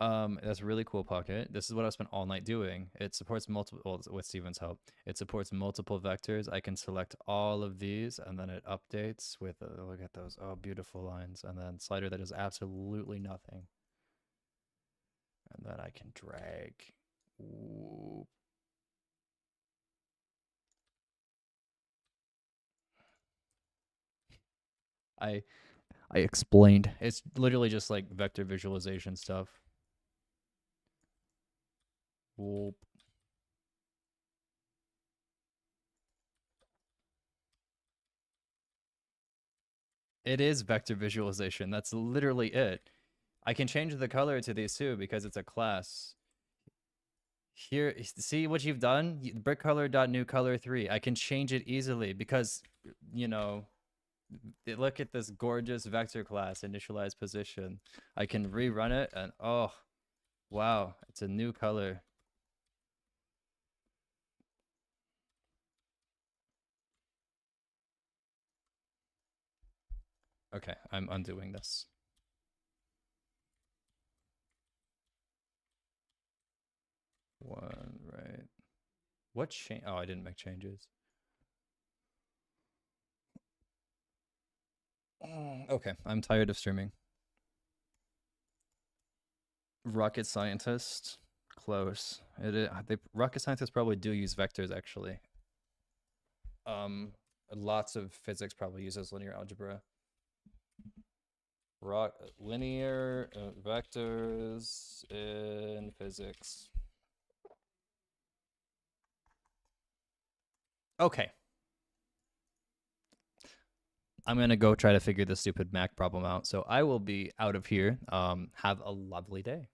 That's really cool, Pocket. This is what I spent all night doing. It supports multiple, well, with Steven's help. It supports multiple vectors. I can select all of these, and then it updates with, look at those, oh, beautiful lines. And then slider that does absolutely nothing. And then I can drag. Ooh. I explained. It's literally just like vector visualization stuff. Whoop. It is vector visualization. That's literally it. I can change the color to these too because it's a class. Here, see what you've done? Brick color.new color 3. I can change it easily because, you know, look at this gorgeous vector class, initialize position. I can rerun it and oh, wow, it's a new color. Okay, I'm undoing this. One, right. What change? Oh, I didn't make changes. Okay, I'm tired of streaming. Rocket Scientist, close. Rocket Scientists probably do use vectors actually. Lots of physics probably uses linear algebra. Linear vectors in physics. Okay. I'm gonna go try to figure this stupid Mac problem out. So I will be out of here. Have a lovely day.